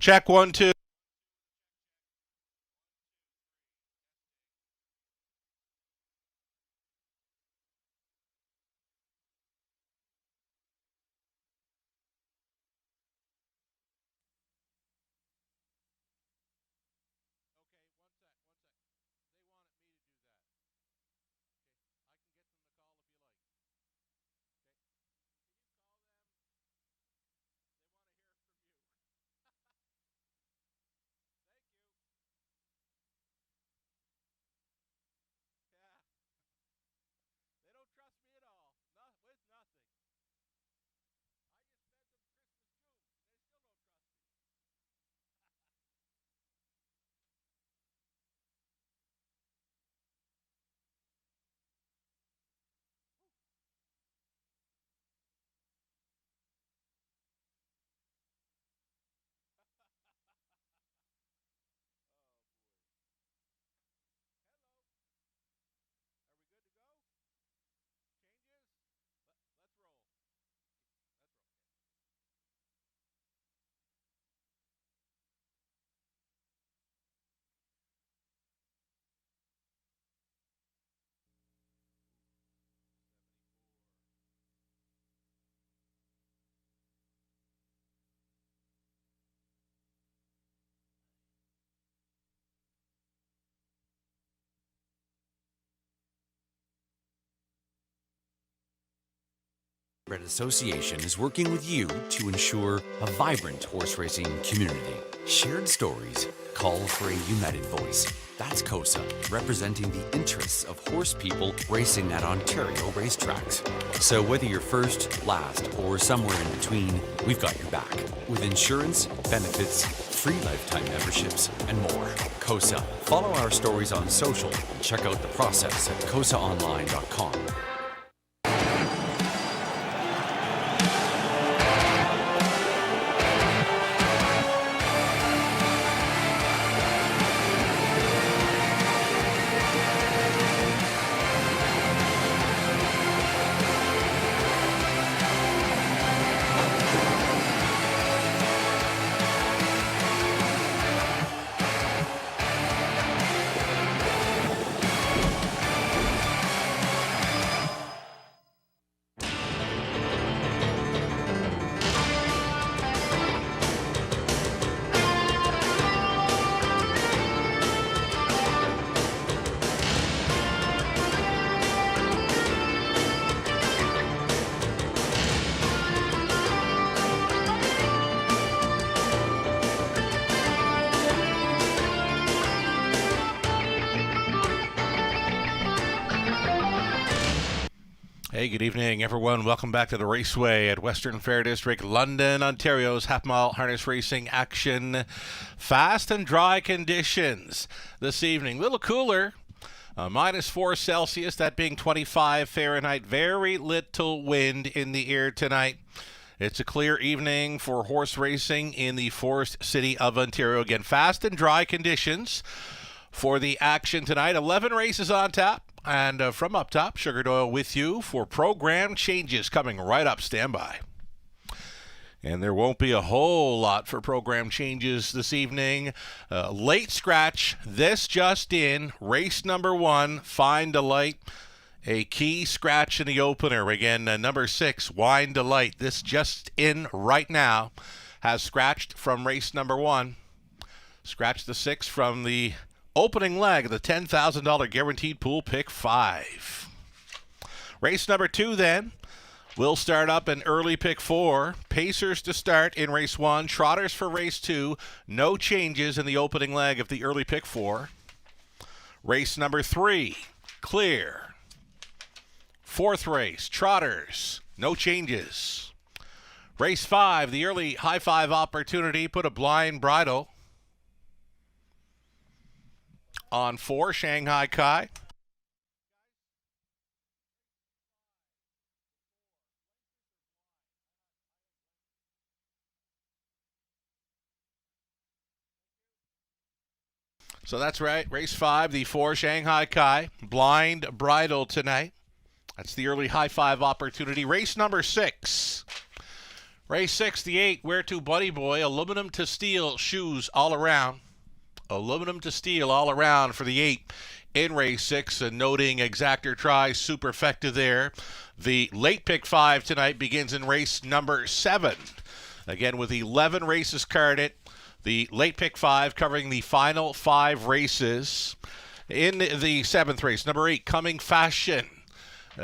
Check 1, 2. Red Association is working with you to ensure a vibrant horse racing community. Shared stories call for a united voice. That's COSA, representing the interests of horse people racing at Ontario racetracks. So whether you're first, last, or somewhere in between, we've got your back. With insurance, benefits, free lifetime memberships, and more. COSA. Follow our stories on social and check out the process at cosaonline.com. Hey, good evening, everyone. Welcome back to the Raceway at Western Fair District, London, Ontario's half-mile harness racing action. Fast and dry conditions this evening. A little cooler, -4 Celsius, that being 25 Fahrenheit. Very little wind in the air tonight. It's a clear evening for horse racing in the Forest City of Ontario. Again, fast and dry conditions for the action tonight. 11 races on tap. And from up top, Sugar Doyle with you for program changes coming right up. Stand by. And there won't be a whole lot for program changes this evening. Late scratch, this just in. Race number 1, Fine Delight. A key scratch in the opener. Again, number 6, Wine Delight. This just in right now. Has scratched from race number 1. Scratched the 6 from the opening leg of the $10,000 guaranteed pool, pick 5. Race number 2 then will start up in early pick 4. Pacers to start in race 1. Trotters for race 2. No changes in the opening leg of the early pick 4. Race number 3, clear. 4th race, Trotters. No changes. Race 5, the early high 5 opportunity. Put a blind bridle on 4, Shanghai Kai. So that's right, race 5, the 4, Shanghai Kai. Blind bridle tonight. That's the early high 5 opportunity. Race number 6. Race 68, Where to Buddy Boy, aluminum to steel shoes all around. Aluminum to steel all around for the 8 in race 6, and noting Exactor Tri superfecta there. The late pick 5 tonight begins in race number 7. Again, with 11 races carded, the late pick 5 covering the final 5 races. In the 7th race, number 8, Coming Fashion.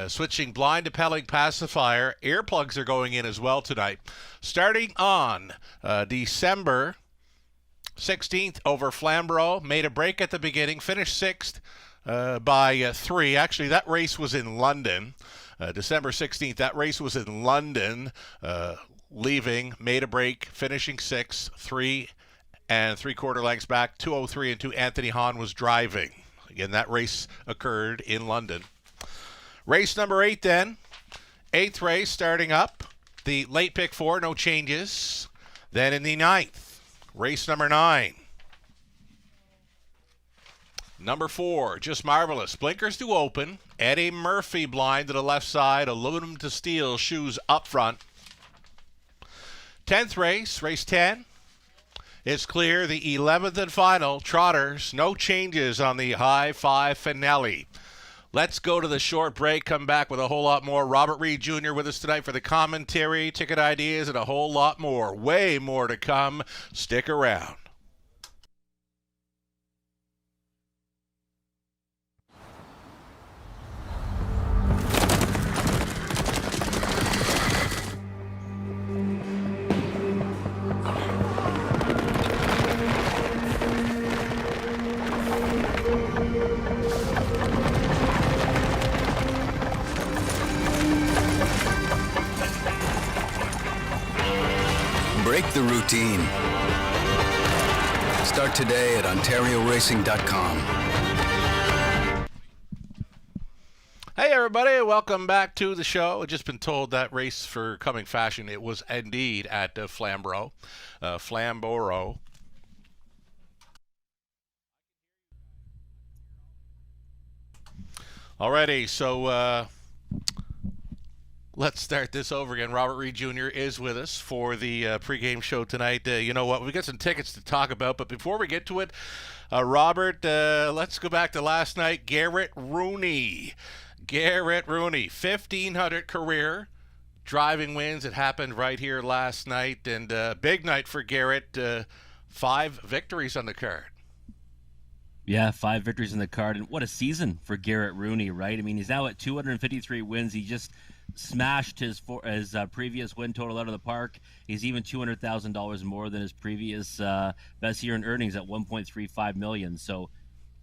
Switching blind to Pelling Pacifier. Earplugs are going in as well tonight. Starting on December 16th over Flamborough. Made a break at the beginning. Finished 6th by 3. Actually, that race was in London. December 16th, that race was in London. Leaving, made a break, finishing 6th, 3 3/4 lengths back, 2:03 and 2. Anthony Hahn was driving. Again, that race occurred in London. Race number 8 then. 8th race starting up. The late pick 4, no changes. Then in the 9th, race number 9. Number 4, Just Marvelous. Blinkers to open. Eddie Murphy blind to the left side. Aluminum to steel shoes up front. 10th race, race 10. It's clear. The 11th and final, Trotters. No changes on the high 5 finale. Let's go to the short break, come back with a whole lot more. Robert Reed Jr. with us tonight for the commentary, ticket ideas, and a whole lot more. Way more to come. Stick around. Break the routine. Start today at OntarioRacing.com. Hey everybody, welcome back to the show. I've just been told that race for Coming Fashion, it was indeed at Flamborough. Flamborough. Alrighty, so let's start this over again. Robert Reed Jr. is with us for the pregame show tonight. You know what? We've got some tickets to talk about, but before we get to it, Robert, let's go back to last night. Garrett Rooney. Garrett Rooney, 1,500 career driving wins. It happened right here last night, and big night for Garrett. 5 victories on the card. Yeah, 5 victories in the card, and what a season for Garrett Rooney, right? I mean, he's now at 253 wins. He just smashed his previous win total out of the park. He's even $200,000 more than his previous best year in earnings at $1.35 million. So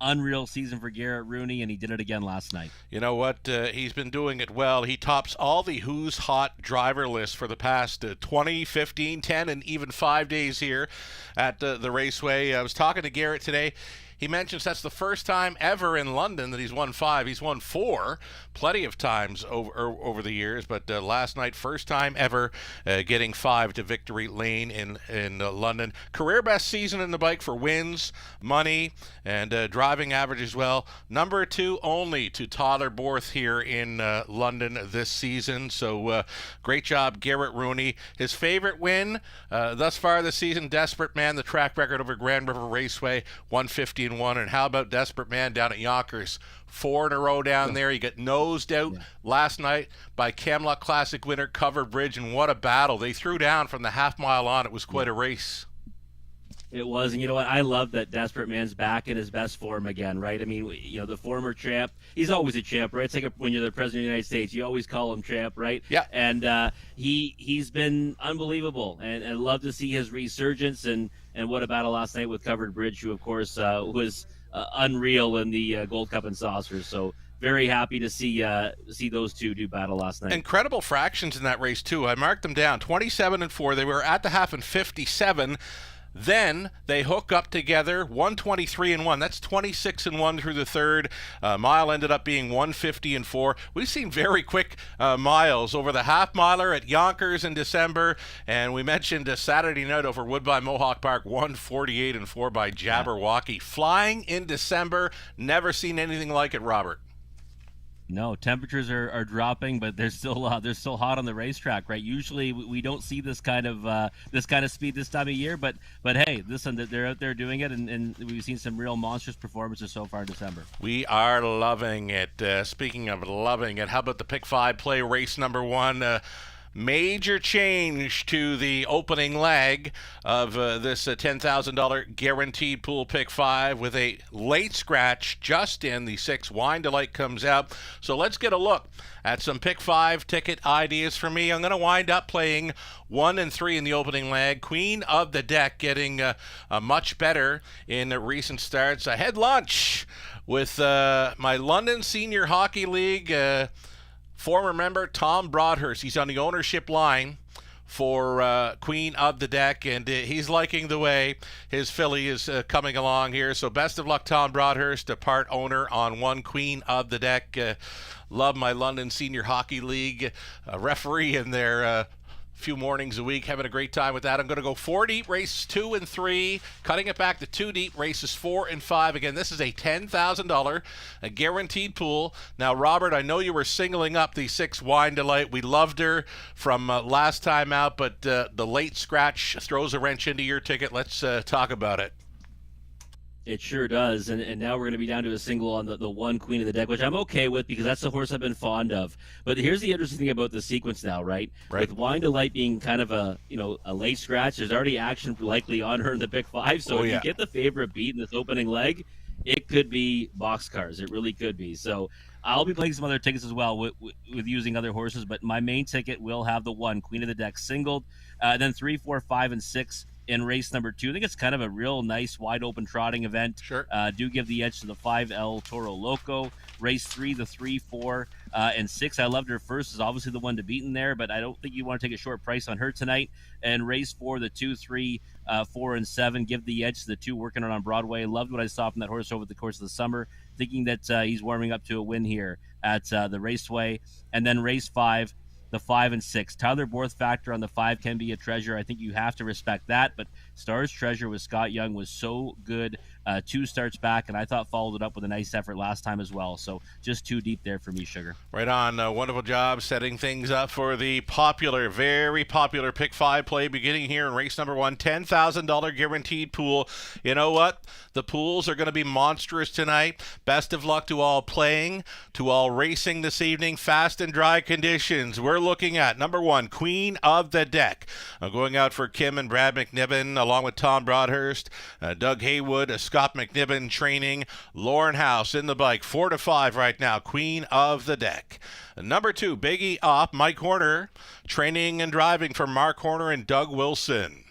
unreal season for Garrett Rooney, and he did it again last night. You know what? He's been doing it well. He tops all the Who's Hot driver lists for the past 20, 15, 10, and even 5 days here at the Raceway. I was talking to Garrett today. He mentions that's the first time ever in London that he's won 5. He's won 4 plenty of times over the years, but last night, first time ever getting 5 to victory lane in London. Career best season in the bike for wins, money, and driving average as well. Number 2 only to Tyler Borth here in London this season. So great job, Garrett Rooney. His favorite win thus far this season, Desperate Man, the track record over Grand River Raceway, 150-1. And how about Desperate Man down at Yonkers? 4 in a row down there. He got nosed out last night by Camelot Classic winner Covered Bridge, and what a battle. They threw down from the half mile on. It was quite a race. It was, and you know what? I love that Desperate Man's back in his best form again, right? I mean, you know, the former champ, he's always a champ, right? It's like when you're the president of the United States, you always call him champ, right? Yeah. And he's been unbelievable, and I love to see his resurgence, and what a battle last night with Covered Bridge, who, of course, was unreal in the Gold Cup and Saucers. So very happy to see those two do battle last night. Incredible fractions in that race, too. I marked them down, 27 and 4. They were at the half in 57. Then they hook up together, 123 and 1. That's 26 and 1 through the third. Mile ended up being 150 and 4. We've seen very quick miles over the half miler at Yonkers in December, and we mentioned Saturday night over Woodbine Mohawk Park, 148 and 4 by Jabberwocky. Flying in December, never seen anything like it, Robert. No, temperatures are dropping, but they're still hot on the racetrack, right? Usually we don't see this kind of speed this time of year, but hey, listen, they're out there doing it, and we've seen some real monstrous performances so far in December. We are loving it. Speaking of loving it, how about the Pick 5 play race number 1? Major change to the opening leg of this $10,000 guaranteed pool Pick 5 with a late scratch just in. The 6 Wine Delight comes out. So let's get a look at some Pick 5 ticket ideas for me. I'm going to wind up playing 1 and 3 in the opening leg. Queen of the Deck getting much better in recent starts. I had lunch with my London Senior Hockey League former member Tom Broadhurst. He's on the ownership line for Queen of the Deck, and he's liking the way his filly is coming along here. So best of luck, Tom Broadhurst, a part owner on 1 Queen of the Deck. Love my London Senior Hockey League referee in there. Few mornings a week, having a great time with that. I'm going to go 4 deep, races 2 and 3, cutting it back to 2 deep, races 4 and 5. Again, this is a $10,000 a guaranteed pool. Now, Robert, I know you were singling up the 6 Wine Delight. We loved her from last time out, but the late scratch throws a wrench into your ticket. Let's talk about it. It sure does, and now we're going to be down to a single on the 1 Queen of the Deck, which I'm okay with because that's the horse I've been fond of. But here's the interesting thing about the sequence now, right? With Wine Delight being kind of a late scratch, there's already action likely on her in the Pick 5. So if you get the favorite beat in this opening leg, it could be boxcars. It really could be. So I'll be playing some other tickets as well with using other horses, but my main ticket will have the 1 Queen of the Deck singled, then 3, 4, 5, and 6. In race number 2. I think it's kind of a real nice wide open trotting event. Sure. Do give the edge to the 5 El Toro Loco. Race 3, the 3, 4, and 6. I loved her first. Is obviously the one to beat in there, but I don't think you want to take a short price on her tonight. And race 4, the 2, 3, 4, and 7. Give the edge to the 2 working on Broadway. Loved what I saw from that horse over the course of the summer. Thinking that he's warming up to a win here at the Raceway. And then race 5. The 5 and 6. Tyler Borth factor on the 5 can be a treasure. I think you have to respect that. But Star's Treasure with Scott Young was so good 2 starts back, and I thought followed it up with a nice effort last time as well. So just 2 deep there for me, Sugar. Right on. Wonderful job setting things up for the popular, very popular Pick 5 play beginning here in race number 1. $10,000 guaranteed pool. You know what? The pools are going to be monstrous tonight. Best of luck to all playing, to all racing this evening. Fast and dry conditions. We're looking at number 1, Queen of the Deck. Going out for Kim and Brad McNiven, along with Tom Broadhurst, Doug Haywood, Scott McNiven training, Lauren House in the bike. 4 to 5 right now, Queen of the Deck. Number 2, Biggie Up, Mike Horner, training and driving for Mark Horner and Doug Wilson.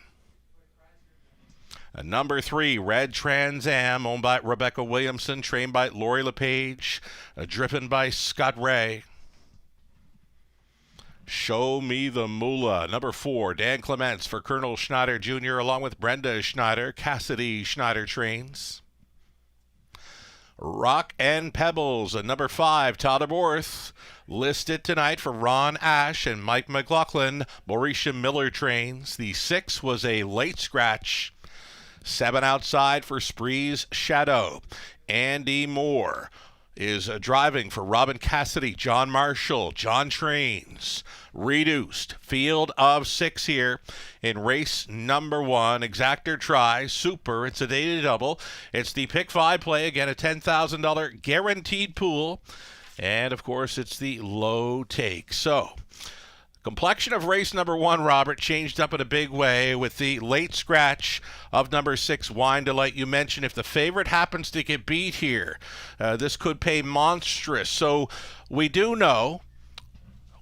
Number 3, Red Trans Am, owned by Rebecca Williamson, trained by Lori LePage, driven by Scott Ray. Show Me the Moolah. Number 4, Dan Clements for Colonel Schneider Jr., along with Brenda Schneider, Cassidy Schneider trains. Rock and Pebbles. Number 5, Tyler Borth, listed tonight for Ron Ash and Mike McLaughlin, Mauricia Miller trains. The 6 was a late scratch. 7 outside for Spree's Shadow. Andy Moore is driving for Robin Cassidy, John Marshall, John Trains. Reduced field of 6 here in race number 1. Exactor try, super. It's a daily double. It's the Pick 5 play. Again, a $10,000 guaranteed pool. And, of course, it's the low take. So, complexion of race number 1, Robert, changed up in a big way with the late scratch of number 6, Wine Delight. You mentioned if the favorite happens to get beat here, this could pay monstrous. So we do know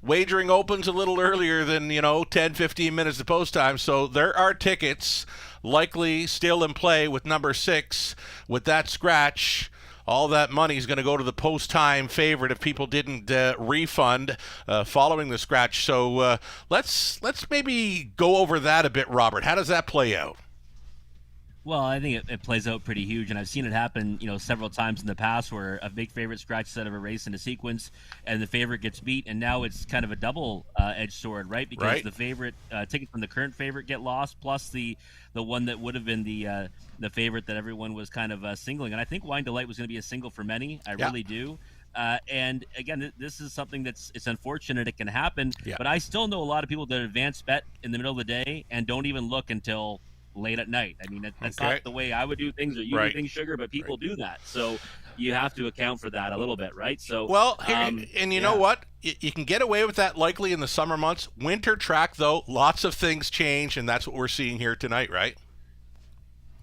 wagering opens a little earlier than, 10, 15 minutes to post time. So there are tickets likely still in play with number 6 with that scratch. All that money is going to go to the post-time favorite if people didn't refund following the scratch. So let's maybe go over that a bit, Robert. How does that play out? Well, I think it plays out pretty huge, and I've seen it happen, several times in the past where a big favorite scratches out of a race in a sequence, and the favorite gets beat, and now it's kind of a double-edged sword, right? Because the favorite tickets from the current favorite get lost, plus the one that would have been the favorite that everyone was kind of singling. And I think Wine Delight was going to be a single for many. I really do. And again, this is something it's unfortunate it can happen, Yeah. but I still know a lot of people that advance bet in the middle of the day and don't even look until late at night. I mean, that's Okay. not the way I would do things or you Right. do things, Sugar, but people do that. So you have to account for that a little bit, right? So Well, and you know yeah. what? You can get away with that likely in the summer months. Winter track, though, lots of things change, and that's what we're seeing here tonight, right?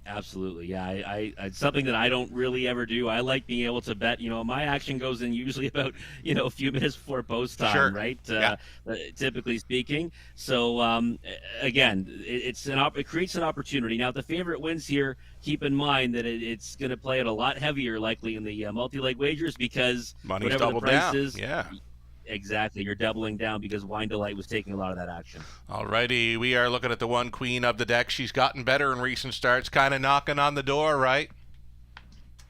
Absolutely, yeah. It's something that I don't really ever do. I like being able to bet. My action goes in usually about a few minutes before post time, Sure. right? Yeah. Typically speaking. So again, it creates an opportunity. Now, if the favorite wins here, keep in mind that it's going to play it a lot heavier, likely in the multi-leg wagers because Money's whatever the doubled price down. is, Yeah. exactly. You're doubling down because Wine Delight was taking a lot of that action. Alrighty, we are looking at the one queen of the deck. She's gotten better in recent starts, kind of knocking on the door, right?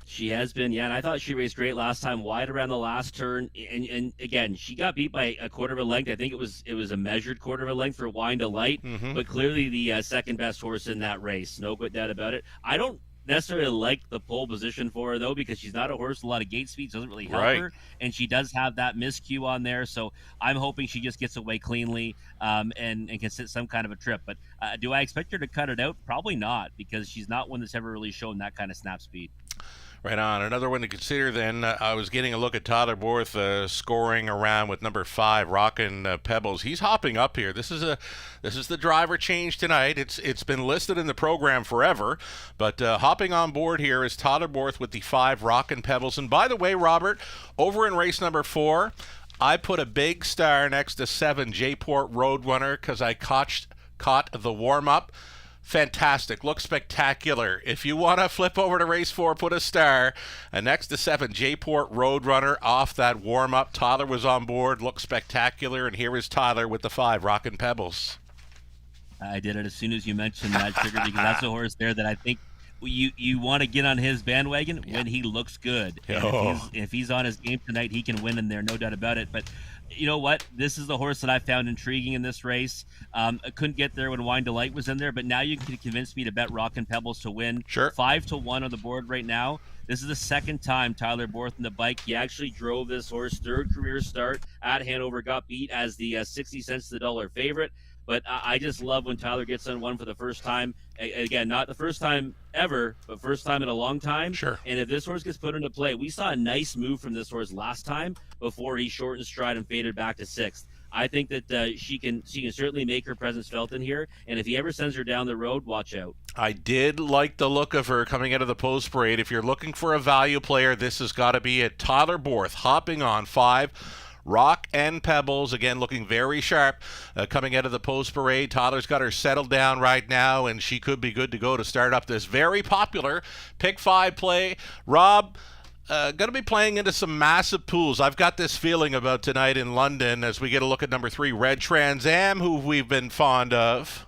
She has been, yeah, and I thought she raced great last time, wide around the last turn, and again, she got beat by a quarter of a length. I think it was a measured quarter of a length for Wine Delight, but clearly the second best horse in that race, no good doubt about it. I don't necessarily like the pole position for her though because she's not a horse with a lot of gate speed, so it doesn't really help Right. her, and she does have that miscue on there. So I'm hoping she just gets away cleanly and can sit some kind of a trip. But do I expect her to cut it out? Probably not, because she's not one that's ever really shown that kind of snap speed. Right on. Another one to consider then, I was getting a look at Tyler Borth scoring around with number 5, Rockin' Pebbles. He's hopping up here. This is the driver change tonight. It's been listed in the program forever, but hopping on board here is Tyler Borth with the 5, Rockin' Pebbles. And by the way, Robert, over in race number 4, I put a big star next to 7, J-Port Roadrunner, because I caught the warm-up. Fantastic. Looks spectacular. If you want to flip over to race 4, put a star. And next to 7, J-Port Roadrunner off that warm-up. Tyler was on board. Looked spectacular. And here is Tyler with the 5, Rockin' Pebbles. I did it as soon as you mentioned that, Sugar, because that's a horse there that I think you want to get on his bandwagon when he looks good. And Oh. if he's on his game tonight, he can win in there, no doubt about it. But you know what? This is the horse that I found intriguing in this race. I couldn't get there when Wine Delight was in there, but now you can convince me to bet Rockin' Pebbles to win. Sure. 5-1 on the board right now. This is the second time Tyler Borth in the bike. He actually drove this horse, third career start at Hanover, got beat as the 60 cents to the dollar favorite. But I just love when Tyler gets on one for the first time. Again, not the first time ever, but first time in a long time. Sure. And if this horse gets put into play, we saw a nice move from this horse last time before he shortened stride and faded back to 6th. I think that she can certainly make her presence felt in here. And if he ever sends her down the road, watch out. I did like the look of her coming out of the post parade. If you're looking for a value player, this has got to be it. Tyler Borth hopping on 5. Rock and Pebbles, again, looking very sharp coming out of the post parade. Tyler's got her settled down right now, and she could be good to go to start up this very popular Pick 5 play. Rob, going to be playing into some massive pools. I've got this feeling about tonight in London as we get a look at number 3, Red Trans Am, who we've been fond of.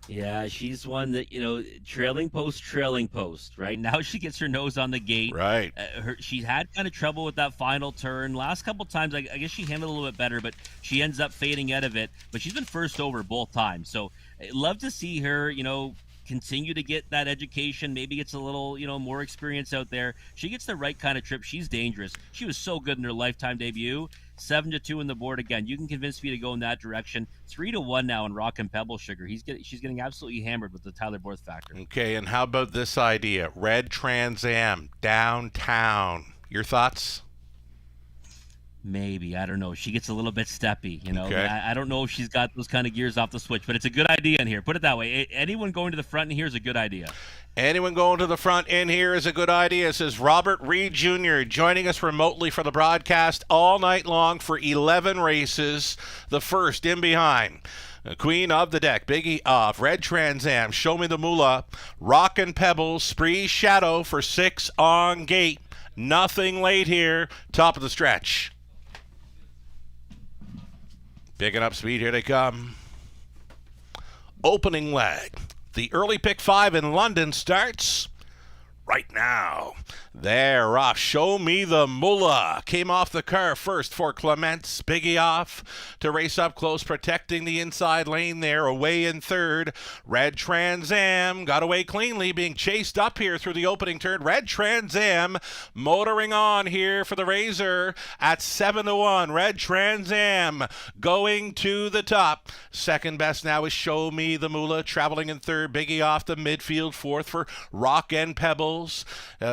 Yeah, she's one that, trailing post, right? Now she gets her nose on the gate. Right. She had kind of trouble with that final turn. Last couple times, I guess she handled it a little bit better, but she ends up fading out of it. But she's been first over both times. So I'd love to see her, continue to get that education, maybe gets a little, more experience out there. She gets the right kind of trip. She's dangerous. She was so good in her lifetime debut. 7-2 in the board again. You can convince me to go in that direction. 3-1 now in Rock and Pebble, Sugar. She's getting absolutely hammered with the Tyler Borth factor. Okay, and how about this idea? Red Trans Am, downtown. Your thoughts? Maybe. I don't know. She gets a little bit steppy, Okay. I don't know if she's got those kind of gears off the switch, but it's a good idea in here. Put it that way. Anyone going to the front in here is a good idea. Anyone going to the front in here is a good idea. This is Robert Reed Jr. joining us remotely for the broadcast all night long for 11 races. The first in behind. Queen of the deck, Biggie off, Red Trans Am, Show Me the Moolah, Rockin' Pebbles, Spree Shadow for 6 on gate. Nothing late here. Top of the stretch. Picking up speed, here they come. Opening leg. The early pick 5 in London starts right now. They're off. Show Me the Moolah came off the car first for Clements. Biggie off to race up close, protecting the inside lane there. Away in third. Red Trans Am got away cleanly, being chased up here through the opening turn. Red Trans Am motoring on here for the Razor at 7-1. Red Trans Am going to the top. Second best now is Show Me the Moolah, traveling in third. Biggie off the midfield. Fourth for Rock and Pebbles.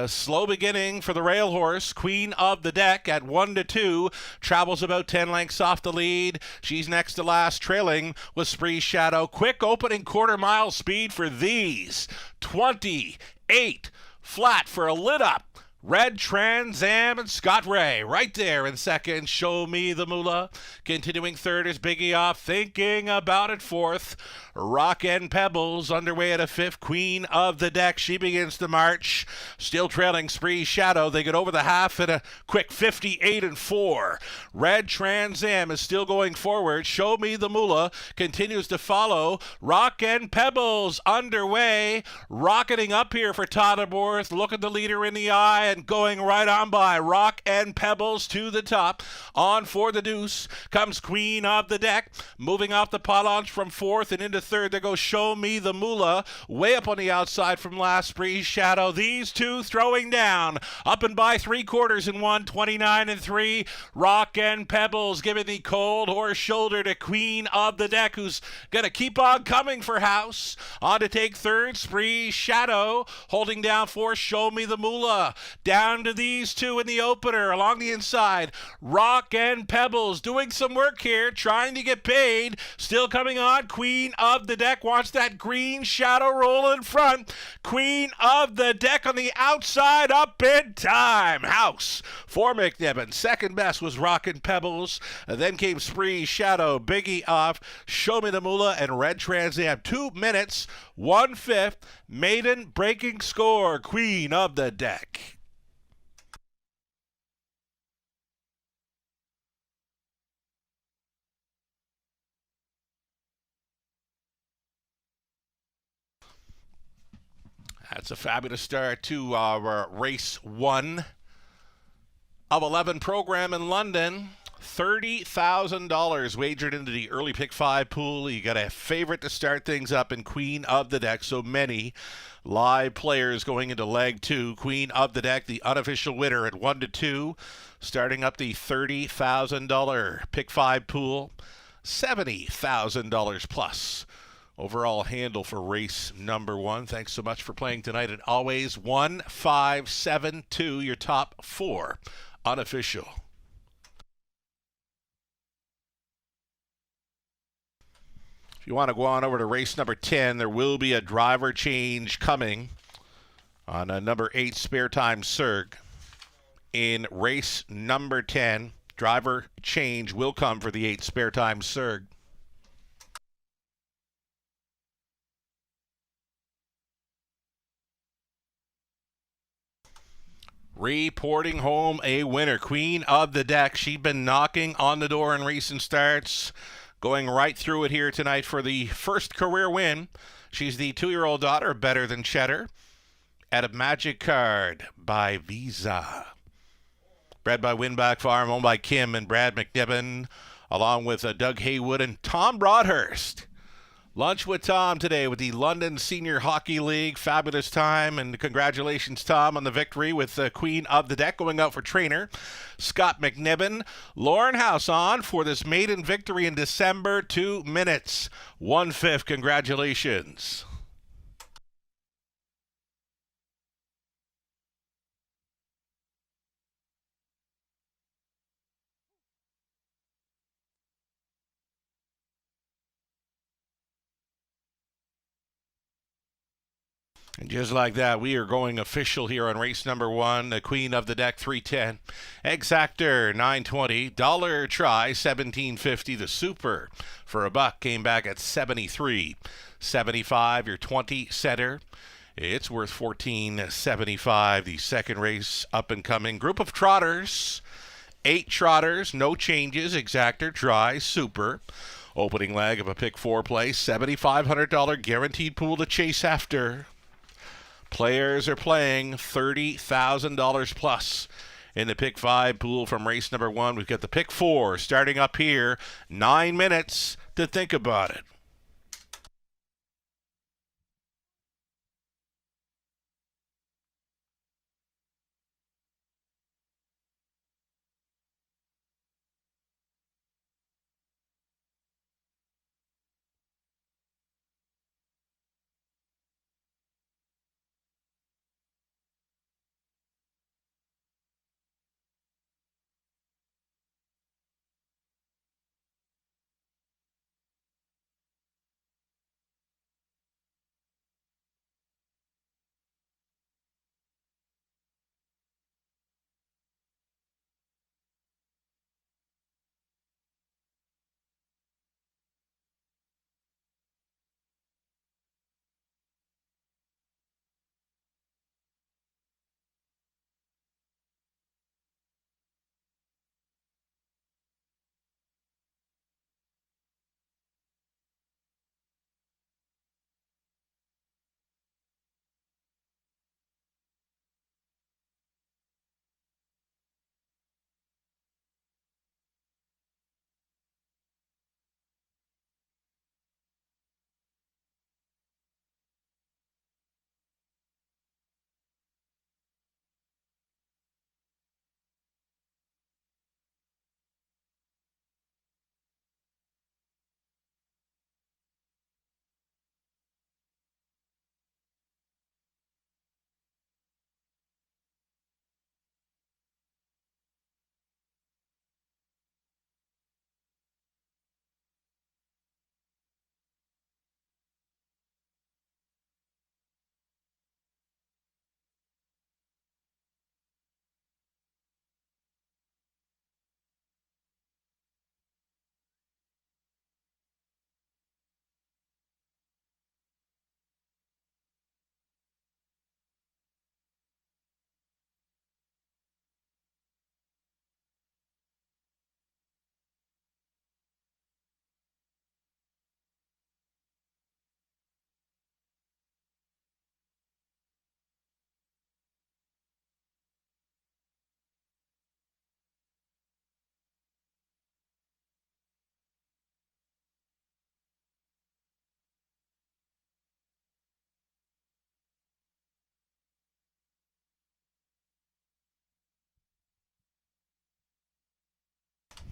Slow beginning for the Rail Horse. Queen of the Deck at 1-2. Travels about 10 lengths off the lead. She's next to last, trailing with Spree Shadow. Quick opening quarter-mile speed for these. 28 flat for a lit up Red Trans Am and Scott Ray right there in second. Show Me the Moolah. Continuing third is Biggie off, thinking about it fourth. Rock and Pebbles underway at a fifth. Queen of the Deck, she begins to march. Still trailing Spree Shadow. They get over the half at a quick 58-4. Red Trans Am is still going forward. Show Me the Moolah continues to follow. Rock and Pebbles underway. Rocketing up here for Todderworth. Look at the leader in the eye and going right on by. Rock and Pebbles to the top. On for the deuce comes Queen of the Deck. Moving off the pot launch from fourth and into third. There goes Show Me the Moolah. Way up on the outside from last, Spree Shadow. These two throwing down. Up and by 3/4 in 1:29-3. Rock and Pebbles giving the cold horse shoulder to Queen of the Deck, who's going to keep on coming for House. On to take third, Spree Shadow. Holding down fourth, Show Me the Moolah. Down to these two in the opener along the inside. Rock and Pebbles doing some work here, trying to get paid. Still coming on. Queen of the Deck wants that green shadow roll in front. Queen of the Deck on the outside, up in time. House for McNibbin. Second best was Rock and Pebbles. Then came Spree Shadow, Biggie off, Show Me the Moolah, and Red Trans Am. 2 minutes, 1/5. Maiden breaking score. Queen of the Deck. That's a fabulous start to our race 1 of 11 program in London. $30,000 wagered into the early pick 5 pool. You got a favorite to start things up in Queen of the Deck. So many live players going into leg 2. Queen of the Deck, the unofficial winner at 1-2. Starting up the $30,000 pick 5 pool. $70,000 plus. Overall handle for race number 1. Thanks so much for playing tonight. And always 1, 5, 7, 2, your top 4 unofficial. If you want to go on over to race number 10, there will be a driver change coming on a number 8 Spare Time Surg. In race number 10, driver change will come for the 8 Spare Time Surg. Reporting home a winner, Queen of the Deck. She'd been knocking on the door in recent starts, going right through it here tonight for the first career win. She's the 2-year-old daughter of Better Than Cheddar at a Magic Card by Visa. Bred by Winback Farm, owned by Kim and Brad McNibbin, along with Doug Haywood and Tom Broadhurst. Lunch with Tom today with the London Senior Hockey League. Fabulous time, and congratulations, Tom, on the victory with the Queen of the Deck going out for trainer Scott McNibbin. Lauren House on for this maiden victory in December. 2 minutes, 1/5. Congratulations. And just like that, we are going official here on race number 1, the Queen of the Deck 310. Exactor 920, dollar try 1750. The Super for $1 came back at 73.75. Your 20 center, it's worth 14.75. The second race up and coming. Group of trotters, 8 trotters, no changes. Exactor try Super. Opening leg of a pick 4 play, $7,500 guaranteed pool to chase after. Players are playing $30,000 plus. In the pick 5 pool from race number 1, we've got the pick 4 starting up here. 9 minutes to think about it.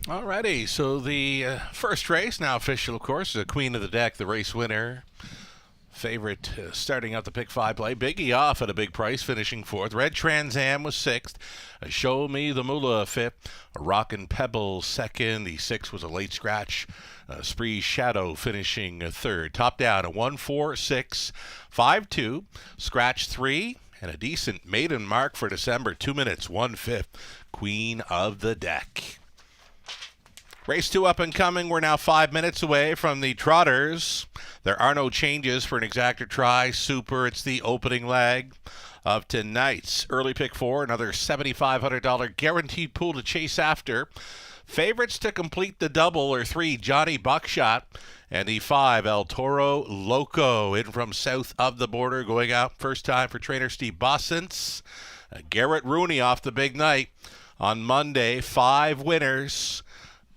Alrighty, so the first race, now official, of course, the Queen of the Deck, the race winner. Favorite starting out the pick 5 play. Biggie off at a big price, finishing 4th. Red Trans Am was 6th. Show Me the Moolah 5th. Rockin' Pebble 2nd. The 6th was a late scratch. Spree Shadow finishing 3rd. Top down a 1-4-6, 5-2, scratch 3, and a decent maiden mark for December. 2 minutes, 1/5. Queen of the Deck. Race 2 up and coming. We're now 5 minutes away from the Trotters. There are no changes for an exactor try. Super, it's the opening leg of tonight's early pick 4. Another $7,500 guaranteed pool to chase after. Favorites to complete the double are 3, Johnny Buckshot, and the 5, El Toro Loco, in from south of the border, going out first time for trainer Steve Bossens. Garrett Rooney off the big night on Monday. 5 winners.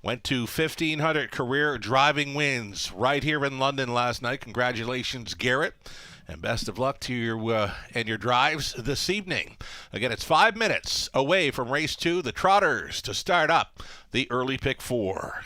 Went to 1,500 career driving wins right here in London last night. Congratulations, Garrett, and best of luck to your drives this evening. Again, it's 5 minutes away from race 2. The Trotters to start up the early pick 4.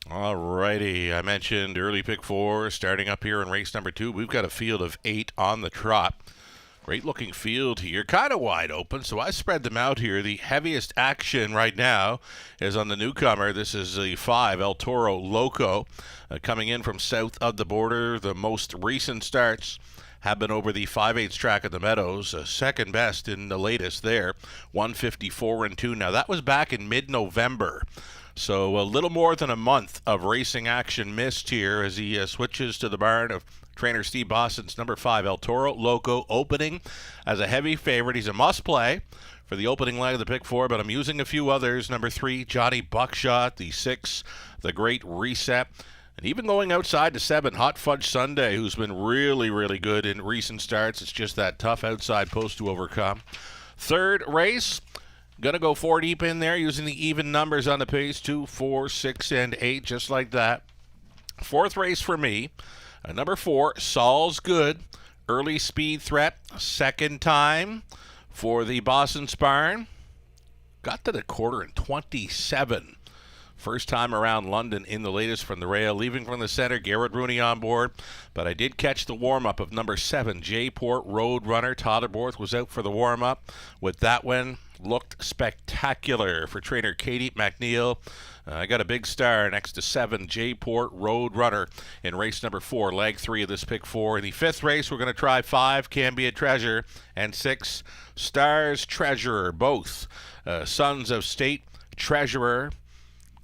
Alrighty, I mentioned early pick 4 starting up here in race number 2. We've got a field of 8 on the trot. Great looking field here, kind of wide open, so I spread them out here. The heaviest action right now is on the newcomer. This is the 5, El Toro Loco, coming in from south of the border. The most recent starts have been over the 5/8 track at the Meadows, second best in the latest there, 154-2. Now that was back in mid-November. So a little more than a month of racing action missed here as he switches to the barn of trainer Steve Boston's number 5, El Toro Loco, opening as a heavy favorite. He's a must-play for the opening leg of the pick 4, but I'm using a few others. Number 3, Johnny Buckshot. The 6, The Great Reset. And even going outside to 7, Hot Fudge Sunday, who's been really, really good in recent starts. It's just that tough outside post to overcome. Third race, going to go 4 deep in there using the even numbers on the page, 2, 4, 6, and 8, just like that. Fourth race for me, number 4, Saul's Good, early speed threat, second time for the Boston Barn. Got to the quarter in 27. First time around London in the latest from the rail. Leaving from the center, Garrett Rooney on board. But I did catch the warm-up of number 7, J-Port Roadrunner. Tyler Borth was out for the warm-up. With that one, looked spectacular for trainer Katie McNeil. I got a big star next to 7, J-Port Roadrunner in race number 4, leg 3 of this pick 4. In the 5th race, we're going to try 5, Can Be a Treasure, and 6, Stars Treasurer, both Sons of State Treasurer.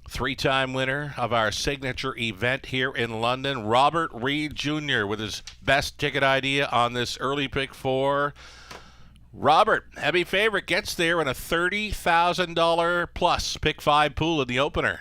3-time winner of our signature event here in London, Robert Reed Jr. with his best ticket idea on this early pick 4. Robert, heavy favorite, gets there in a $30,000 plus pick 5 pool in the opener.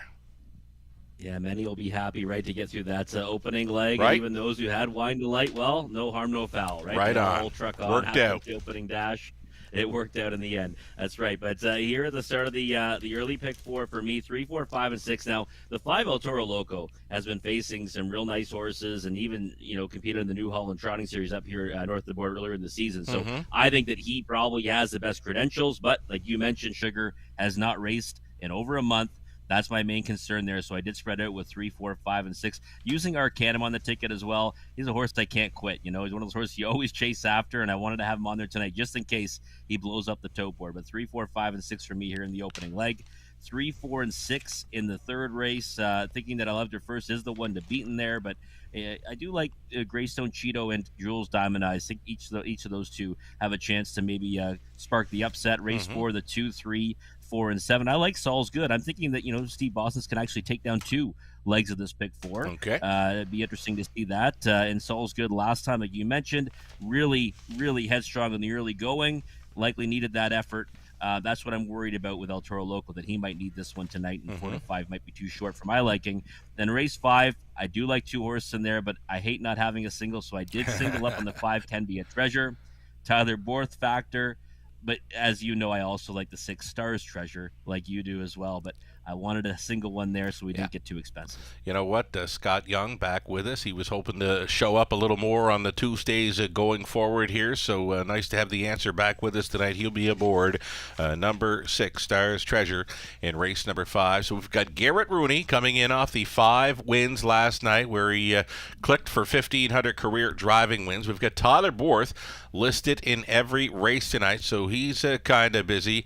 Yeah, many will be happy, right, to get through that opening leg. Right. And even those who had wine to light, well, no harm, no foul, right? Right on. The whole truck on. Worked out. The opening dash. It worked out in the end. That's right. But here at the start of the early pick 4 for me, 3, 4, 5, and 6. Now, the 5 El Toro Loco has been facing some real nice horses and even, competed in the New Holland Trotting Series up here north of the border earlier in the season. So I think that he probably has the best credentials. But like you mentioned, Sugar has not raced in over a month. That's my main concern there. So I did spread out with 3, 4, 5, and 6. Using Arcanum on the ticket as well. He's a horse I can't quit. He's one of those horses you always chase after, and I wanted to have him on there tonight just in case he blows up the tote board. But 3, 4, 5, and 6 for me here in the opening leg. 3, 4, and 6 in the third race. Thinking that I loved her first is the one to beat in there, but I do like Greystone Cheeto and Jules Diamond Eyes. I think each of those two have a chance to maybe spark the upset. Race 4, the 2, 3, 4, and 7. I like Saul's Good. I'm thinking that Steve Boston's can actually take down 2 legs of this pick 4. Okay. It'd be interesting to see that. And Saul's Good last time, like you mentioned, really, really headstrong in the early going. Likely needed that effort. That's what I'm worried about with El Toro Loco, that he might need this one tonight, and 4 to 5 might be too short for my liking. Then race 5, I do like 2 horses in there, but I hate not having a single, so I did single up on the 5, Can Be a Treasure. Tyler Borth factor. But as you know, I also like the 6, Stars Treasure, like you do as well. But I wanted a single one there so we didn't get too expensive. You know what? Scott Young back with us. He was hoping to show up a little more on the Tuesdays going forward here. So nice to have the answer back with us tonight. He'll be aboard number 6, Stars Treasure, in race number 5. So we've got Garrett Rooney coming in off the 5 wins last night where he clicked for 1,500 career driving wins. We've got Tyler Borth listed in every race tonight, so he's kind of busy.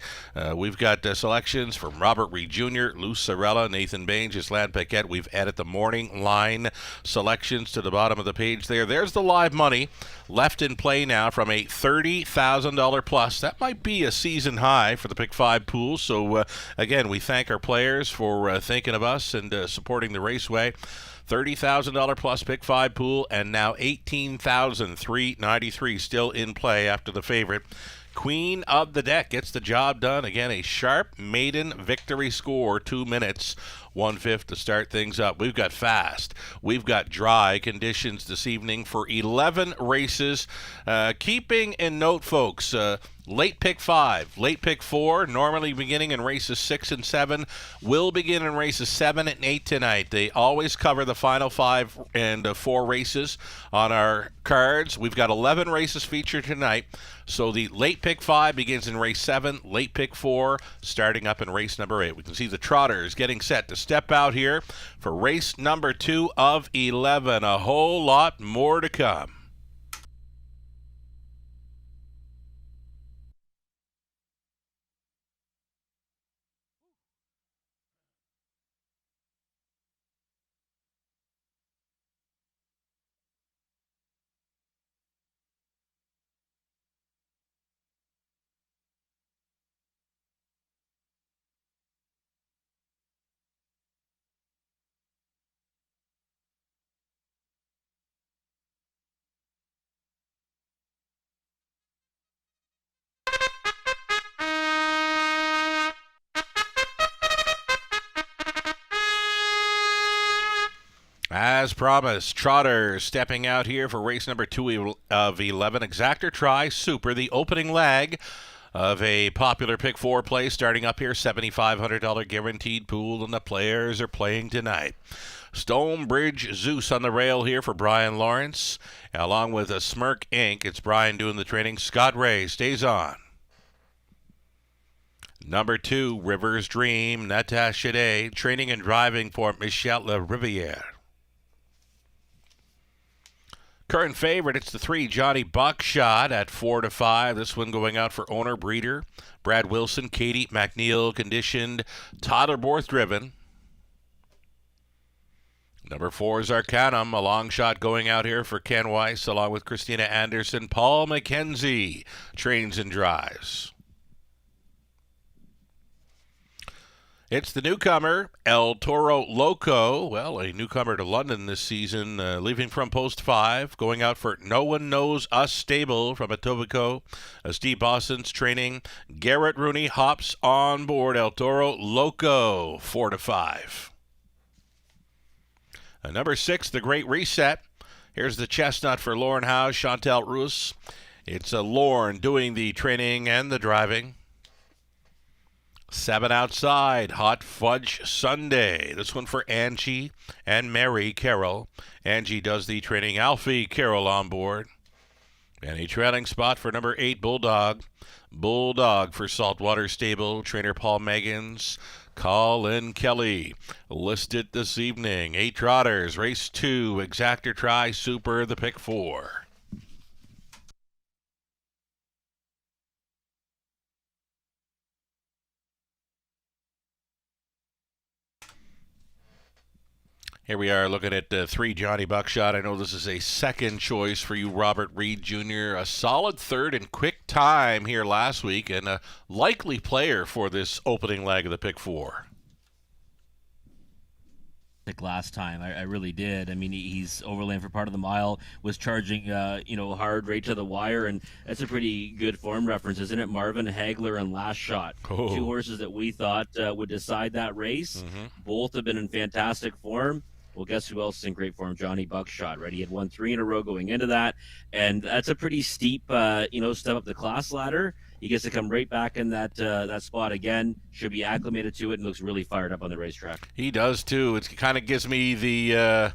We've got selections from Robert Reed Jr., Lou Sorella, Nathan Bain, Ghislaine Paquette. We've added the morning line selections to the bottom of the page there. There's the live money left in play now from a $30,000 plus. That might be a season high for the Pick 5 pool. So, again, we thank our players for thinking of us and supporting the Raceway. $30,000 plus pick 5 pool, and now $18,393 still in play after the favorite. Queen of the Deck gets the job done. Again, a sharp maiden victory score, 2 minutes, 1/5 to start things up. We've got fast. We've got dry conditions this evening for 11 races. Keeping in note, folks, late pick 5, late pick 4, normally beginning in races 6 and 7, will begin in races 7 and 8 tonight. They always cover the final 5 and 4 races on our cards. We've got 11 races featured tonight. So the late pick 5 begins in race 7, late pick 4 starting up in race number 8. We can see the trotters getting set to step out here for race number 2 of 11. A whole lot more to come. As promised, Trotters stepping out here for race number 2 of 11. Exactor Try Super, the opening leg of a popular Pick 4 play starting up here. $7,500 guaranteed pool, and the players are playing tonight. Stonebridge Zeus on the rail here for Brian Lawrence, along with a Smirk Inc. It's Brian doing the training. Scott Ray stays on. Number 2, Rivers Dream, Natasha Day, training and driving for Michelle Riviere. Current favorite, it's the 3, Johnny Buckshot at 4-5. This one going out for owner, breeder, Brad Wilson, Katie McNeil, conditioned, Tyler Borth driven. Number 4 is Arcanum, a long shot going out here for Ken Weiss, along with Christina Anderson. Paul McKenzie trains and drives. It's the newcomer, El Toro Loco. Well, a newcomer to London this season, leaving from post 5, going out for No One Knows Us Stable from Etobicoke. Steve Boston's training. Garrett Rooney hops on board El Toro Loco, 4-5. Number 6, The Great Reset. Here's the chestnut for Lauren Howe, Chantal Roos. It's Lauren doing the training and the driving. 7 outside, Hot Fudge Sunday. This one for Angie and Mary Carroll. Angie does the training. Alfie Carroll on board. And a trailing spot for number 8, Bulldog. Bulldog for Saltwater Stable. Trainer Paul Meggins. Colin Kelly listed this evening. 8 Trotters, race 2, Exactor Try Super, the Pick 4. Here we are looking at 3, Johnny Buckshot. I know this is a second choice for you, Robert Reed Jr. A solid third in quick time here last week, and a likely player for this opening leg of the Pick 4. Last time, I really did. I mean, he's overland for part of the mile, was charging, hard right to the wire, and that's a pretty good form reference, isn't it? Marvin Hagler and Last Shot, 2 horses that we thought would decide that race. Both have been in fantastic form. Well, guess who else is in great form? Johnny Buckshot, right? He had won 3 in a row going into that, and that's a pretty steep, step up the class ladder. He gets to come right back in that spot again. Should be acclimated to it and looks really fired up on the racetrack. He does too. It kind of gives me the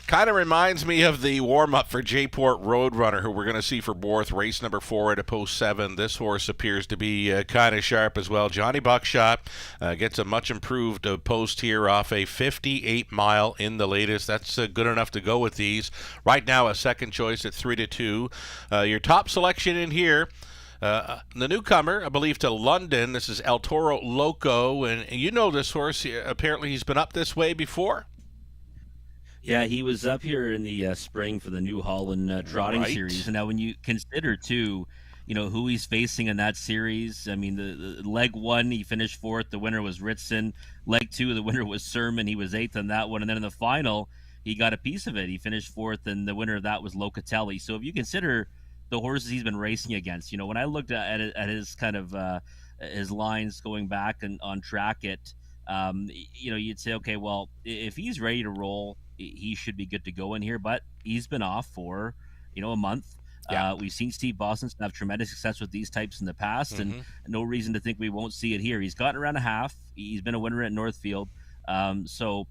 reminds me of the warm up for J-Port Roadrunner, who we're going to see for Borth, race number 4 at a post 7. This horse appears to be kind of sharp as well. Johnny Buckshot gets a much improved post here off a 58 mile in the latest. That's good enough to go with these. Right now, a second choice at 3-2. Your top selection in here. The newcomer, I believe, to London. This is El Toro Loco, and you know this horse. Apparently, he's been up this way before. Yeah, he was up here in the spring for the New Holland Trotting Series, and now when you consider too, who he's facing in that series. I mean, the leg 1, he finished 4th. The winner was Ritson. Leg 2, the winner was Sermon. He was 8th on that one, and then in the final, he got a piece of it. He finished 4th, and the winner of that was Locatelli. So if you consider the horses he's been racing against, when I looked at his kind of his lines going back and on Track It, you'd say, okay, well, if he's ready to roll, he should be good to go in here. But he's been off for a month. Yeah. We've seen Steve Boston have tremendous success with these types in the past, and no reason to think we won't see it here. He's gotten around a half. He's been a winner at Northfield. So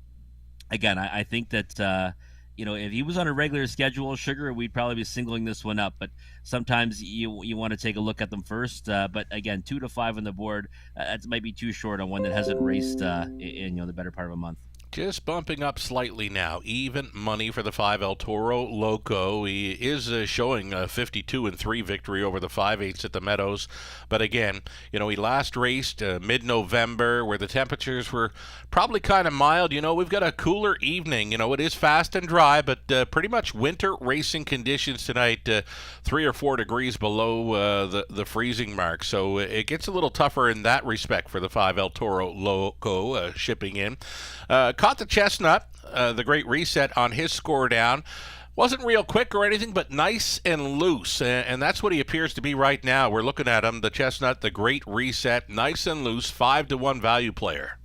again, I think that if he was on a regular schedule, Sugar, we'd probably be singling this one up. But sometimes you want to take a look at them first. But again, 2-5 on the board, that might be too short on one that hasn't raced in the better part of a month. Just bumping up slightly now. Even money for the 5, El Toro Loco. He is showing a 52-3 victory over the 5/8 at the Meadows. But again, he last raced mid-November where the temperatures were probably kind of mild. We've got a cooler evening. It is fast and dry, but pretty much winter racing conditions tonight, 3 or 4 degrees below the freezing mark. So it gets a little tougher in that respect for the 5, El Toro Loco shipping in. Caught the chestnut, the Great Reset, on his score down. Wasn't real quick or anything, but nice and loose, and that's what he appears to be right now. We're looking at him, the chestnut, the Great Reset, nice and loose, 5-1 value player.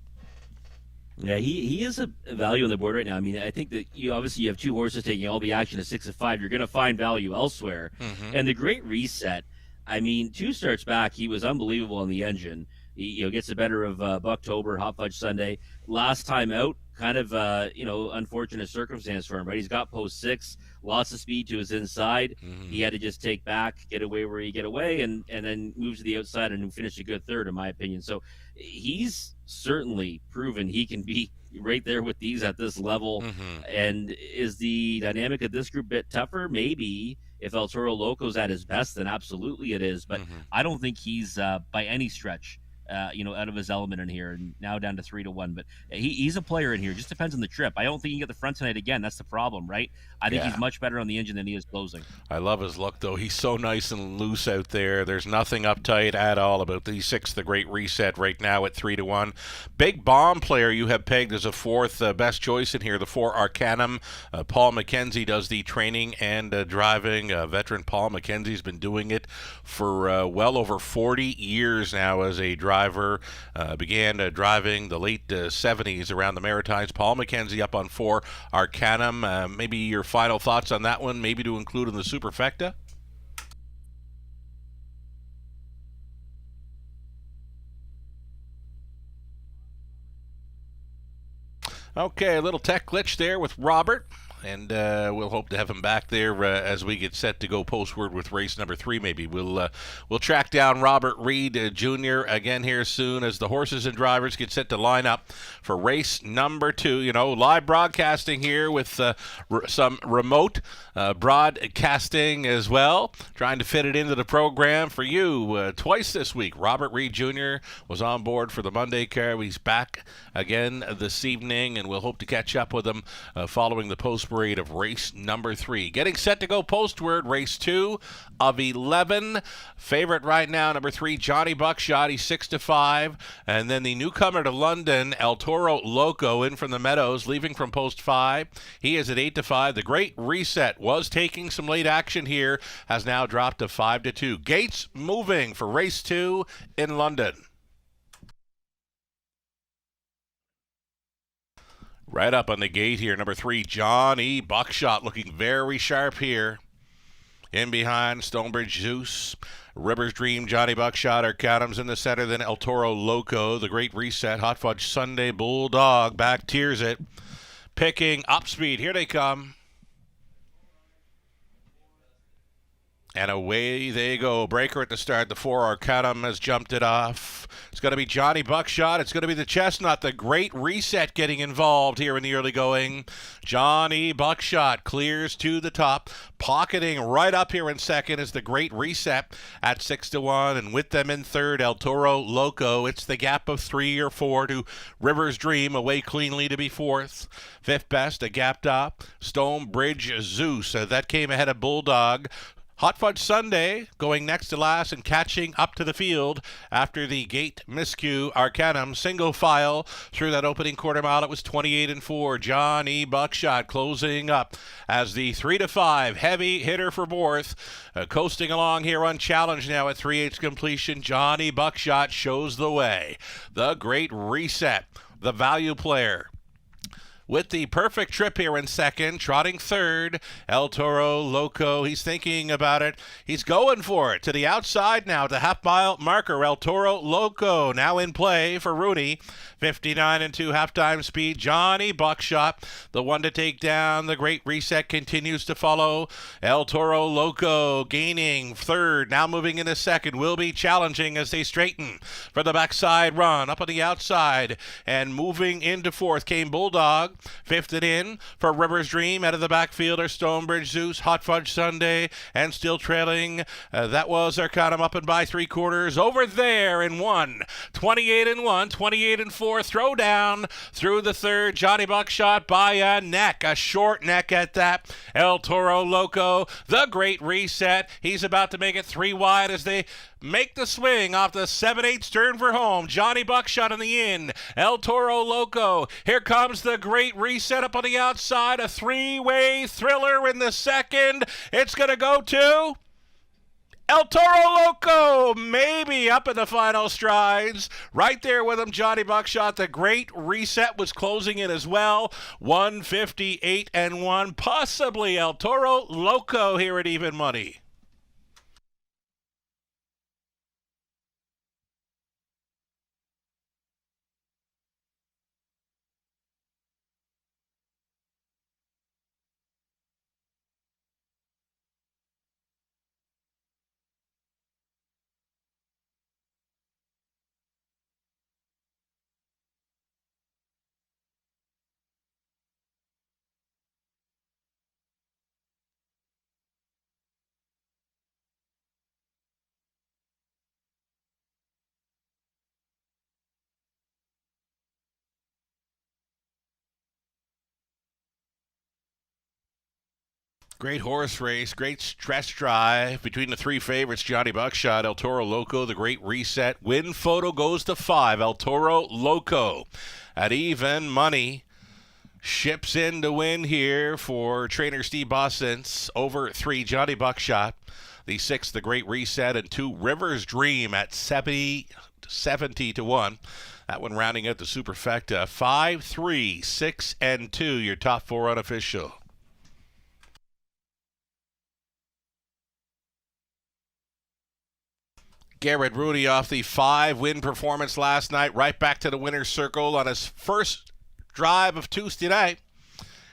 Yeah, he is a value on the board right now. I mean, I think that you have two horses taking all the action at 6-5. You're going to find value elsewhere. And the Great Reset, I mean, 2 starts back, he was unbelievable on the engine. He gets the better of Bucktober, Hot Fudge Sunday. Last time out, kind of unfortunate circumstance for him, right? He's got post 6, lots of speed to his inside. He had to just take back, get away where he get away, and then moves to the outside and finish a good third, in my opinion. So he's certainly proven he can be right there with these at this level. And is the dynamic of this group a bit tougher? Maybe. If El Toro Loco's at his best, then absolutely it is. But I don't think he's by any stretch out of his element in here, and now down to 3-1. But he's a player in here. Just depends on the trip. I don't think he can get the front tonight again. That's the problem, right? I think he's much better on the engine than he is closing. I love his look, though. He's so nice and loose out there. There's nothing uptight at all about the 6, the Great Reset, right now at 3-1. Big bomb player you have pegged as a 4th best choice in here, the 4 Arcanum. Paul McKenzie does the training and driving. Veteran Paul McKenzie's been doing it for well over 40 years now as a driver. Began driving the late 70s around the Maritimes. Paul McKenzie up on 4 Arcanum. Maybe your final thoughts on that one, maybe to include in the Superfecta? Okay, a little tech glitch there with Robert. And we'll hope to have him back there as we get set to go postward with race number 3. Maybe we'll track down Robert Reed Jr. again here soon as the horses and drivers get set to line up for race number 2. Live broadcasting here with some remote broadcasting as well, trying to fit it into the program for you twice this week. Robert Reed Jr. was on board for the Monday car. He's back again this evening, and we'll hope to catch up with him following the post parade of race number 3. Getting set to go postward, race 2 of 11. Favorite right now, number 3, Johnny Buckshot. He's 6-5. And then the newcomer to London, El Toro Loco, in from the Meadows, leaving from post 5. He is at 8-5. The Great Reset was taking some late action here, has now dropped to 5-2. Gates moving for race 2 in London. Right up on the gate here, number 3, Johnny Buckshot, looking very sharp here. In behind, Stonebridge Zeus, Rivers Dream, Johnny Buckshot, Arcanum's in the center, then El Toro Loco, the Great Reset, Hot Fudge Sunday, Bulldog, back tiers it. Picking up speed, here they come. And away they go. Breaker at the start. The 4 Arcanum has jumped it off. It's going to be Johnny Buckshot. It's going to be the Chestnut. The Great Reset getting involved here in the early going. Johnny Buckshot clears to the top. Pocketing right up here in second is the Great Reset at 6-1. And with them in third, El Toro Loco. It's the gap of 3 or 4 to Rivers Dream. Away cleanly to be 4th. 5th best, a gap top. Stonebridge Zeus. That came ahead of Bulldog. Hot Fudge Sunday going next to last and catching up to the field after the gate miscue. Arcanum single file through that opening quarter mile. It was 28-4. Johnny Buckshot closing up as the 3-5 heavy hitter for Borth. Coasting along here unchallenged now at 3/8 completion. Johnny Buckshot shows the way. The Great Reset, the value player, with the perfect trip here in second, trotting third, El Toro Loco. He's thinking about it. He's going for it. To the outside now, the half-mile marker. El Toro Loco now in play for Rooney. 59-2 halftime speed. Johnny Buckshot, the one to take down. The Great Reset continues to follow. El Toro Loco gaining third, now moving into second. Will be challenging as they straighten for the backside run. Up on the outside and moving into fourth came Bulldog. 5th and in for Rivers Dream. Out of the backfield are Stonebridge Zeus, Hot Fudge Sunday, and still trailing. That was Arcanum up and by 3/4. Over there in 1. 28-1, 28-4. Throw down through the third. Johnny Buckshot by a neck, a short neck at that. El Toro Loco, the Great Reset. He's about to make it 3 wide as they make the swing off the 7/8 stern for home. Johnny Buckshot in the in. El Toro Loco. Here comes the Great Reset up on the outside. A 3-way thriller in the second. It's going to go to El Toro Loco, maybe up in the final strides. Right there with him, Johnny Buckshot. The Great Reset was closing in as well. 158 and 1. Possibly El Toro Loco here at even money. Great horse race, great stress drive between the three favorites, Johnny Buckshot, El Toro Loco, the Great Reset. Win photo goes to 5, El Toro Loco. At even money, ships in to win here for trainer Steve Bossens. Over 3, Johnny Buckshot. The 6, the Great Reset, and 2, Rivers Dream at 70 to 1. That one rounding out the superfecta. 5, 3, 6, and 2, your top 4 unofficial. Garrett Rooney off the 5-win performance last night, right back to the winner's circle on his first drive of Tuesday night.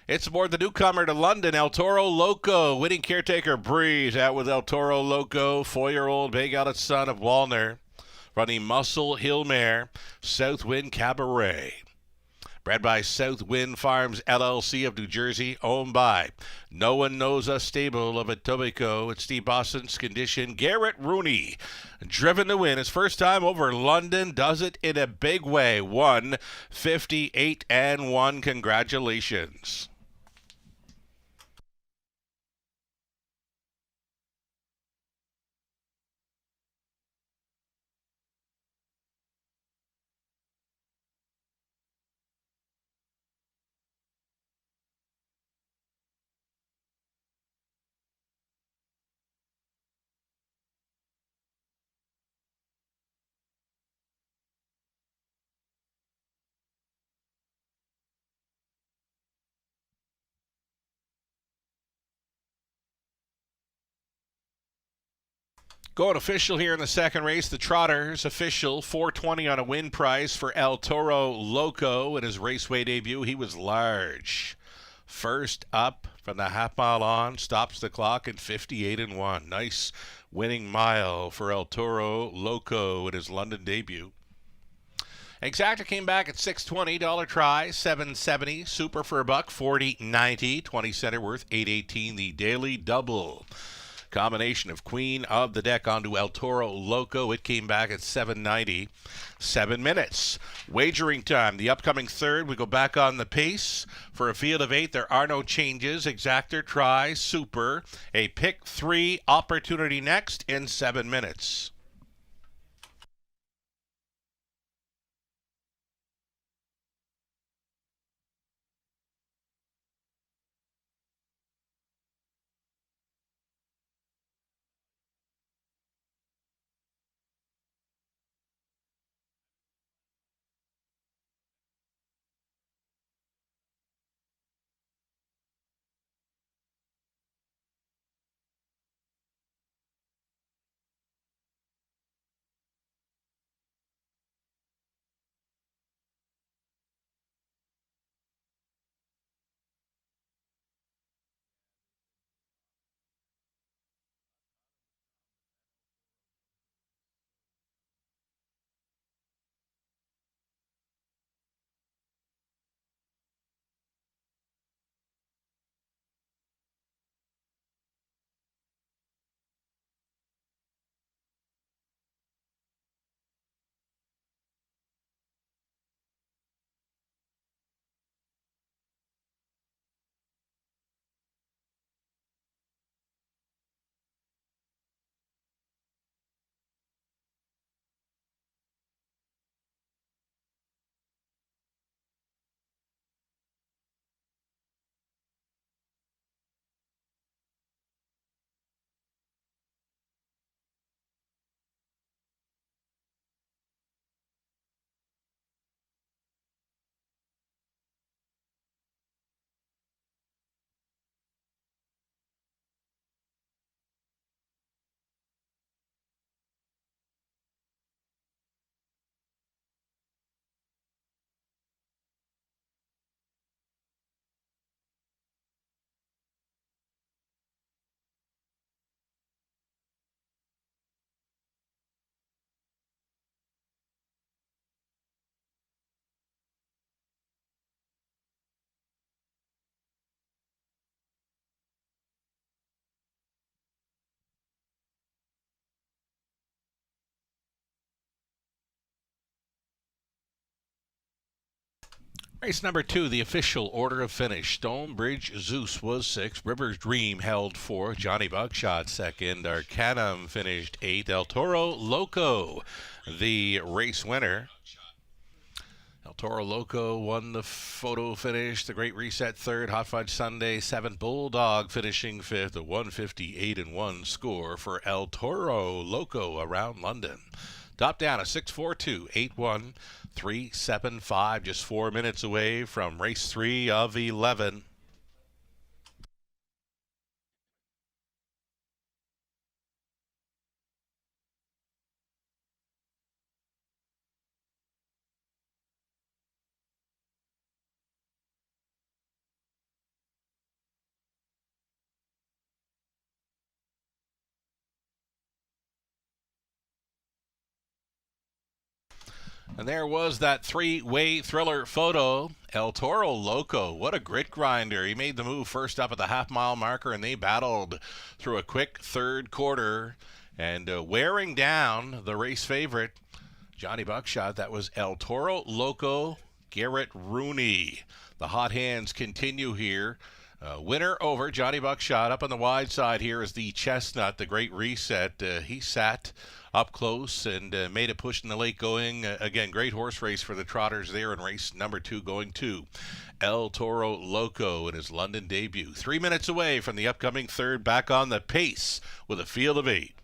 It's aboard the newcomer to London, El Toro Loco. Winning caretaker Breeze out with El Toro Loco, 4-year-old Big Eldest son of Walner. Running Muscle Hill Mare, Southwind Cabaret. Bred by Southwind Farms LLC of New Jersey, owned by No One Knows Us Stable of Etobicoke. It's Steve Boston's condition. Garrett Rooney, driven to win his first time over London, does it in a big way. 158 and 1. Congratulations. Going official here in the second race, the Trotters official, 420 on a win price for El Toro Loco. In his raceway debut, he was large. First up from the half mile on, stops the clock at 58 and 1. Nice winning mile for El Toro Loco in his London debut. Exacta came back at $620, dollar try, $770. Super for $1, $40.90. 20 center worth, $818. The daily double. Combination of Queen of the Deck onto El Toro Loco. It came back at $790. 7 minutes. Wagering time. The upcoming third, we go back on the pace. For a field of 8, there are no changes. Exactor, try, super. A pick 3 opportunity next in 7 minutes. Race number 2, the official order of finish. Stonebridge Zeus was 6. Rivers Dream held 4. Johnny Buckshot 2nd. Arcanum finished 8th. El Toro Loco, the race winner. El Toro Loco won the photo finish. The Great Reset 3rd. Hot Fudge Sunday 7th. Bulldog finishing 5th. A 158-1 score for El Toro Loco around London. Top down a 6:42.81. 3:75, just 4 minutes away from race 3 of 11. And there was that three-way thriller photo. El Toro Loco, what a grit grinder. He made the move first up at the half-mile marker, and they battled through a quick third quarter. And wearing down the race favorite, Johnny Buckshot, that was El Toro Loco, Garrett Rooney. The hot hands continue here. Winner over Johnny Buckshot. Up on the wide side here is the Chestnut, the Great Reset. He sat up close and made a push in the late going. Again, great horse race for the Trotters there in race number 2 going to El Toro Loco in his London debut. 3 minutes away from the upcoming third, back on the pace with a field of 8.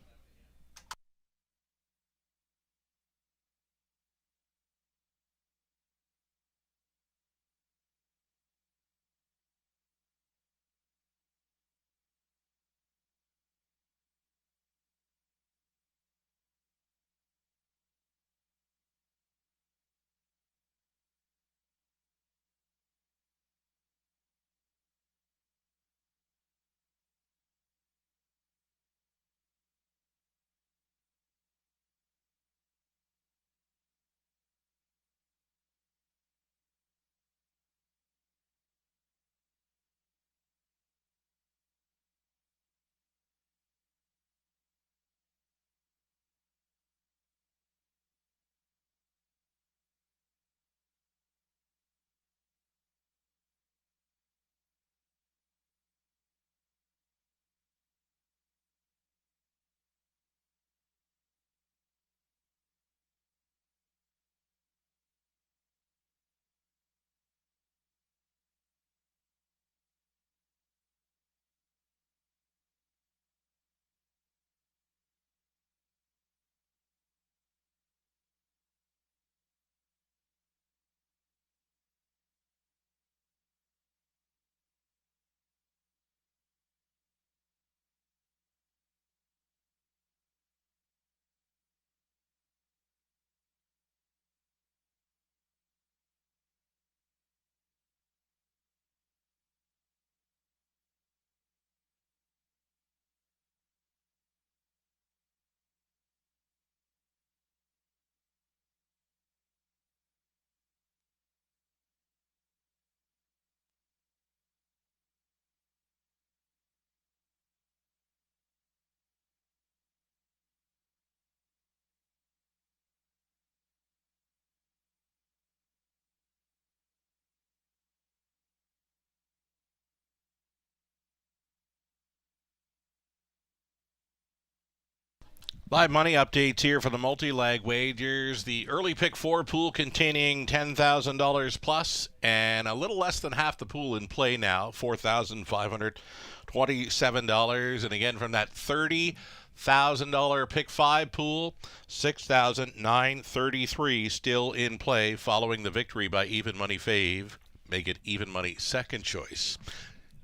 Live money updates here for the multi-leg wagers. The early pick 4 pool containing $10,000 plus, and a little less than half the pool in play now, $4,527. And again, from that $30,000 pick 5 pool, $6,933 still in play following the victory by Even Money Fave. Make it Even Money second choice.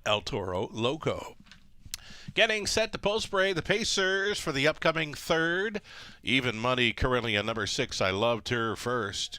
El Toro Loco. Getting set to post spray the Pacers for the upcoming third. Even Money currently at number 6. I Loved Her first.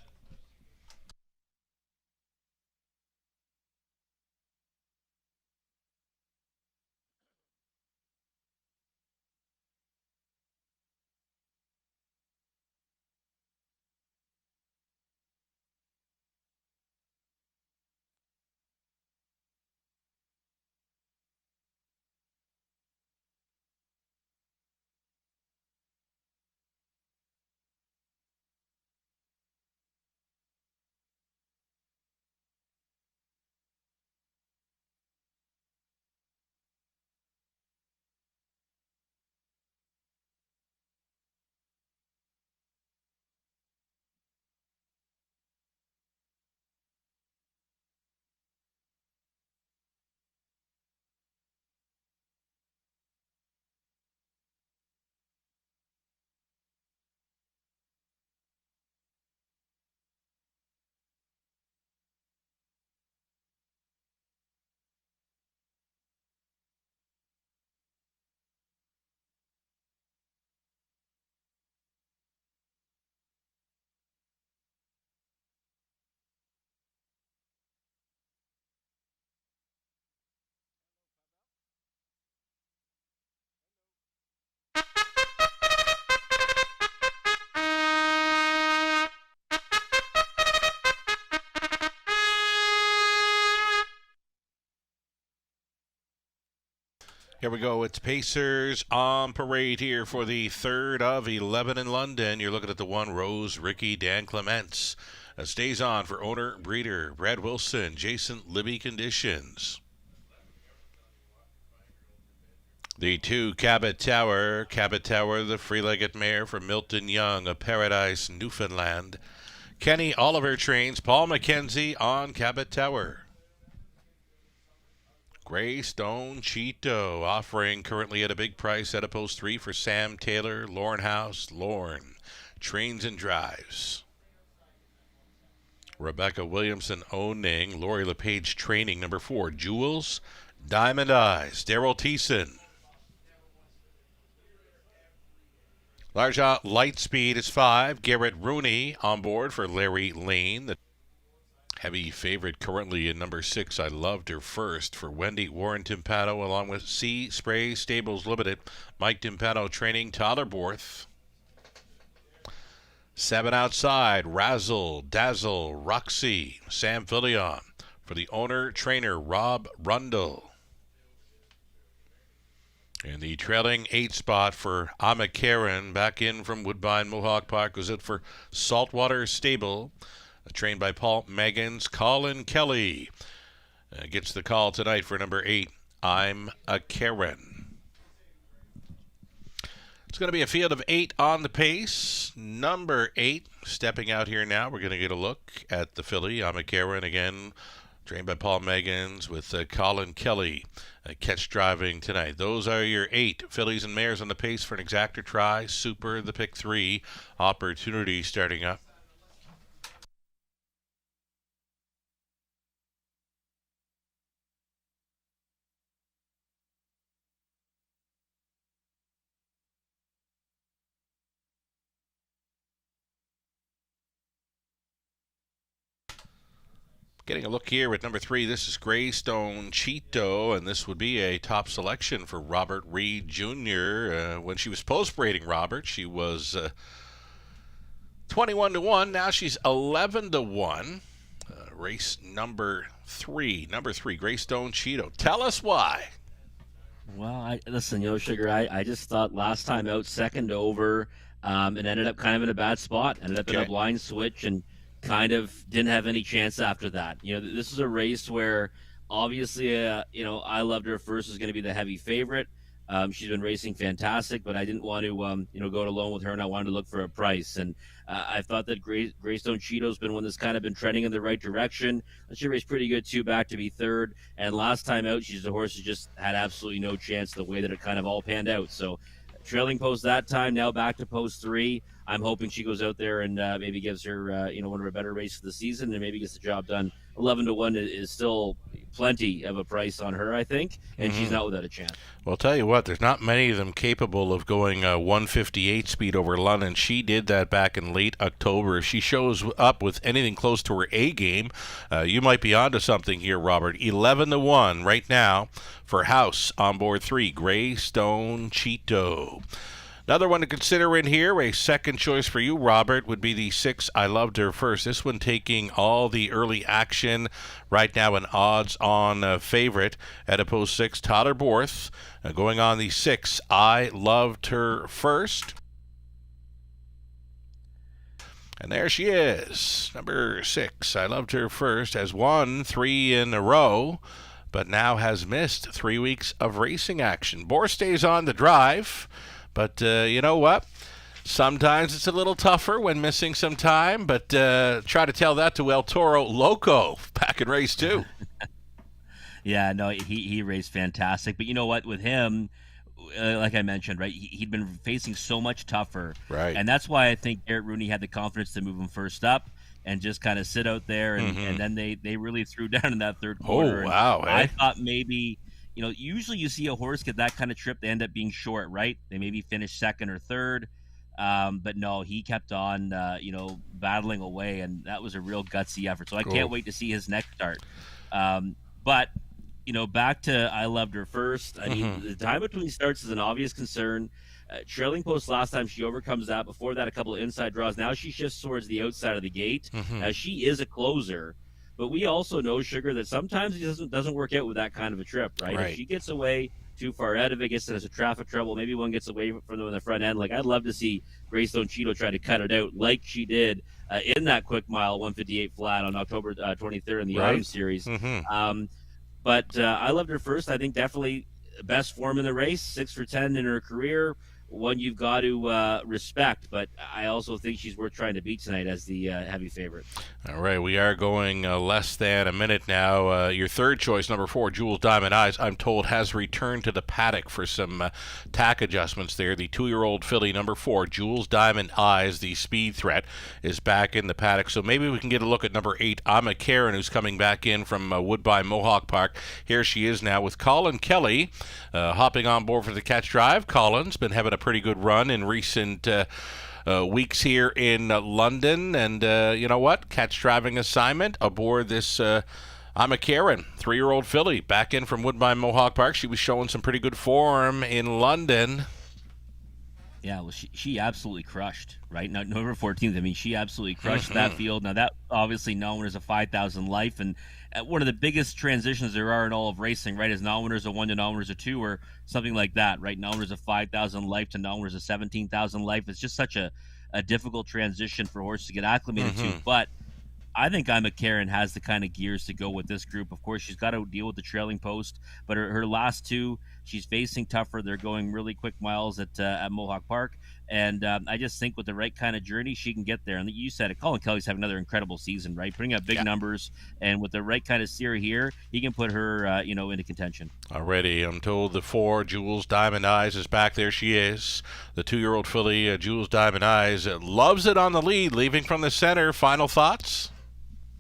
Here we go. It's Pacers on parade here for the third of 11 in London. You're looking at the one Rose, Ricky, Dan Clements. Stays on for owner, breeder, Brad Wilson, Jason Libby conditions. The 2 Cabot Tower, the free-legged mare from Milton Young of Paradise, Newfoundland. Kenny Oliver trains Paul McKenzie on Cabot Tower. Greystone Cheeto offering currently at a big price at post 3 for Sam Taylor, Lorne House, Lorne. Trains and drives. Rebecca Williamson owning Lori LePage training number 4. Jewels, Diamond Eyes, Daryl Thiessen. Large out Lightspeed is 5. Garrett Rooney on board for Larry Lane. The heavy favorite currently in number 6, I Loved Her First, for Wendy Warren Timpano, along with Sea Spray Stables Limited. Mike Timpano training Tyler Borth. 7 outside, Razzle, Dazzle, Roxy, Sam Fillion, for the owner, trainer, Rob Rundle. And the trailing 8 spot for Ama Karen, back in from Woodbine Mohawk Park, was it for Saltwater Stable, trained by Paul Meggins. Colin Kelly gets the call tonight for number 8, I'm a Karen. It's going to be a field of 8 on the pace. Number 8 stepping out here now. We're going to get a look at the filly, I'm a Karen, again, trained by Paul Meggins with Colin Kelly catch driving tonight. Those are your 8 fillies and mares on the pace for an exactor try. Super, the pick 3 opportunity starting up. Getting a look here at number 3, this is Greystone Cheeto, and this would be a top selection for Robert Reed Jr. When she was post-braiding Robert, she was 21-1. Now she's 11-1. Race number 3, Greystone Cheeto. Tell us why. Well, listen, Sugar, I just thought last time out, second over, and ended up kind of in a bad spot. Ended up in a blind switch and kind of didn't have any chance after that. This is a race where obviously, I Loved Her First is going to be the heavy favorite. She's been racing fantastic, but I didn't want to, go it alone with her, and I wanted to look for a price. And I thought that Greystone Cheeto's been one that's kind of been trending in the right direction. She raced pretty good too, back to be third. And last time out, she's a horse who just had absolutely no chance the way that it kind of all panned out. So trailing post that time, now back to post 3. I'm hoping she goes out there and maybe gives her, one of her better races of the season and maybe gets the job done. 11-1 is still plenty of a price on her, I think, and she's not without a chance. Well, I'll tell you what, there's not many of them capable of going 158 speed over London. She did that back in late October. If she shows up with anything close to her A game, you might be onto something here, Robert. 11-1 right now for House on board 3, Greystone Cheeto. Another one to consider in here, a second choice for you, Robert, would be the 6, I Loved Her First. This one taking all the early action right now, an odds-on favorite at a post 6, Tyler Borth, going on the 6, I Loved Her First. And there she is, number 6, I Loved Her First, has won 3 in a row, but now has missed 3 weeks of racing action. Borth stays on the drive. But you know what? Sometimes it's a little tougher when missing some time, but try to tell that to El Toro Loco back in race 2. Yeah, no, he raced fantastic. But you know what? With him, like I mentioned, right, he'd been facing so much tougher. Right. And that's why I think Garrett Rooney had the confidence to move him first up and just kind of sit out there. And then they really threw down in that third quarter. Oh, wow. I thought maybe... usually you see a horse get that kind of trip, they end up being short, right? They maybe finish second or third. But no, he kept on, battling away, and that was a real gutsy effort. So I can't wait to see his next start. But, back to I Loved Her First. I mean, the time between starts is an obvious concern. Trailing post last time, she overcomes that. Before that, a couple of inside draws. Now she shifts towards the outside of the gate. She is a closer. But we also know, Sugar, that sometimes it doesn't work out with that kind of a trip, right? If she gets away too far out of it, gets into some traffic trouble. Maybe one gets away from them in the front end. Like, I'd love to see Greystone Cheeto try to cut it out like she did in that quick mile 158 flat on October 23rd in the Autumn Series. But I loved her first. I think definitely best form in the race, 6 for 10 in her career. One you've got to respect, but I also think she's worth trying to beat tonight as the heavy favorite. All right, we are going less than a minute now. Your third choice, number 4, Jules Diamond Eyes, I'm told has returned to the paddock for some tack adjustments there. The 2-year-old filly, number 4, Jules Diamond Eyes, the speed threat, is back in the paddock. So maybe we can get a look at number 8, Ama Karen, who's coming back in from Woodbine Mohawk Park. Here she is now with Colin Kelly hopping on board for the catch drive. Colin's been having a pretty good run in recent weeks here in London, and you know what? Catch driving assignment aboard this Ama Karen, 3-year-old filly, back in from Woodbine Mohawk Park. She was showing some pretty good form in London. Yeah, well, she absolutely crushed, right? Now, November 14th, I mean, she absolutely crushed that field. Now, that obviously non-winners a 5,000 life, and one of the biggest transitions there are in all of racing, right, is non-winners of 1 to non-winners of 2 or something like that, right? Non-winners of 5,000 life to non-winners of 17,000 life. It's just such a difficult transition for horses to get acclimated to, but I think Ama Karen has the kind of gears to go with this group. Of course, she's got to deal with the trailing post, but her last 2, she's facing tougher. They're going really quick miles at Mohawk Park, and I just think with the right kind of journey, she can get there. And you said it, Colin Kelly's having another incredible season, right? Putting up big numbers, and with the right kind of steer here, he can put her, into contention. Already, I'm told the 4, Jules Diamond Eyes, is back. There she is. The 2-year-old filly, Jules Diamond Eyes, loves it on the lead, leaving from the center. Final thoughts?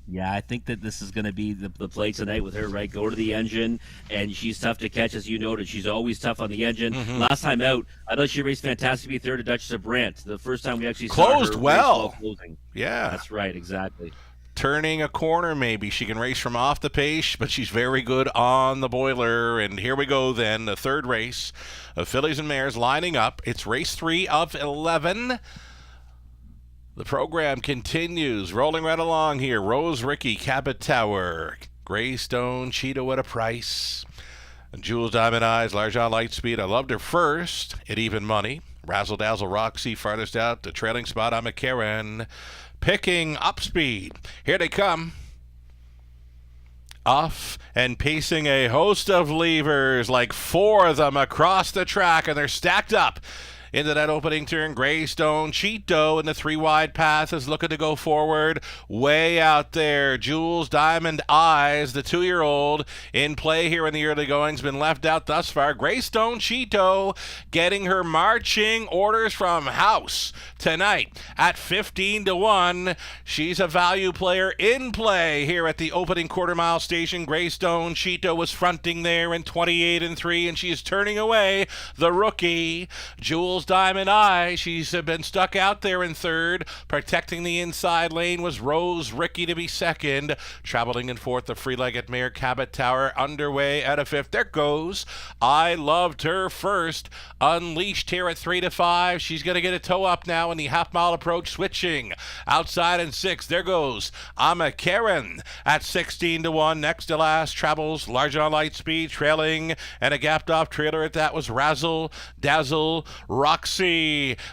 Yeah, I think that this is going to be the play tonight with her, right? Go to the engine, and she's tough to catch, as you noted. She's always tough on the engine. Last time out, I thought she raced fantastically third to Duchess of Brant. The first time we actually saw her well. Closing. Yeah. That's right, exactly. Turning a corner, maybe. She can race from off the pace, but she's very good on the boiler. And here we go then, the third race of fillies and mares lining up. It's race 3 of 11. The program continues, rolling right along here. Rose Ricky, Cabot Tower, Greystone Cheeto at a price. Jules Diamond Eyes, Largent Lightspeed. I loved her first at even money. Razzle Dazzle Roxy farthest out. The trailing spot, Ama Karen. Picking up speed. Here they come. Off and pacing a host of levers, like 4 of them across the track, and they're stacked up into that opening turn. Greystone Cheeto in the 3-wide path is looking to go forward. Way out there, Jules Diamond Eyes, the 2-year-old, in play here in the early goings, been left out thus far. Greystone Cheeto getting her marching orders from house tonight at 15-1. She's a value player in play here at the opening quarter-mile station. Greystone Cheeto was fronting there in 28-3, and she's turning away the rookie, Jules Diamond Eye. She's been stuck out there in third. Protecting the inside lane was Rose Ricky to be second. Traveling in fourth, the free-legged mare Cabot Tower underway at a fifth. There goes I Loved Her First. Unleashed here at 3-5. She's going to get a toe up now in the half-mile approach. Switching outside in sixth. There goes Ama Karen at 16-1. Next to last, travels Largent Lightspeed, trailing, and a gapped-off trailer at that was Razzle Dazzle Roxy.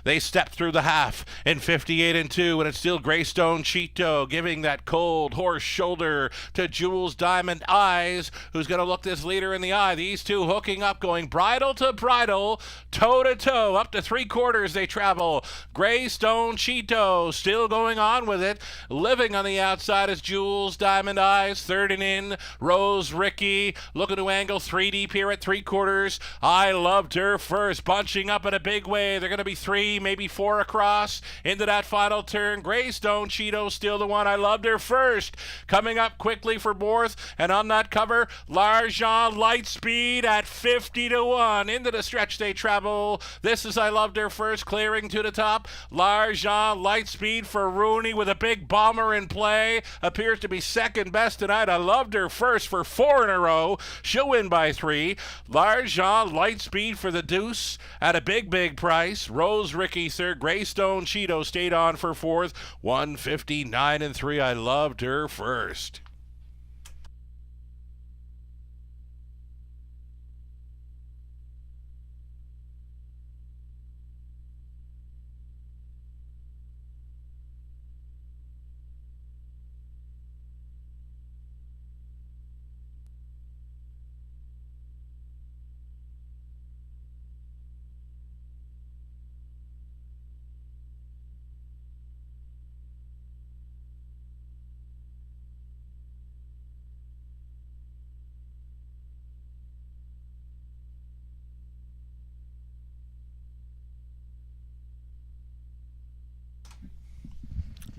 They stepped through the half in 58-2, and it's still Greystone Cheeto giving that cold horse shoulder to Jules Diamond Eyes, who's going to look this leader in the eye. These two hooking up, going bridle to bridle, toe to toe, up to 3/4 they travel. Greystone Cheeto still going on with it. Living on the outside is Jules Diamond Eyes. Third and in, Rose Ricky looking to angle 3 deep here at 3/4. I Loved Her First, bunching up in a big way. They're going to be 3, maybe 4 across into that final turn. Greystone Cheeto still the one. I Loved Her First coming up quickly for fourth, and on that cover, Largent Lightspeed at 50-1. Into the stretch they travel. This is I Loved Her First clearing to the top. Largent Lightspeed for Rooney with a big bomber in play. Appears to be second best tonight. I Loved Her First for 4 in a row. She'll win by 3. Largent Lightspeed for the deuce at a big price. Rose Ricky third. Greystone Cheeto stayed on for fourth. 159-3. I Loved Her First.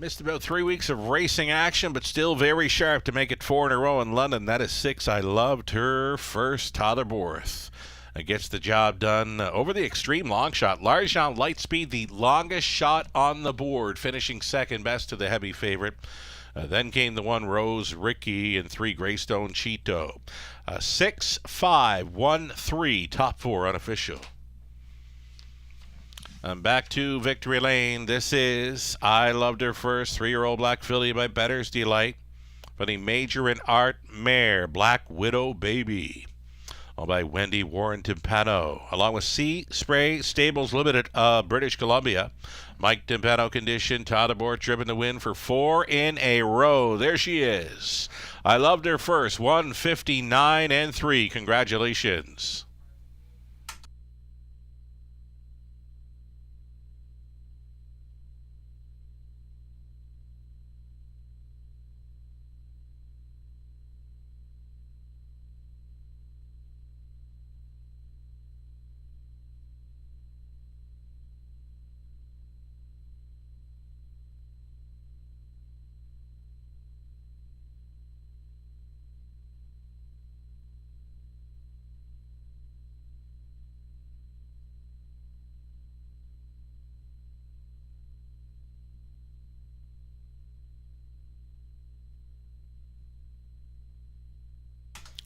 Missed about 3 weeks of racing action, but still very sharp to make it 4 in a row in London. That is 6. I Loved Her First. Tyler Borth gets the job done over the extreme long shot. L'Argent Lightspeed, the longest shot on the board, finishing second best to the heavy favorite. Then came the one Rose Ricky and 3 Greystone Cheeto. 6, 5, 1, 3, top 4 unofficial. Back to Victory Lane. This is I Loved Her First, 3-year-old black filly by Bettor's Delight. For the Major and Art mare, Black Widow Baby, all by Wendy Warren Timpano, along with Sea Spray Stables Limited of British Columbia. Mike Timpano condition, Tyler Borth driven to win for 4 in a row. There she is. I Loved Her First, 159 and 3. Congratulations.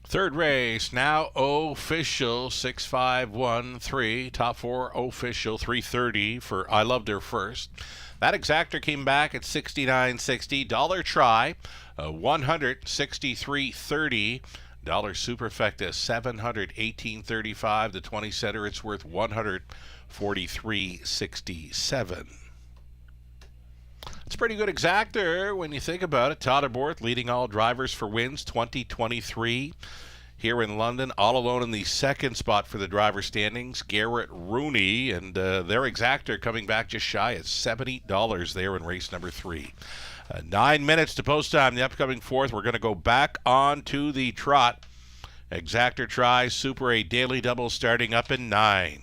Third race, now official, 6-5-1-3. Top 4 official, 330 for I Loved Her First. That exactor came back at $69.60. Dollar try, 163.30. Dollar superfecta, 718.35. The 20 center, it's worth 143.67. It's a pretty good exactor when you think about it. Tyler Borth leading all drivers for wins 2023 here in London. All alone in the second spot for the driver standings, Garrett Rooney, and their exactor coming back just shy at $70 there in race number 3. 9 minutes to post time. The upcoming fourth, we're going to go back on to the trot. Exactor try, Super A daily double starting up in 9.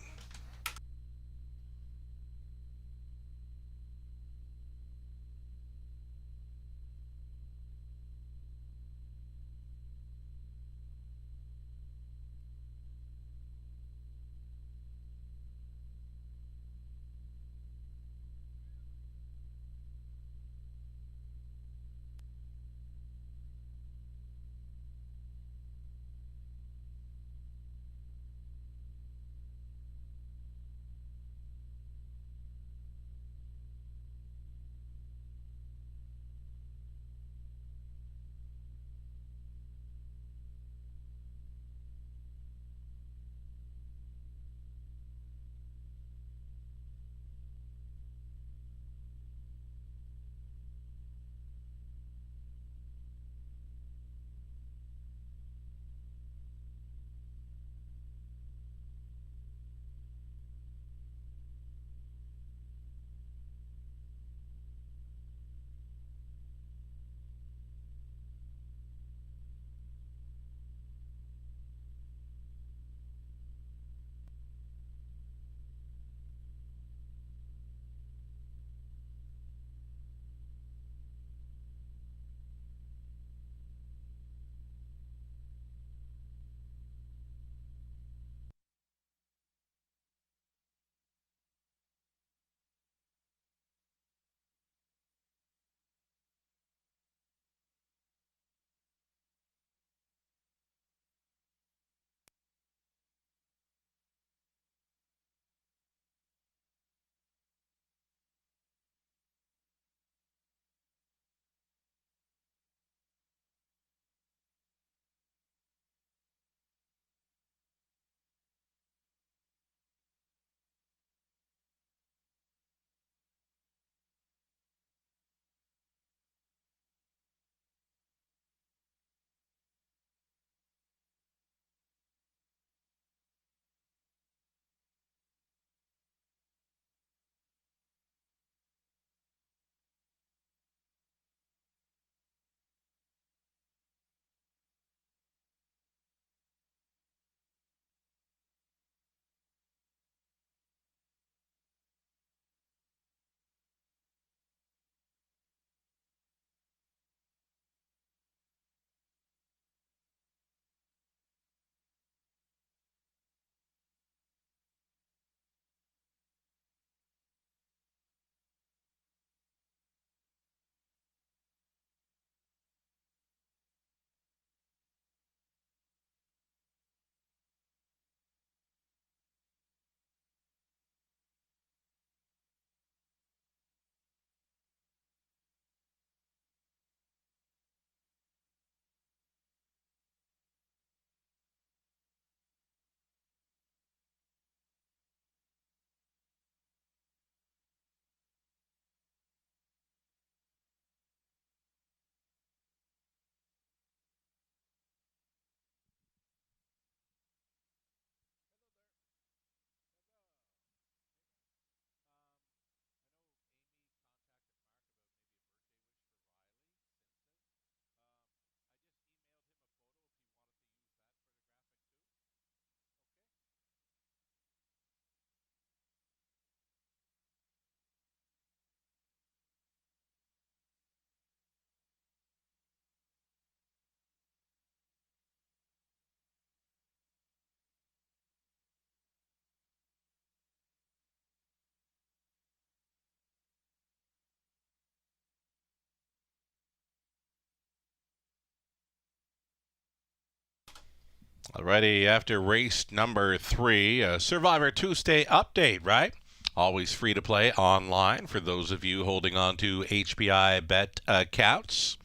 Alrighty, after race number 3, Survivor Tuesday update, right? Always free to play online for those of you holding on to HPI bet accounts.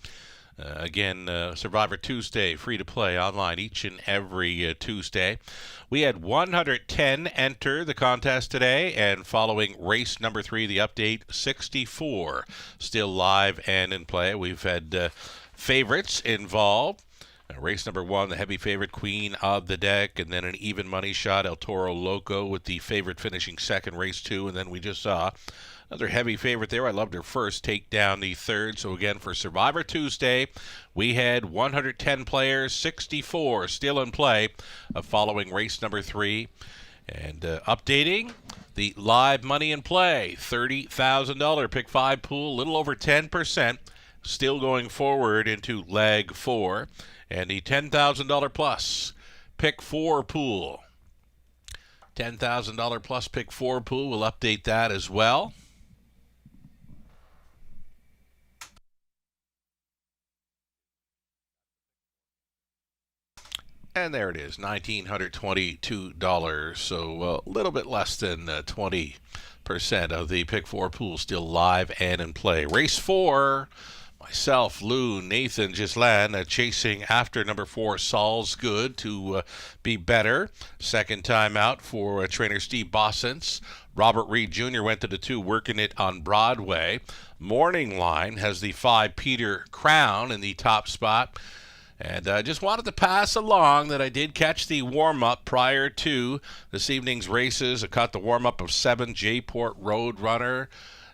Again, Survivor Tuesday, free to play online each and every Tuesday. We had 110 enter the contest today, and following race number 3, the update, 64 still live and in play. We've had favorites involved. Race number 1, the heavy favorite, Queen of the Deck, and then an even money shot, El Toro Loco, with the favorite finishing second. Race 2, and then we just saw another heavy favorite there. I loved her first, take down the third. So again, for Survivor Tuesday, we had 110 players, 64 still in play, following race number 3. And updating the live money in play, $30,000 pick 5 pool, a little over 10%, still going forward into leg 4. And the $10,000 plus pick 4 pool. $10,000 plus pick 4 pool. We'll update that as well. And there it is, $1,922. So a little bit less than 20% of the pick 4 pool still live and in play. Race 4. Myself, Lou, Nathan, Gislan chasing after number 4, Saul's Good, to be better. Second time out for trainer Steve Bossens. Robert Reed Jr. went to the 2, Working It on Broadway. Morning Line has the 5, Peter Crown, in the top spot. And I just wanted to pass along that I did catch the warm-up prior to this evening's races. I caught the warm-up of 7, J-Port Roadrunner.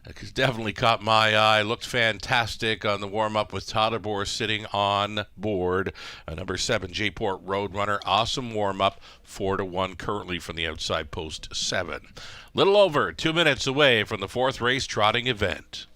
It definitely caught my eye. Looked fantastic on the warm-up with Todderbor sitting on board. Number 7, J-Port Roadrunner. Awesome warm-up. 4-1 currently from the outside post 7. Little over 2 minutes away from the 4th race trotting event.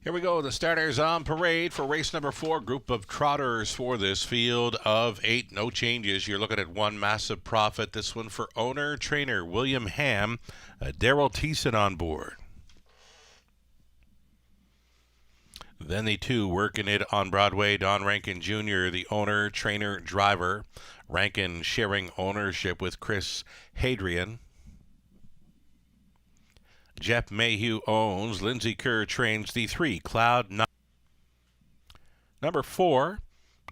Here we go. The starters on parade for race number 4. Group of trotters for this field of 8. No changes. You're looking at one massive profit. This one for owner, trainer William Ham. Daryl Thiessen on board. Then the 2 working it on Broadway. Don Rankin Jr., the owner, trainer, driver. Rankin sharing ownership with Chris Hadrian. Jeff Mayhew owns. Lindsay Kerr trains the 3. Cloud 9. Number 4,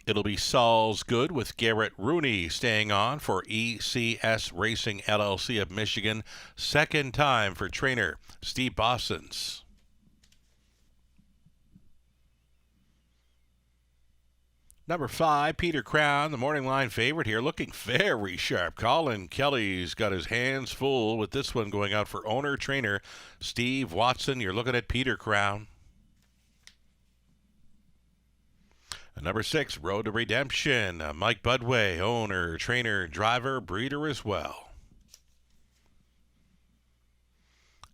it'll be Saul's Good with Garrett Rooney staying on for ECS Racing LLC of Michigan. Second time for trainer Steve Bossens. Number 5, Peter Crown, the morning line favorite here, looking very sharp. Colin Kelly's got his hands full with this one going out for owner-trainer Steve Watson. You're looking at Peter Crown. Number 6, Road to Redemption. Mike Budway, owner, trainer, driver, breeder as well.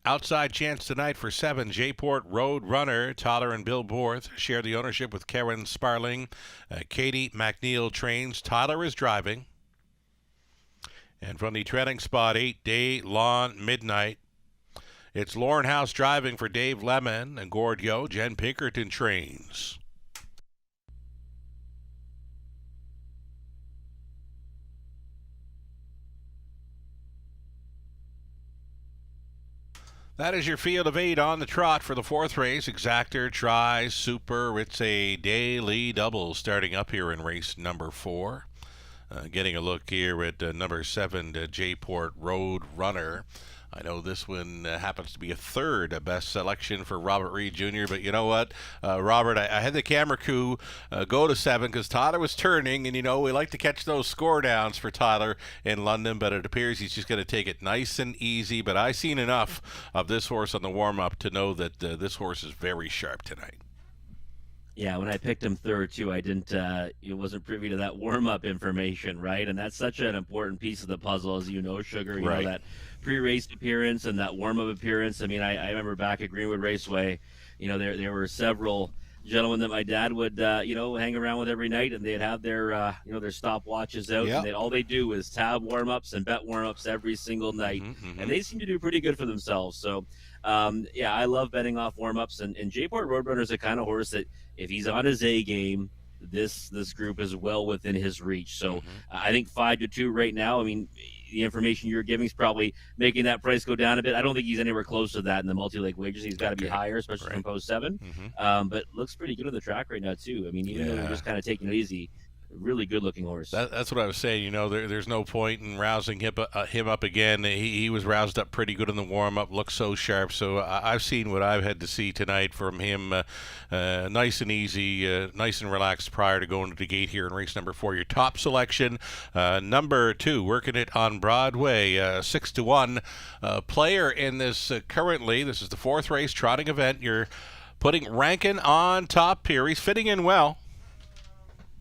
Outside chance tonight for 7, Jayport Road Runner. Tyler and Bill Borth share the ownership with Karen Sparling. Katie McNeil trains. Tyler is driving. And from the trailing spot, 8, Day Lawn Midnight. It's Lauren House driving for Dave Lemon and Gord Yo. Jen Pinkerton trains. That is your field of 8 on the trot for the 4th race. Exactor, Try, Super. It's a daily double starting up here in race number 4. Getting a look here at number 7, Jayport Road Runner. I know this one happens to be a 3rd best selection for Robert Reed Jr., but you know what, Robert, I had the camera crew go to 7 because Tyler was turning, and you know we like to catch those score downs for Tyler in London, but it appears he's just going to take it nice and easy. But I've seen enough of this horse on the warm-up to know that this horse is very sharp tonight. Yeah, when I picked him 3rd too, I didn't. It wasn't privy to that warm-up information, right? And that's such an important piece of the puzzle, as you know, Sugar. You right. know, that pre-race appearance and that warm-up appearance. I mean, I remember back at Greenwood Raceway, you know, there were several gentlemen that my dad would, hang around with every night, and they'd have their, their stopwatches out, Yep. and all they do is tab warm-ups and bet warm-ups every single night, and they seem to do pretty good for themselves. So, I love betting off warm-ups, and Jayport Roadrunner is the kind of horse that if he's on his A game, this group is well within his reach. So I think 5-2 right now. I mean, the information you're giving is probably making that price go down a bit. I don't think he's anywhere close to that in the multi-leg wagers. He's got to be higher, especially from post 7. But looks pretty good on the track right now too. I mean, even though we're just kind of taking it easy, really good looking horse. That's what I was saying. You know, there's no point in rousing him up again. He was roused up pretty good in the warm-up, looked so sharp. So I've seen what I've had to see tonight from him. Nice and easy, nice and relaxed prior to going to the gate here in race number 4. Your top selection, number 2, working it on Broadway, 6-1 player in this currently. This is the 4th race, trotting event. You're putting Rankin on top here. He's fitting in well.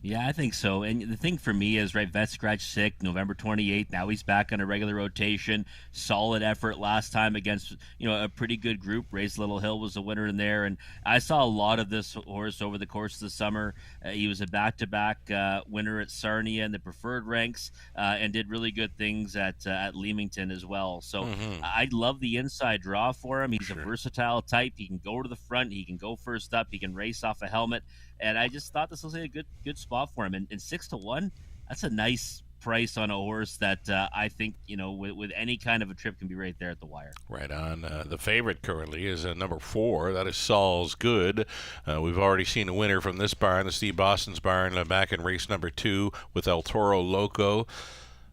Yeah, I think so. And the thing for me is, right, Vet Scratch sick, November 28th. Now he's back on a regular rotation. Solid effort last time against, a pretty good group. Race Little Hill was the winner in there. And I saw a lot of this horse over the course of the summer. He was a back-to-back winner at Sarnia in the preferred ranks and did really good things at Leamington as well. So I love the inside draw for him. He's a versatile type. He can go to the front. He can go first up. He can race off a helmet. And I just thought this was a good spot for him. And 6-1, that's a nice price on a horse that I think, with any kind of a trip can be right there at the wire. Right on. The favorite currently is number 4. That is Saul's Good. We've already seen a winner from this barn, the Steve Bossens barn, back in race number 2 with El Toro Loco.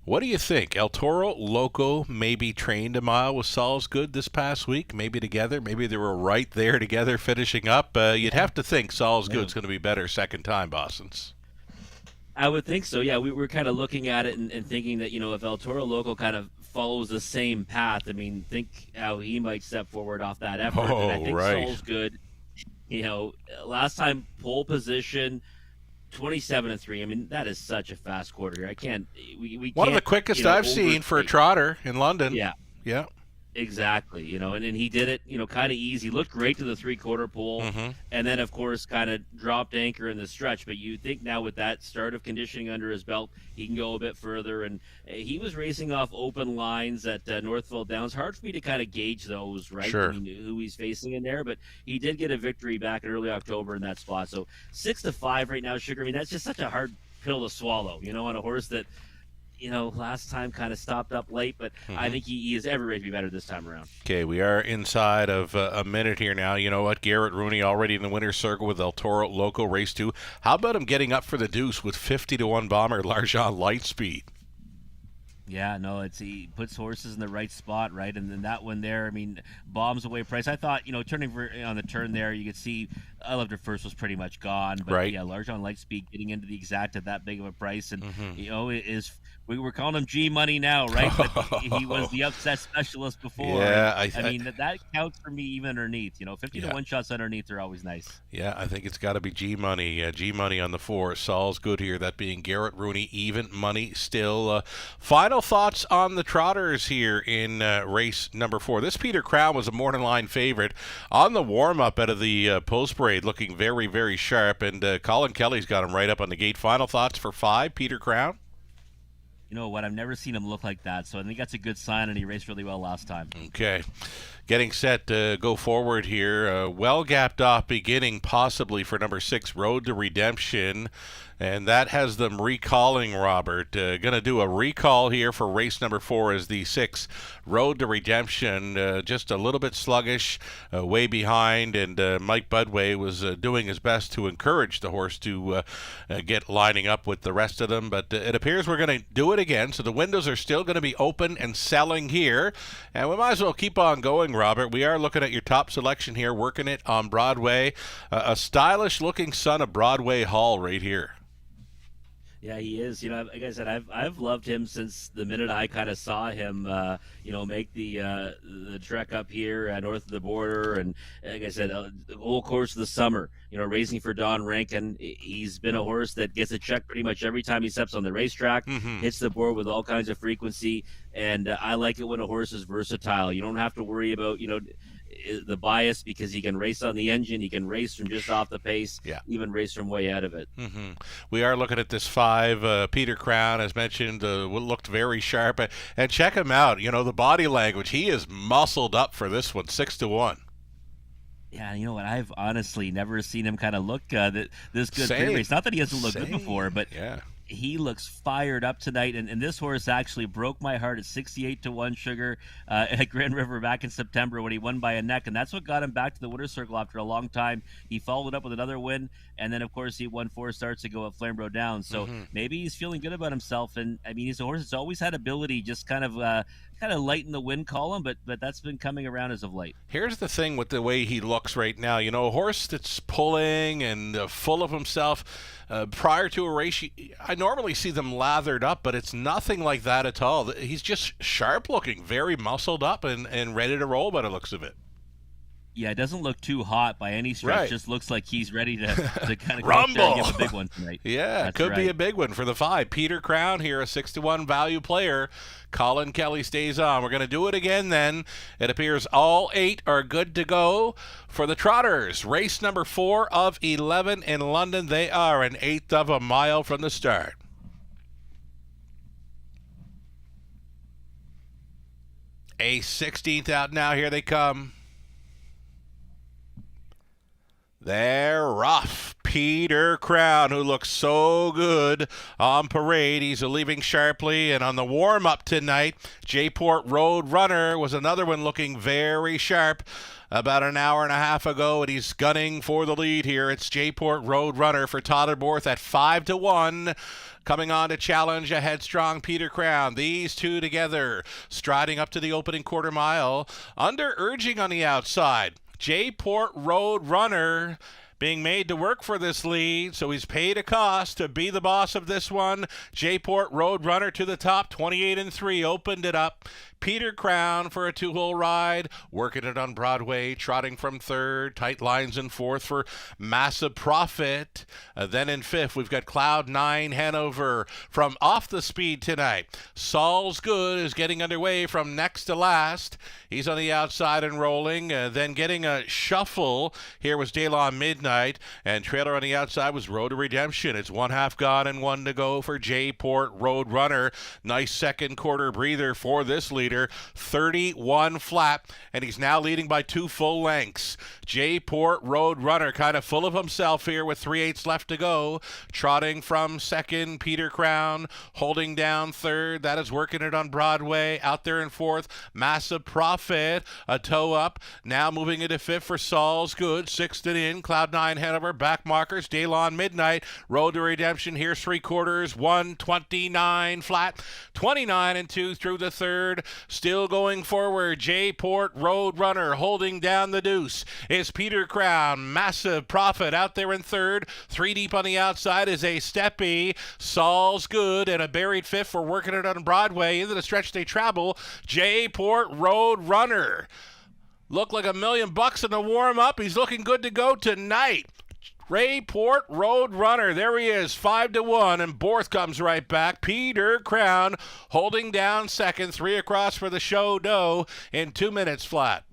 What do you think? El Toro Loco maybe trained a mile with Saul's Good this past week, maybe together. Maybe they were right there together finishing up. You'd have to think Saul's Good's going to be better second time, Bossens. I would think so, yeah. We were kind of looking at it and thinking that, if El Toro Loco kind of follows the same path, I mean, think how he might step forward off that effort. And I think Saul's Good, last time pole position, 27-3. I mean, that is such a fast quarter. I can't. We one of the quickest I've seen for a trotter in London. Yeah. Yeah. Exactly, and he did it, kind of easy. Looked great to the three-quarter pole, and then of course kind of dropped anchor in the stretch. But you think now with that start of conditioning under his belt, he can go a bit further. And he was racing off open lines at Northville Downs. Hard for me to kind of gauge those, right? Sure. I mean, who he's facing in there, but he did get a victory back in early October in that spot. So 6-5 right now, Sugar. I mean, that's just such a hard pill to swallow, on a horse that last time kind of stopped up late, but I think he is every way to be better this time around. Okay, we are inside of a minute here now. You know what? Garrett Rooney already in the winner's circle with El Toro Loco Race 2. How about him getting up for the deuce with 50-1 bomber Largent Lightspeed? Yeah, no, he puts horses in the right spot, right? And then that one there, I mean, bombs away price. I thought, turning on the turn there, you could see I Loved Her First was pretty much gone. But right. Yeah, Largent Lightspeed getting into the exact at that big of a price. And, we were calling him G Money now, right? But he was the upset specialist before. Yeah, I mean, that counts for me even underneath. 50-1 shots underneath are always nice. Yeah, I think it's got to be G Money. G Money on the 4. Saul's good here. That being Garrett Rooney, even money still. Final thoughts on the trotters here in race number 4. This Peter Crown was a morning line favorite on the warm-up out of the post parade, looking very, very sharp. And Colin Kelly's got him right up on the gate. Final thoughts for 5, Peter Crown? You know what? I've never seen him look like that, so I think that's a good sign, and he raced really well last time. Okay. Getting set to go forward here. Well gapped off beginning possibly for number 6, Road to Redemption. And that has them recalling, Robert. Going to do a recall here for race number 4 as the 6, Road to Redemption. Just a little bit sluggish, way behind. And Mike Budway was doing his best to encourage the horse to get lining up with the rest of them. But it appears we're going to do it again. So the windows are still going to be open and selling here. And we might as well keep on going, Robert. We are looking at your top selection here, working it on Broadway. A stylish-looking son of Broadway Hall right here. Yeah, he is. Like I said, I've loved him since the minute I kind of saw him, make the trek up here north of the border, and like I said, the whole course of the summer, racing for Don Rankin. He's been a horse that gets a check pretty much every time he steps on the racetrack, hits the board with all kinds of frequency, and I like it when a horse is versatile. You don't have to worry about the bias because he can race on the engine, he can race from just off the pace, even race from way out of it. We are looking at this 5, Peter Crown, as mentioned, looked very sharp, and check him out. The body language, he is muscled up for this one, 6-1. Yeah, you know what? I've honestly never seen him kind of look this good pre-race. Not that he hasn't looked good before, but he looks fired up tonight, and this horse actually broke my heart at 68-1 Sugar at Grand River back in September when he won by a neck, and that's what got him back to the winner's circle after a long time. He followed up with another win, and then of course he won 4 starts ago at Flamborough Downs. So maybe he's feeling good about himself, and I mean he's a horse that's always had ability, just kind of lighten the win column, but that's been coming around as of late. Here's the thing with the way he looks right now. A horse that's pulling and full of himself. Prior to a race, I normally see them lathered up, but it's nothing like that at all. He's just sharp looking, very muscled up and ready to roll by the looks of it. Yeah, it doesn't look too hot by any stretch. Right. Just looks like he's ready to kind of rumble. Give a big one tonight. Yeah, That's could right. be a big one for the 5. Peter Crown here, a 6-1 value player. Colin Kelly stays on. We're going to do it again then. It appears all 8 are good to go for the Trotters. Race number 4 of 11 in London. They are an 1/8 of a mile from the start. A 16th out now. Here they come. They're rough. Peter Crown, who looks so good on parade. He's leaving sharply. And on the warm-up tonight, J-Port Road Runner was another one looking very sharp about an hour and a half ago, and he's gunning for the lead here. It's J-Port Road Runner for Totterborth at 5-1. Coming on to challenge a headstrong Peter Crown. These two together, striding up to the opening quarter mile. Under urging on the outside. J-Port Road Runner being made to work for this lead, so he's paid a cost to be the boss of this one. Jayport Roadrunner to the top, 28-3, opened it up. Peter Crown for a 2-hole ride, working it on Broadway, trotting from third, tight lines in fourth for Massive Profit. Then in fifth, we've got Cloud 9 Hanover from off the speed tonight. Saul's Good is getting underway from next to last. He's on the outside and rolling, then getting a shuffle. Here was Daylon Midnight, and trailer on the outside was Road to Redemption. It's 1/2 gone and 1 to go for Jayport Roadrunner. Nice second quarter breather for this leader. 31 flat, and he's now leading by 2 full lengths. Jayport Roadrunner kind of full of himself here with 3/8 left to go. Trotting from second, Peter Crown holding down third. That is working it on Broadway. Out there in fourth, Massive Profit, a toe up. Now moving into fifth for Saul's Good. Sixth and in, Cloud 9 Hanover, back markers, Daylon Midnight, Road to Redemption. Here's 3/4, 129 flat, 29-2 through the third. Still going forward, Jayport Roadrunner holding down the deuce is Peter Crown. Massive Profit out there in third. 3 deep on the outside is a Steppy. Saul's Good and a buried fifth for working it on Broadway. Into the stretch they travel. Jayport Roadrunner. Looked like $1 million in the warm-up. He's looking good to go tonight. Jayport Roadrunner, there he is, 5-1, and Borth comes right back. Peter Crown holding down second, 3 across for the show dough in 2 minutes flat.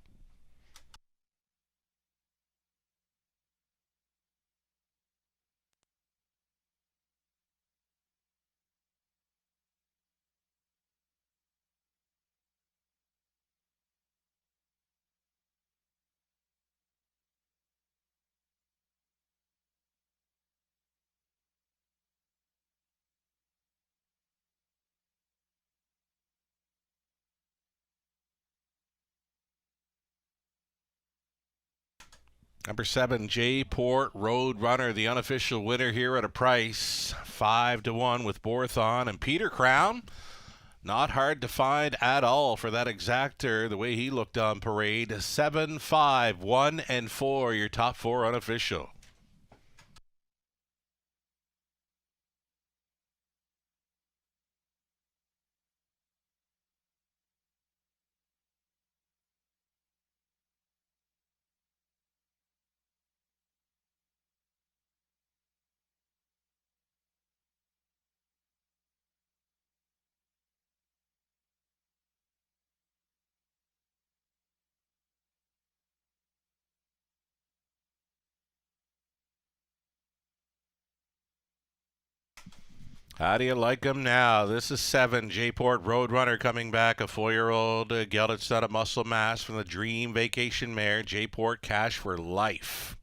Number 7, Jayport Roadrunner, the unofficial winner here at a price 5-1 with Borth on. And Peter Crown, not hard to find at all for that exactor, the way he looked on parade. 7, 5, 1, and 4, your top 4 unofficial. How do you like him now? This is 7, Jayport Roadrunner coming back, a 4-year-old gelded son of muscle mass from the Dream Vacation mare, Jayport Cash for Life.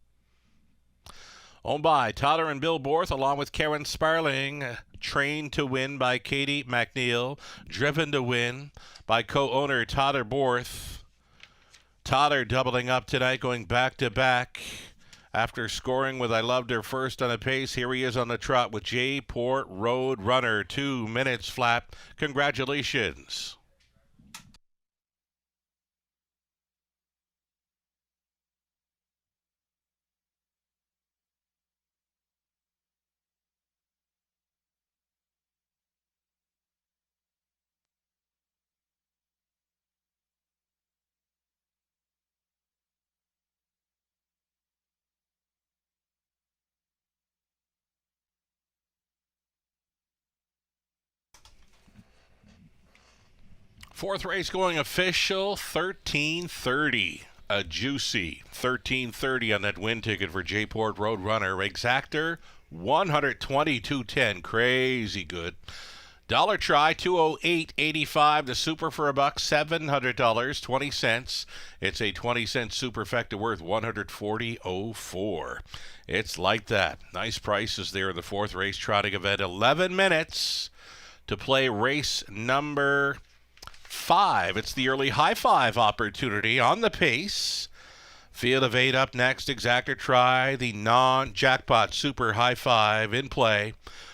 Owned by Tyler and Bill Borth, along with Karen Sparling. Trained to Win by Katie McNeil. Driven to Win by co-owner Tyler Borth. Tyler doubling up tonight, going back-to-back. After scoring with I Loved Her first on the pace, here he is on the trot with Jayport Roadrunner, 2 minutes flat. Congratulations. Fourth race going official, 13:30. A juicy 13:30 on that win ticket for Jayport Roadrunner. Exactor, 122.10. Crazy good. Dollar try, 208.85. The super for $1, $700, 20 cents. It's a 20-cent superfecta worth $140.04. It's like that. Nice prices there in the fourth race trotting event. 11 minutes to play race number 5. It's the early high five opportunity on the pace. Field of 8 up next. Exactor try, the non-jackpot super high five in play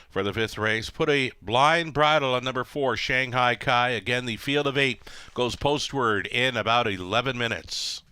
for the 5th race. Put a blind bridle on number 4, Shanghai Kai. Again, the field of 8 goes postward in about 11 minutes.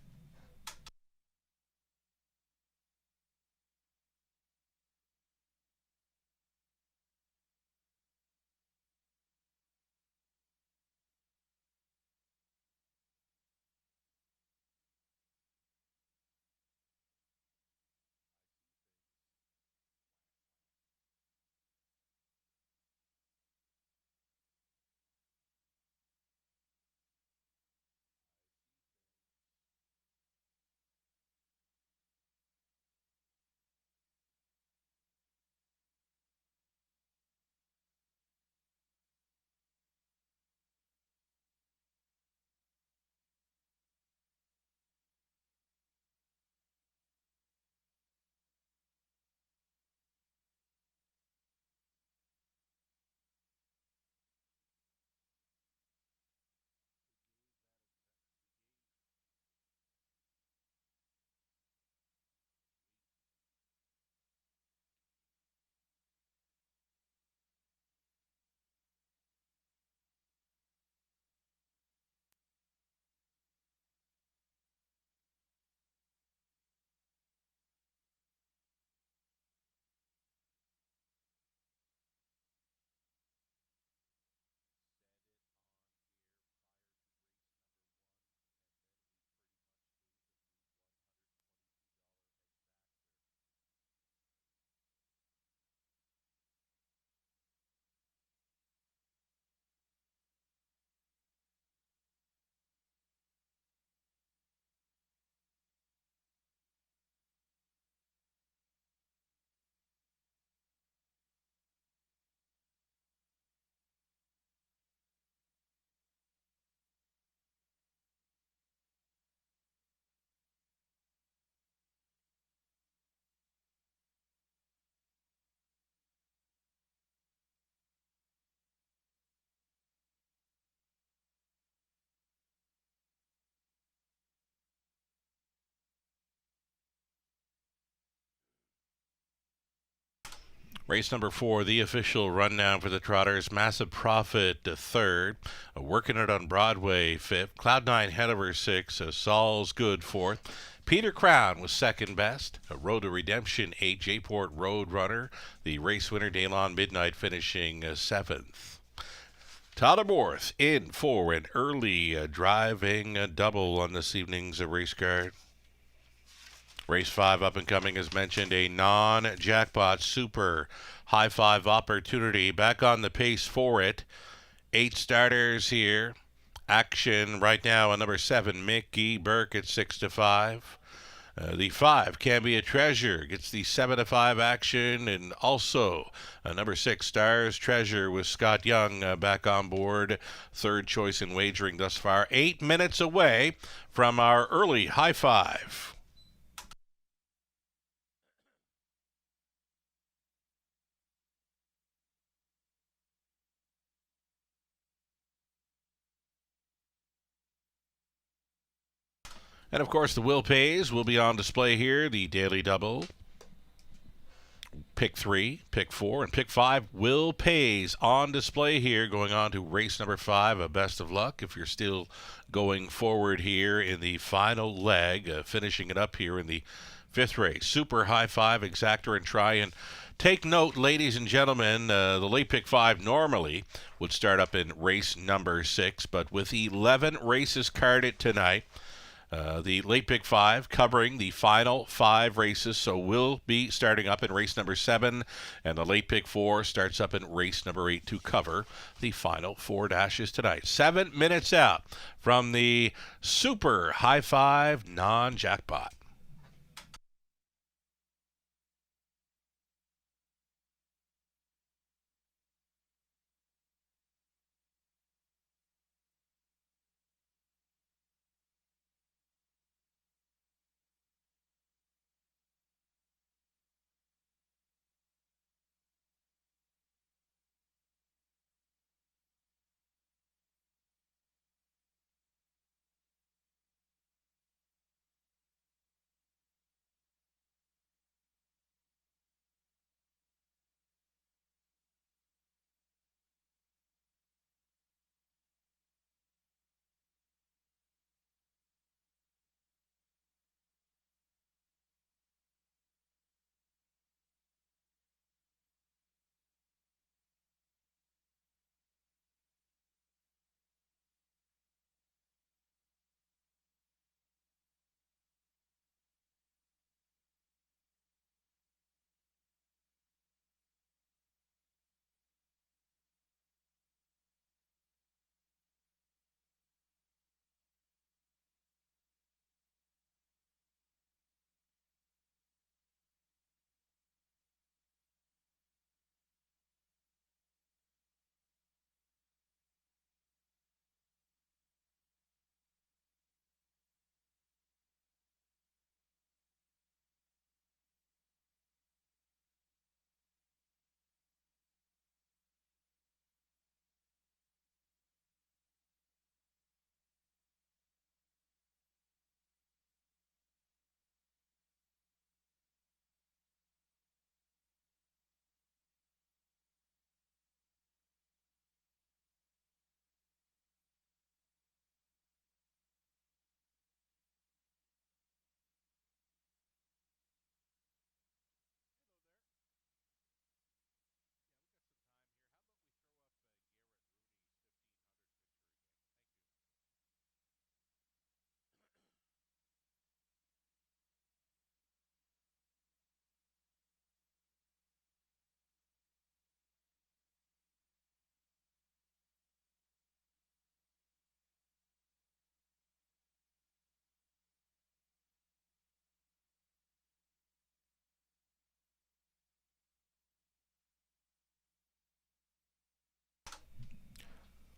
Race number 4, the official rundown for the Trotters. Massive Profit, third. Working It on Broadway, fifth. Cloud9 Hanover, sixth. Saul's Good, fourth. Peter Crown was second best. Road to Redemption, 8. J-Port Road Runner, the race winner. Daylon Midnight finishing seventh. Tyler Borth in for an early driving double on this evening's race card. Race 5 up and coming, as mentioned, a non-jackpot super high five opportunity. Back on the pace for it. 8 starters here. Action right now on number 7, Mickey Burke at 6-5. The 5, Can Be a Treasure, gets the 7-5 action. And also number 6, Stars Treasure with Scott Young back on board. Third choice in wagering thus far. 8 minutes away from our early high five. And, of course, the Will Pays will be on display here. The Daily Double. Pick 3, Pick 4, and Pick 5. Will Pays on display here, going on to race number 5. Best of luck if you're still going forward here in the final leg, finishing it up here in the 5th race. Super high five exactor, and try and take note, ladies and gentlemen, the late Pick 5 normally would start up in race number 6, but with 11 races carded tonight, the late Pick 5 covering the final 5 races, so we'll be starting up in race number 7, and the late Pick 4 starts up in race number 8 to cover the final 4 dashes tonight. 7 minutes out from the super high five non-jackpot.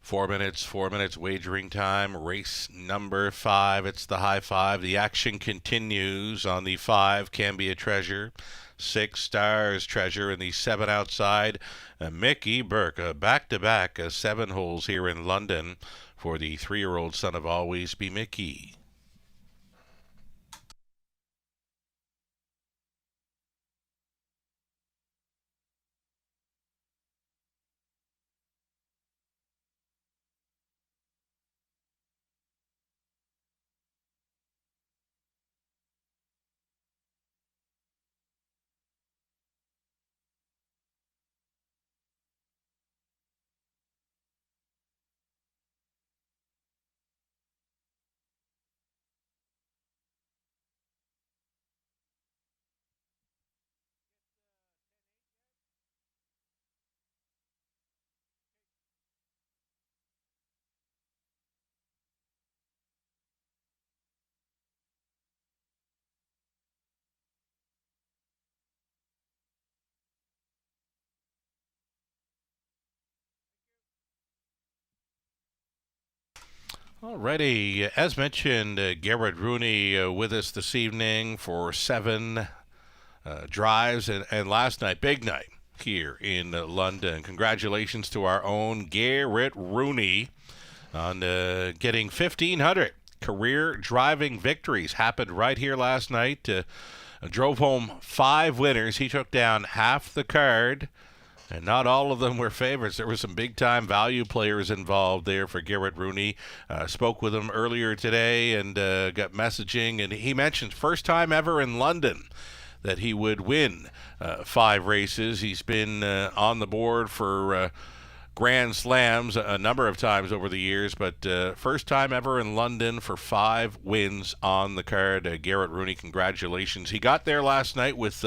Four minutes wagering time. Race number 5. It's the high five. The action continues on the 5, Can Be a Treasure. 6, Stars Treasure, and the 7 outside, Mickey Burke. Back-to-back 7 holes here in London for the 3-year-old son of Always Be Mickey. Alrighty, as mentioned, Garrett Rooney with us this evening for 7 drives, and last night, big night here in London. Congratulations to our own Garrett Rooney on getting 1,500 career driving victories. Happened right here last night. Drove home 5 winners. He took down half the card. And not all of them were favorites. There were some big-time value players involved there for Garrett Rooney. Spoke with him earlier today and got messaging. And he mentioned first time ever in London that he would win 5 races. He's been on the board for Grand Slams a number of times over the years, but first time ever in London for 5 wins on the card. Garrett Rooney, congratulations. He got there last night with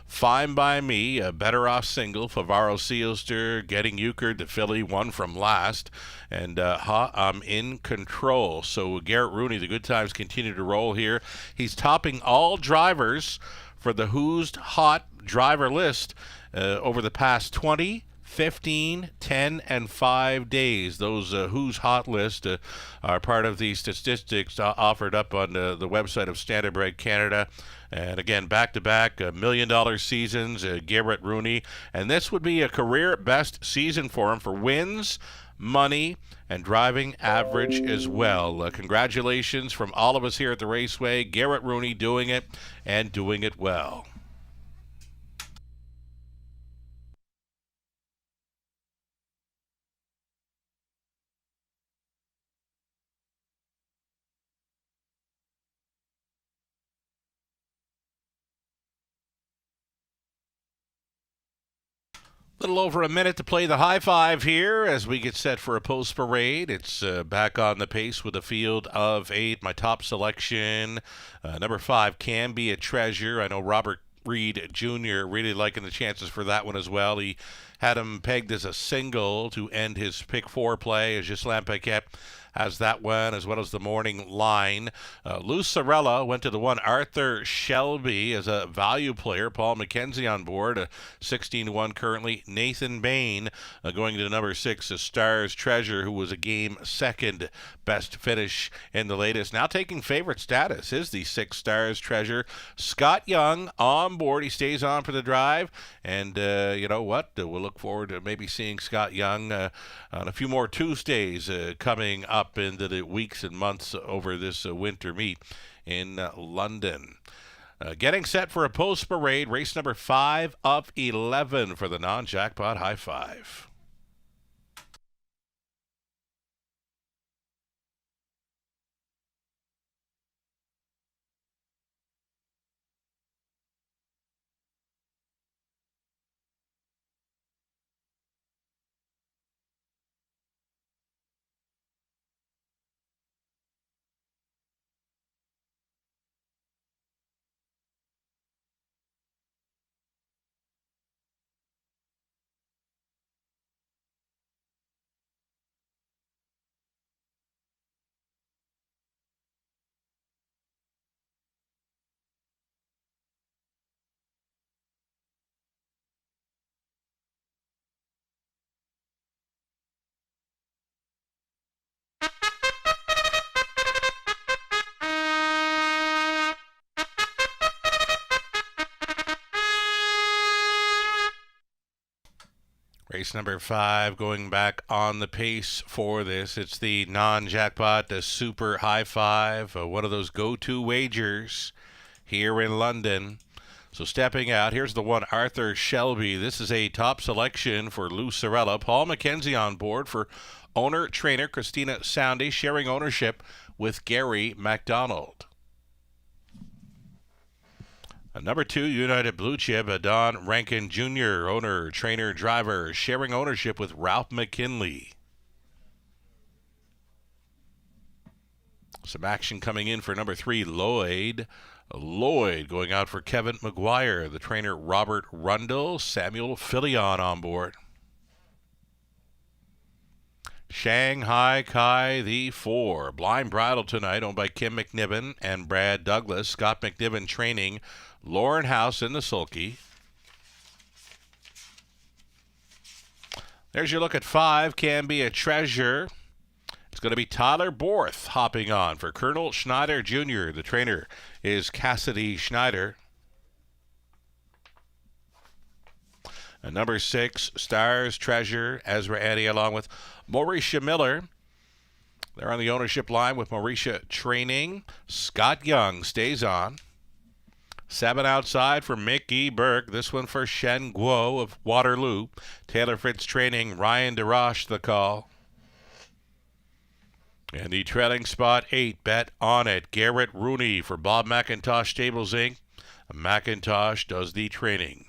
Fine By Me, a better off single. Favaro Sealster getting Euchred, the filly, won from last. And I'm in control. So Garrett Rooney, the good times continue to roll here. He's topping all drivers for the Who's Hot driver list over the past 20, 15, 10, and 5 days. Those Who's Hot list are part of the statistics offered up on the website of Standard Break Canada. And again, back-to-back $1 million seasons, Garrett Rooney. And this would be a career best season for him for wins, money, and driving average as well. Congratulations from all of us here at the Raceway. Garrett Rooney doing it and doing it well. Little over a minute to play the high five here as we get set for a post parade. It's back on the pace with a field of 8. My top selection, number 5, Can Be a Treasure. I know Robert Reed Jr. really liking the chances for that one as well. He had him pegged as a single to end his pick 4 play as Ghislain Paquette has that one, as well as the morning line. Lucarella went to the 1. Arthur Shelby as a value player. Paul McKenzie on board, 16-1 currently. Nathan Bain going to number 6, Stars Treasure, who was a game second best finish in the latest. Now taking favorite status is the 6 Stars Treasure. Scott Young on board. He stays on for the drive. And you know what? We'll look forward to maybe seeing Scott Young on a few more Tuesdays coming up into the weeks and months over this winter meet in London. Getting set for a post parade, race number 5 of 11 for the non-jackpot high five. Race number 5 going back on the pace for this. It's the non-jackpot, the super high five, one of those go-to wagers here in London. So stepping out, here's the 1, Arthur Shelby. This is a top selection for Lucarella. Paul McKenzie on board for owner-trainer Christina Soundy, sharing ownership with Gary MacDonald. Number 2, United Blue Chip, Don Rankin Jr., owner, trainer, driver, sharing ownership with Ralph McKinley. Some action coming in for number 3, Lloyd. Lloyd going out for Kevin McGuire, the trainer Robert Rundle, Samuel Filion on board. Shanghai Kai the 4, Blind Bridle tonight, owned by Kim McNiven and Brad Douglas. Scott McNiven training Lauren House in the sulky. There's your look at 5, Can Be a Treasure. It's going to be Tyler Borth hopping on for Colonel Schneider Jr. The trainer is Cassidy Schneider. And number 6, Stars Treasure, Ezra Eddy, along with Mauricia Miller. They're on the ownership line with Mauricia training. Scott Young stays on. 7 outside for Mickey Burke. This one for Shen Guo of Waterloo. Taylor Fritz training. Ryan DeRoche the call. And the trailing spot 8, Bet On It. Garrett Rooney for Bob McIntosh Stables Inc. McIntosh does the training.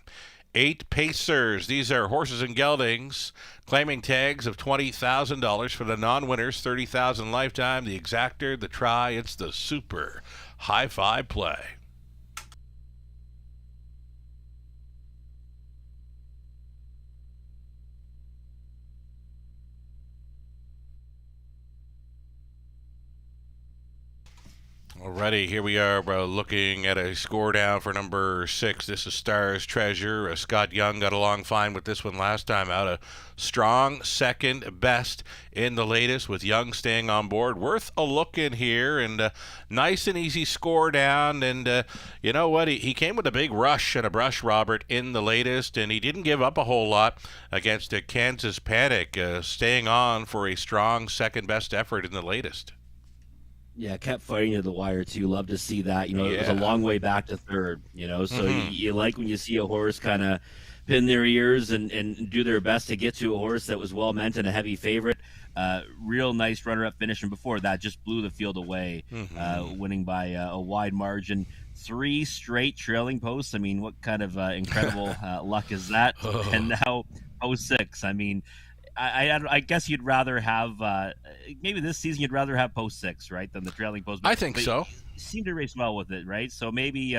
8 Pacers. These are horses and geldings claiming tags of $20,000 for the non-winners, $30,000 lifetime. The exactor, the try. It's the super high-five play. Alrighty, here we are looking at a score down for number 6. This is Stars Treasure. Scott Young got along fine with this one last time out. A strong second best in the latest with Young staying on board. Worth a look in here, and nice and easy score down. And you know what? He came with a big rush and a brush, Robert, in the latest, and he didn't give up a whole lot against a Kansas Panic, staying on for a strong second best effort in the latest. Yeah, kept fighting to the wire too. Love to see that. It was a long way back to third. So you like when you see a horse kind of pin their ears and do their best to get to a horse that was well meant and a heavy favorite. Real nice runner-up finish, and before that just blew the field away, winning by a wide margin. 3 straight trailing posts. I mean, what kind of incredible luck is that? And now post 6. I mean, I guess you'd rather have maybe this season you'd rather have post 6, right, than the trailing post. I think so. You seem to race well with it, right? So maybe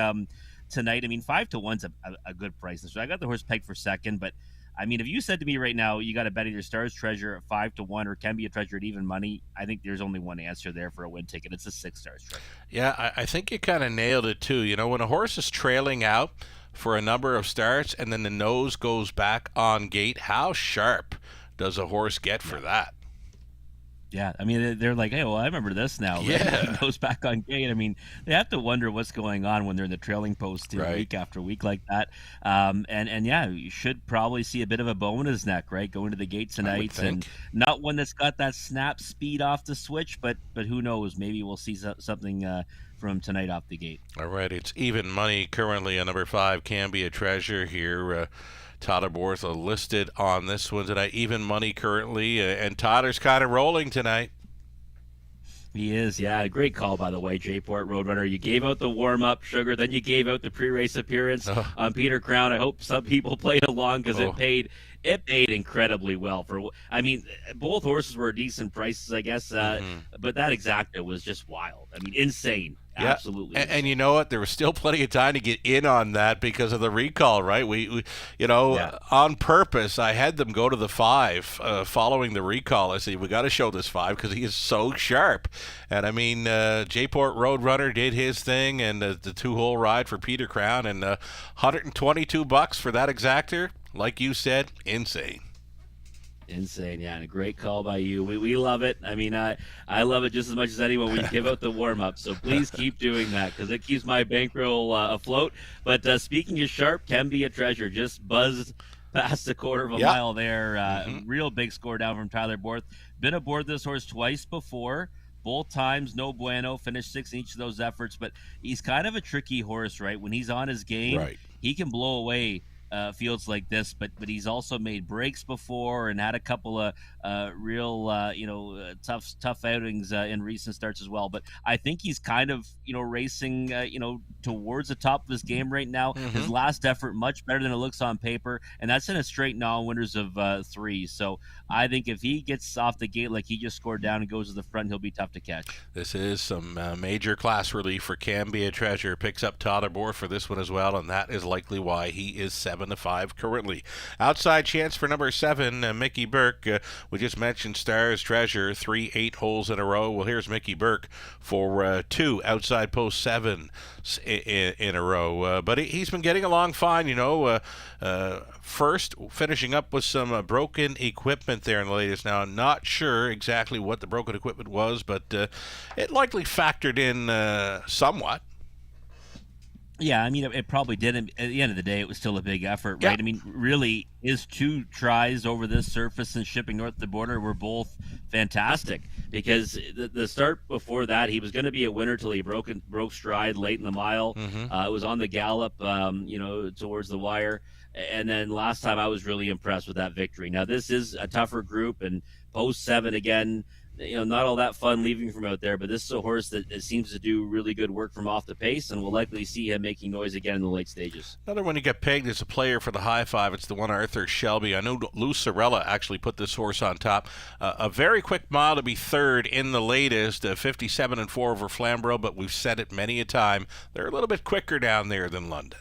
tonight. I mean, 5-1's a good price. So I got the horse pegged for second, but I mean, if you said to me right now you got to bet either Stars Treasure at 5-1 or Can Be a Treasure at even money, I think there's only one answer there for a win ticket. It's a 6 Stars Treasure. Yeah, I think you kind of nailed it too. When a horse is trailing out for a number of starts and then the nose goes back on gate, how sharp does a horse get for that? Yeah, I mean, they're like, hey, well, I remember this now. Right? Yeah. It goes back on gate. I mean, they have to wonder what's going on when they're in the trailing post week after week like that. And yeah, you should probably see a bit of a bow in his neck, right, going to the gate tonight. And not one that's got that snap speed off the switch, but who knows? Maybe we'll see something from tonight off the gate. All right, it's even money currently on number 5, Can Be a Treasure here. Tyler Borth listed on this one tonight. Even money currently, and Tyler's kind of rolling tonight. He is, yeah. Great call, by the way, J-Port Roadrunner. You gave out the warm-up, Sugar, then you gave out the pre-race appearance on Peter Crown. I hope some people played along because it paid incredibly well. I mean, both horses were decent prices, I guess, but that exacta was just wild. I mean, insane. Yeah. Absolutely. And you know what? There was still plenty of time to get in on that because of the recall, right? We on purpose, I had them go to the 5 following the recall. I said, we got to show this 5 because he is so sharp. And I mean, J-Port Roadrunner did his thing, and the 2-hole ride for Peter Crown, and $122 for that exactor. Like you said, insane. Insane, yeah, and a great call by you. We love it. I mean, I love it just as much as anyone. We give out the warm-up, so please keep doing that because it keeps my bankroll afloat. But speaking of sharp, Can Be a Treasure. Just buzzed past a quarter of a mile there. Real big score down from Tyler Borth. Been aboard this horse twice before. Both times, no bueno. Finished 6th in each of those efforts. But he's kind of a tricky horse, right? When he's on his game, he can blow away fields like this, but he's also made breaks before and had a couple of real tough outings in recent starts as well. But I think he's kind of racing towards the top of his game right now. His last effort much better than it looks on paper, and that's in a straight non-winners of 3. So I think if he gets off the gate like he just scored down and goes to the front, he'll be tough to catch. This is some major class relief for Can Be a Treasure. Picks up Tyler Borth for this one as well, and that is likely why he is 7 7-5 currently. Outside chance for number 7, Mickey Burke. We just mentioned Stars Treasure, 3 8-holes in a row. Well, here's Mickey Burke for 2 outside post 7 in a row. But he's been getting along fine, first finishing up with some broken equipment there in the latest. Now, I'm not sure exactly what the broken equipment was, but it likely factored in somewhat. Yeah, I mean, it probably did. At the end of the day, it was still a big effort, right? Yeah. I mean, really, his 2 tries over this surface and shipping north of the border were both fantastic, because the start before that, he was going to be a winner till he broke stride late in the mile. It was on the gallop, towards the wire. And then last time I was really impressed with that victory. Now, this is a tougher group, and post 7 again, not all that fun leaving from out there, but this is a horse that seems to do really good work from off the pace, and we'll likely see him making noise again in the late stages. Another one you get pegged as a player for the high 5. It's the one Arthur Shelby. I know Lou Sorella actually put this horse on top. A very quick mile to be third in the latest, 57-4 over Flamborough, but we've said it many a time. They're a little bit quicker down there than London.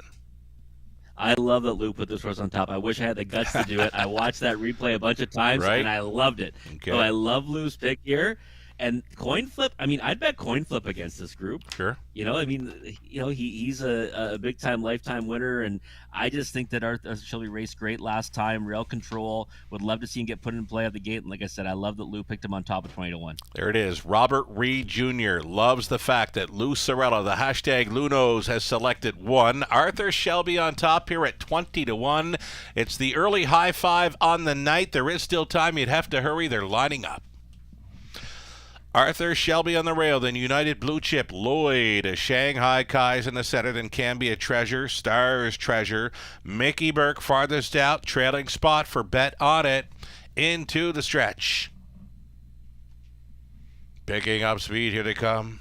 I love that Lou put this horse on top. I wish I had the guts to do it. I watched that replay a bunch of times, Right. and I loved it. Okay. So I love Lou's pick here. And coin flip, I mean, I'd bet coin flip against this group. Sure. He's a big-time lifetime winner, and I just think that Arthur Shelby raced great last time. Rail control, would love to see him get put in play at the gate. And like I said, I love that Lou picked him on top of 20-1. There it is. Robert Reed Jr. loves the fact that Lou Sorella, the hashtag Lunos, has selected 1. Arthur Shelby on top here at 20-1. It's the early high 5 on the night. There is still time. You'd have to hurry. They're lining up. Arthur Shelby on the rail, then United Blue Chip, Lloyd, Shanghai Kai's in the center, then Can Be a Treasure, Stars Treasure, Mickey Burke farthest out, trailing spot for Bet On It, into the stretch. Picking up speed, here they come.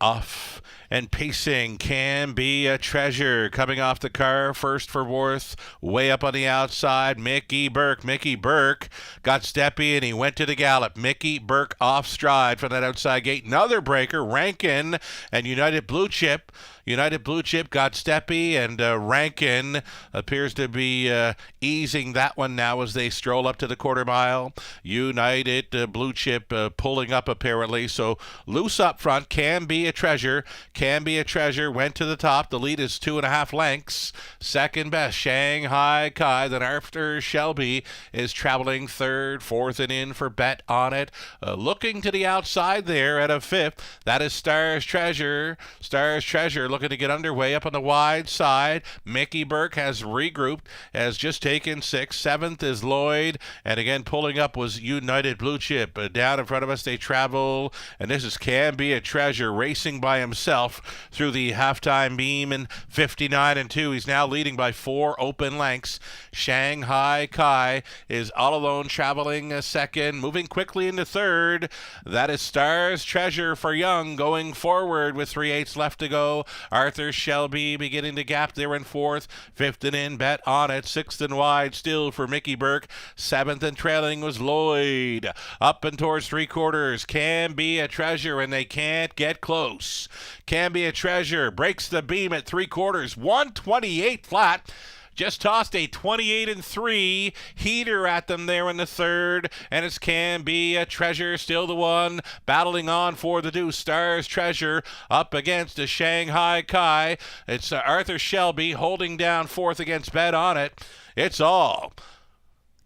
Off and pacing, Can Be a Treasure coming off the car, first for Worth, way up on the outside. Mickey Burke got steppy and he went to the gallop. Mickey Burke off stride from that outside gate. Another breaker, Rankin and United Blue Chip got steppy, and Rankin appears to be easing that one now as they stroll up to the quarter mile. United Blue Chip pulling up apparently, so loose up front. Can Be a Treasure went to the top. The lead is 2.5 lengths. Second best, Shanghai Kai. Then Arthur Shelby is traveling third, fourth and in for Bet On It. Looking to the outside there at a 5th. That is Stars Treasure looking to get underway up on the wide side. Mickey Burke has regrouped, has just taken 6th. 7th is Lloyd, and again pulling up was United Blue Chip. Down in front of us they travel, and this is Can Be a Treasure racing by himself through the halftime beam in 59-2. He's now leading by 4 open lengths. Shanghai Kai is all alone traveling second, moving quickly into third. That is Stars Treasure for Young going forward with 3/8 left to go. Arthur Shelby beginning to gap there in 4th. 5th and in, Bet On It. 6th and wide still for Mickey Burke. 7th and trailing was Lloyd. Up and towards 3/4. Can Be a Treasure, and they can't get close. Can Be a Treasure breaks the beam at 3/4. 128 flat. Just tossed a 28-3 heater at them there in the third, and it's Can Be a Treasure, still the one, battling on for the deuce. Stars Treasure up against a Shanghai Kai. It's Arthur Shelby holding down 4th against Bet On It. It's all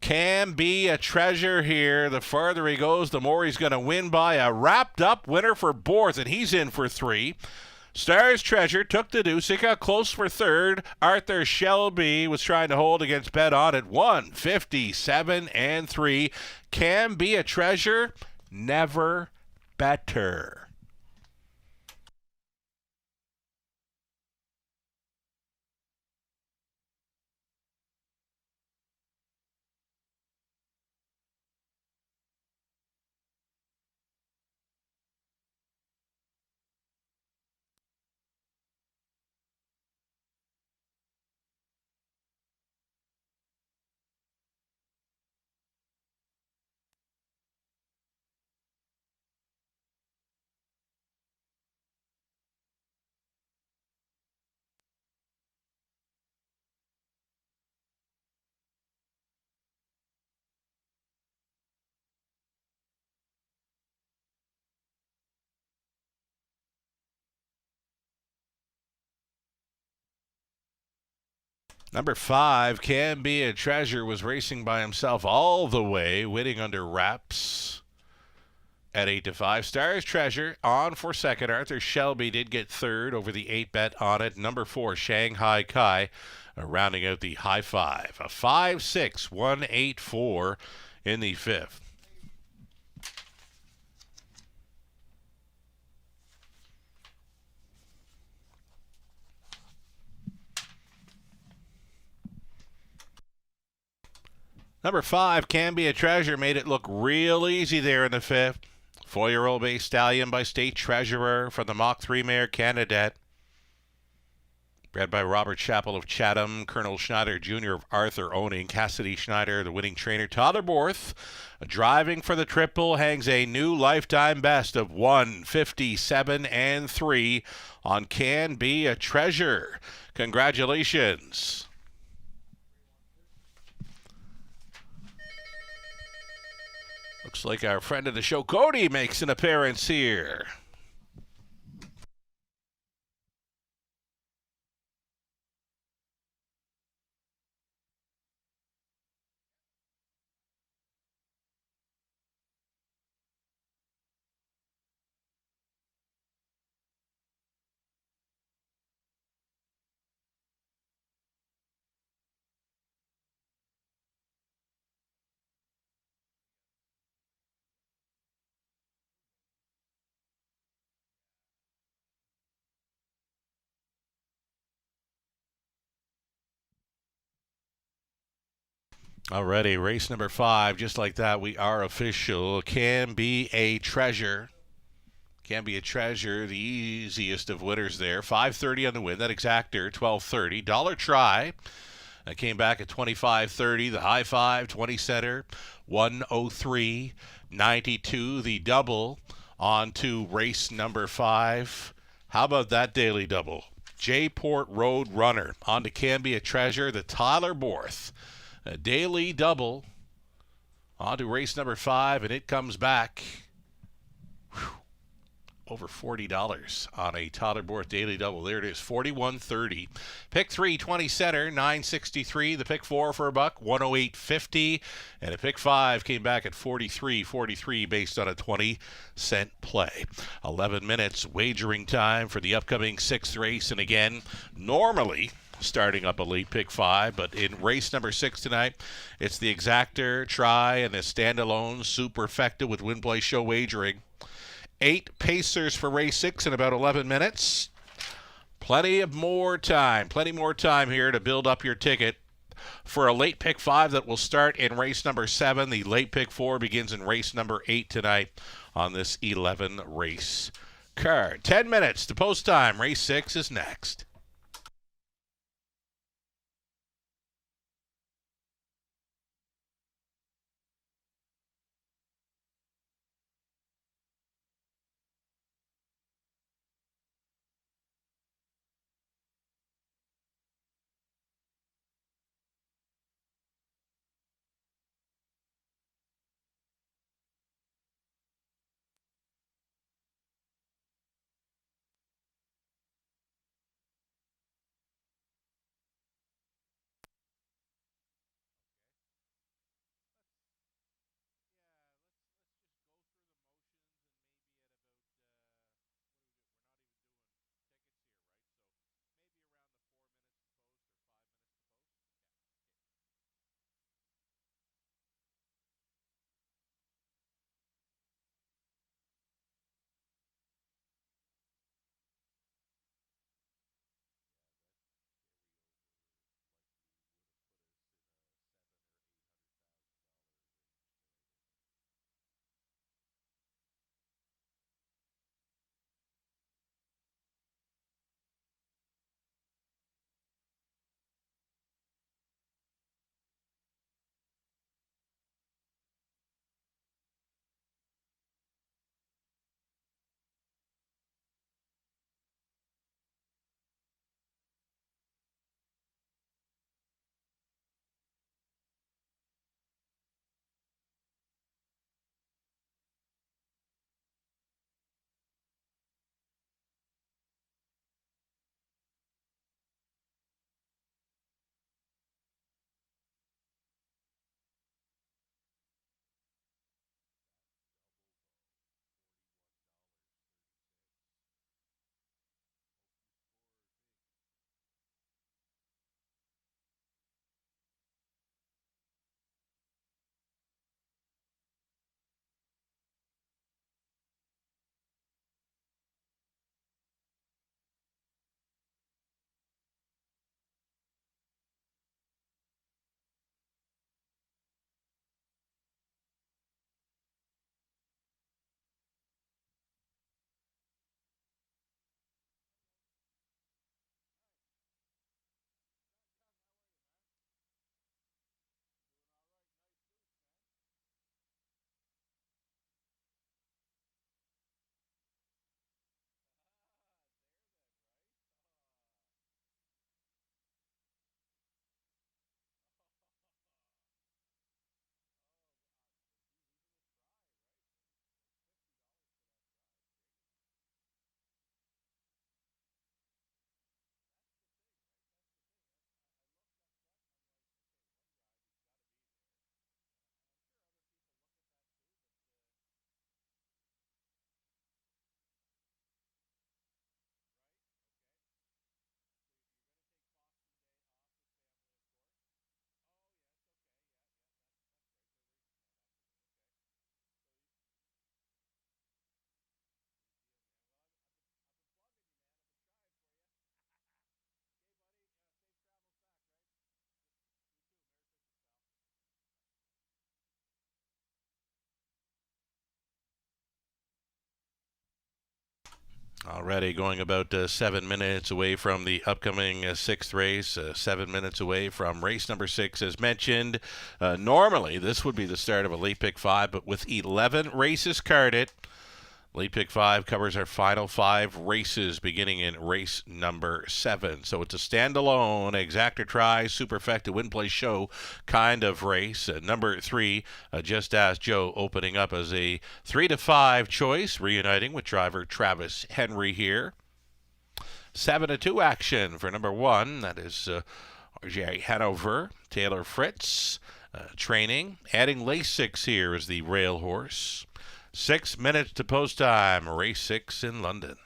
Can Be a Treasure here. The farther he goes, the more he's going to win by. A wrapped-up winner for Borth, and he's in for 3. Stars Treasure took the deuce. It got close for third. Arthur Shelby was trying to hold against Bet On It. 157-3. Can Be a Treasure. Never better. Number 5, Can Be a Treasure, was racing by himself all the way, winning under wraps at 8-5. Stars Treasure on for second. Arthur Shelby did get third over the 8-bet on it. Number 4, Shanghai Kai, rounding out the high five. A 5-6-1-8-4 in the fifth. Number 5, Can Be a Treasure, made it look real easy there in the fifth. 4-year-old Bay Stallion by State Treasurer from the Mach 3 mare Candidate. Bred by Robert Chappell of Chatham, Colonel Schneider Jr. of Arthur owning, Cassidy Schneider, the winning trainer. Tyler Borth, driving for the triple, hangs a new lifetime best of 157-3 on Can Be a Treasure. Congratulations. Looks like our friend of the show, Cody, makes an appearance here. Alrighty, race number 5, just like that, we are official. Can Be a Treasure. Can Be a Treasure, the easiest of winners there. 530 on the win. That exactor, 1230. Dollar Try came back at 25.30. The high five, 20 center, 103.92. The double on to race number 5. How about that daily double? J-Port Road Runner on to Can Be a Treasure. The Tyler Borth a daily double on to race number 5, and it comes back over $40 on a Tyler Borth daily double. There it is, $41.30. Pick 3, 20 center, $9.63. The pick 4 for $1, $108.50. And a pick 5 came back at $43.43 based on a 20-cent play. 11 minutes wagering time for the upcoming 6th race. And again, normally starting up a late pick 5, but in race number 6 tonight, it's the exactor, try, and the standalone superfecta with Win Play Show wagering. 8 pacers for race 6 in about 11 minutes. Plenty more time here to build up your ticket for a late pick 5 that will start in race number 7. The late pick 4 begins in race number 8 tonight on this 11 race card. 10 minutes to post time. Race 6 is next. Already going about 7 minutes away from the upcoming sixth race, 7 minutes away from race number 6, as mentioned. Normally, this would be the start of a late pick 5, but with 11 races carded, Late Pick 5 covers our final 5 races beginning in race number 7. So it's a standalone, exacta try, superfecta win play show kind of race. Number 3, Just Ask Joe, opening up as a 3 to 5 choice, reuniting with driver Travis Henry here. 7 to 2 action for number 1. That is RJ Hanover, Taylor Fritz. Training. Adding Lasix here is the rail horse. 6 minutes to post time. Race 6 in London.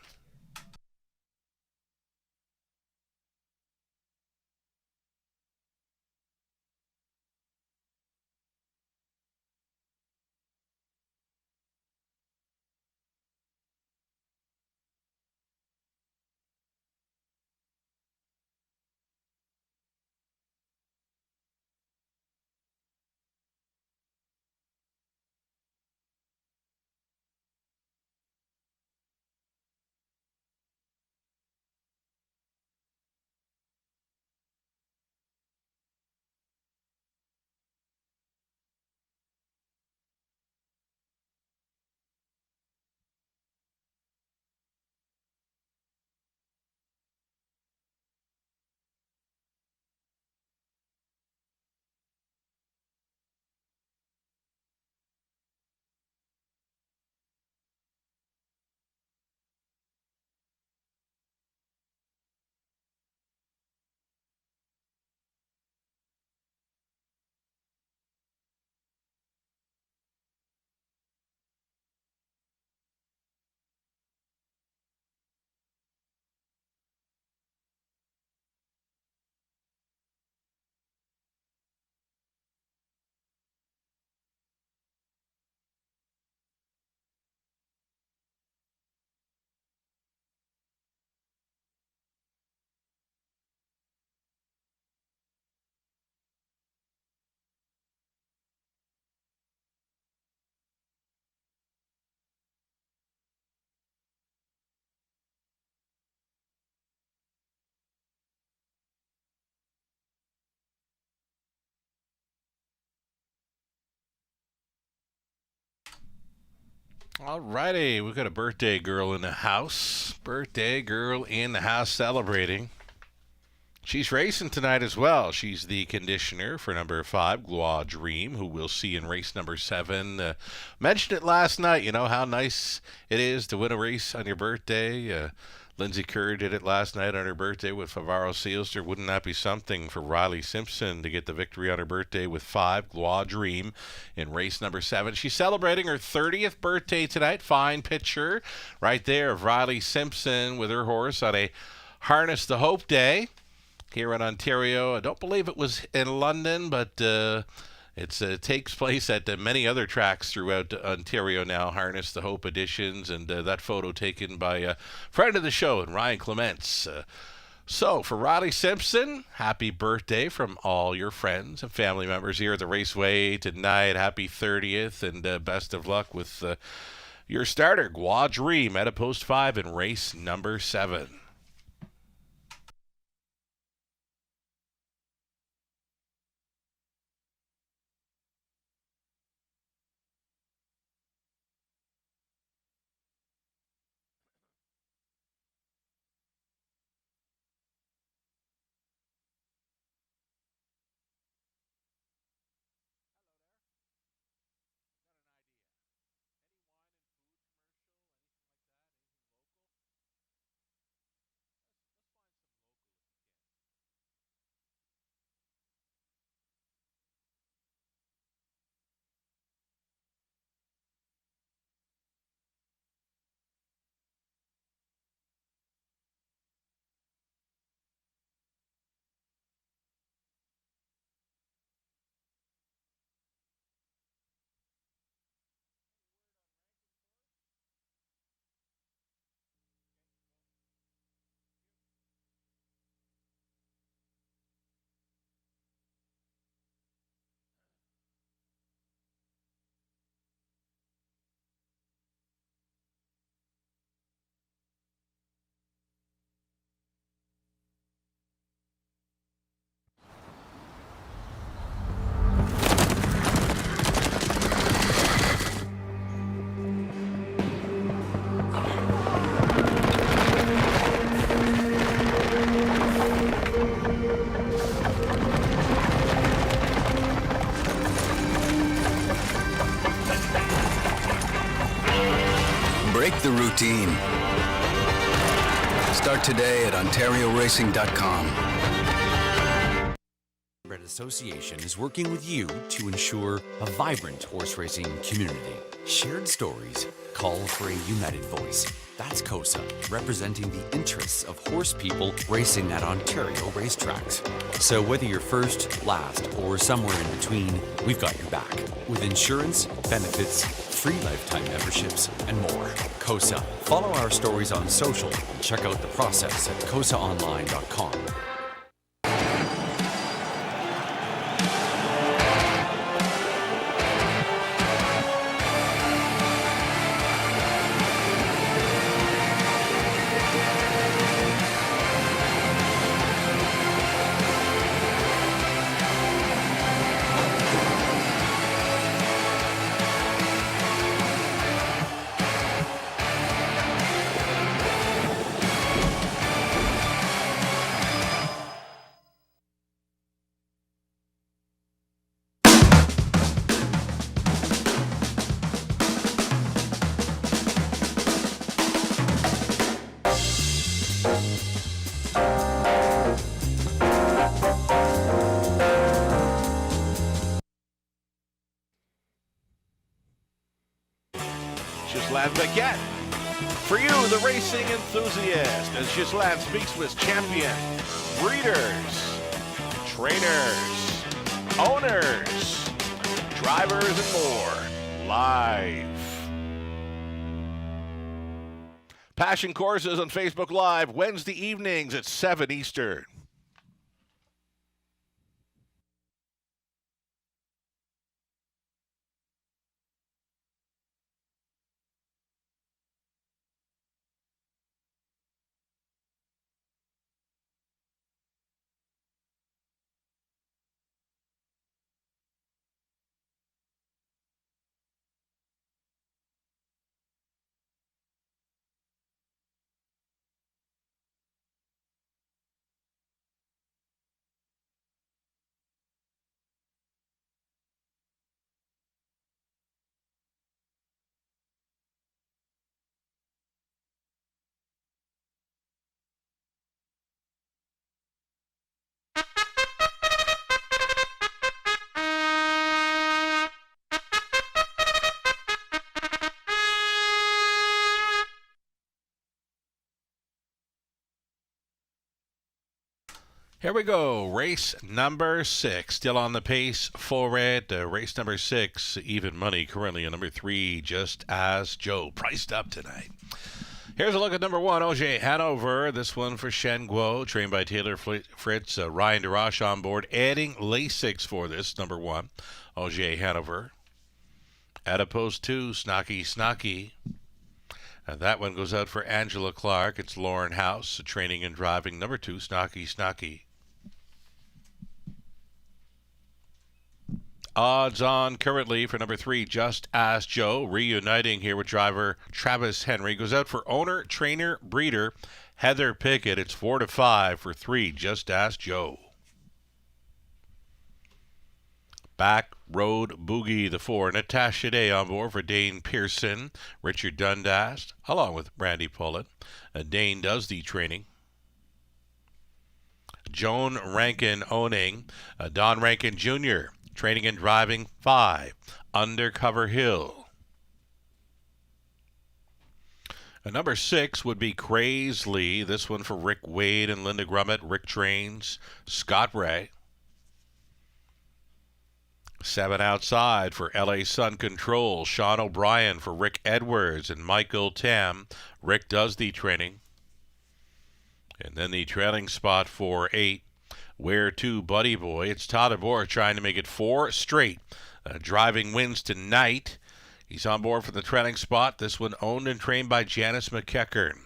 Alrighty, we've got a birthday girl in the house. Birthday girl in the house celebrating. She's racing tonight as well. She's the conditioner for number 5, Gloire Dream, who we'll see in race number 7. Mentioned it last night, you know, how nice it is to win a race on your birthday. Lindsay Kerr did it last night on her birthday with Favaro Sealster. Wouldn't that be something for Riley Simpson to get the victory on her birthday with 5, Gloire Dream, in race number 7? She's celebrating her 30th birthday tonight. Fine picture right there of Riley Simpson with her horse on a Harness the Hope Day here in Ontario. I don't believe it was in London, but it takes place at many other tracks throughout Ontario now, Harness the Hope editions, and that photo taken by a friend of the show, and Ryan Clements. So, for Riley Simpson, happy birthday from all your friends and family members here at the Raceway tonight. Happy 30th, and best of luck with your starter, Gloire Dream, at a post 5 in race number 7. routine. Start today at OntarioRacing.com. Red Association is working with you to ensure a vibrant horse racing community. Shared stories call for a united voice. That's COSA, representing the interests of horse people racing at Ontario racetracks. So whether you're first, last, or somewhere in between, we've got your back. With insurance, benefits, free lifetime memberships, and more. COSA. Follow our stories on social and check out the process at COSAonline.com. Ghislain Baguette. For you, the racing enthusiast, as Ghislain speaks with champions, breeders, trainers, owners, drivers, and more, live. Passion Courses on Facebook Live, Wednesday evenings at 7 Eastern. Here we go. Race number 6. Still on the pace forward. Race number 6. Even money currently on number 3. Just as Joe. Priced up tonight. Here's a look at number 1. Auger Hanover. This one for Shen Guo. Trained by Taylor Fritz. Ryan DeRoche on board. Adding Lasix for this. Number 1. Auger Hanover. Adipose 2. Snacky. And that one goes out for Angela Clark. It's Lauren House. Training and driving. Number 2. Snacky. Odds on currently for number 3, Just As Joe, reuniting here with driver Travis Henry. Goes out for owner, trainer, breeder Heather Pickett. It's 4-5 for 3, Just As Joe. Back Road Boogie, the 4, Natasha Day on board for Dane Pearson, Richard Dundas, along with Brandy Pullen. Dane does the training. Joan Rankin owning, Don Rankin Jr., training and driving 5, Undercover Hill. Number 6 would be Crazely. This one for Rick Wade and Linda Grummett. Rick trains Scott Ray. 7 outside for LA Sun Control. Sean O'Brien for Rick Edwards and Michael Tam. Rick does the training. And then the trailing spot for 8. Where to, Buddy Boy? It's Todd Abor trying to make it 4 straight. Driving wins tonight. He's on board for the trailing spot. This one owned and trained by Janice McEachern.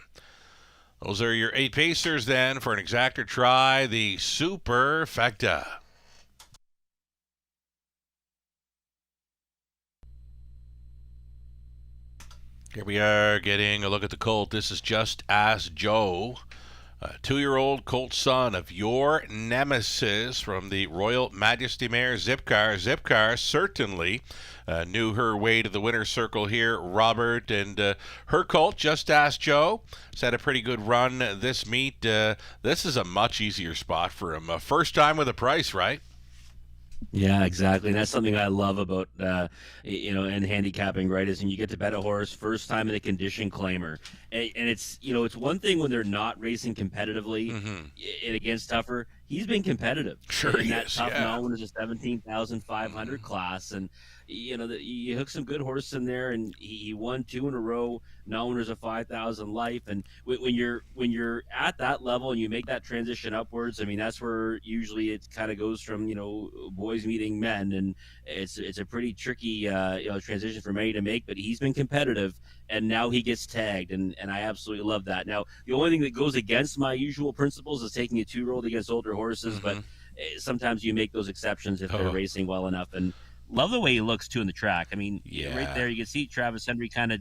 Those are your 8 pacers then. For an exactor try, the Superfecta. Here we are getting a look at the colt. This is Just As Joe. A 2-year-old colt son of your nemesis from the Royal Majesty Mare Zipcar. Zipcar certainly knew her way to the winner's circle here, Robert. And her colt, Just Ask Joe, has had a pretty good run this meet. This is a much easier spot for him. First time with a price, right? Yeah, exactly. And that's something I love about, in handicapping, right? Is when you get to bet a horse first time in a condition claimer. And it's, it's one thing when they're not racing competitively and against tougher. He's been competitive. Sure in he that is, tough yeah. non-winners of 17,500 class. And, you hook some good horses in there, and he won 2 in a row, non-winners of 5,000 life. And when you're at that level and you make that transition upwards, I mean, that's where usually it kind of goes from, boys meeting men, and it's a pretty tricky transition for many to make. But he's been competitive, and now he gets tagged, and I absolutely love that. Now, the only thing that goes against my usual principles is taking a 2-year-old against older horses, but sometimes you make those exceptions if they're racing well enough. And love the way he looks too in the track. I mean, right there you can see Travis Henry kind of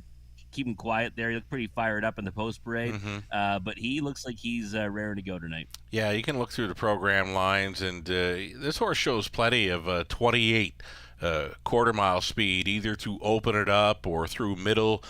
keep him quiet there. He looked pretty fired up in the post parade, but he looks like he's raring to go tonight. Yeah, you can look through the program lines, and this horse shows plenty of 28 quarter mile speed, either to open it up or through middle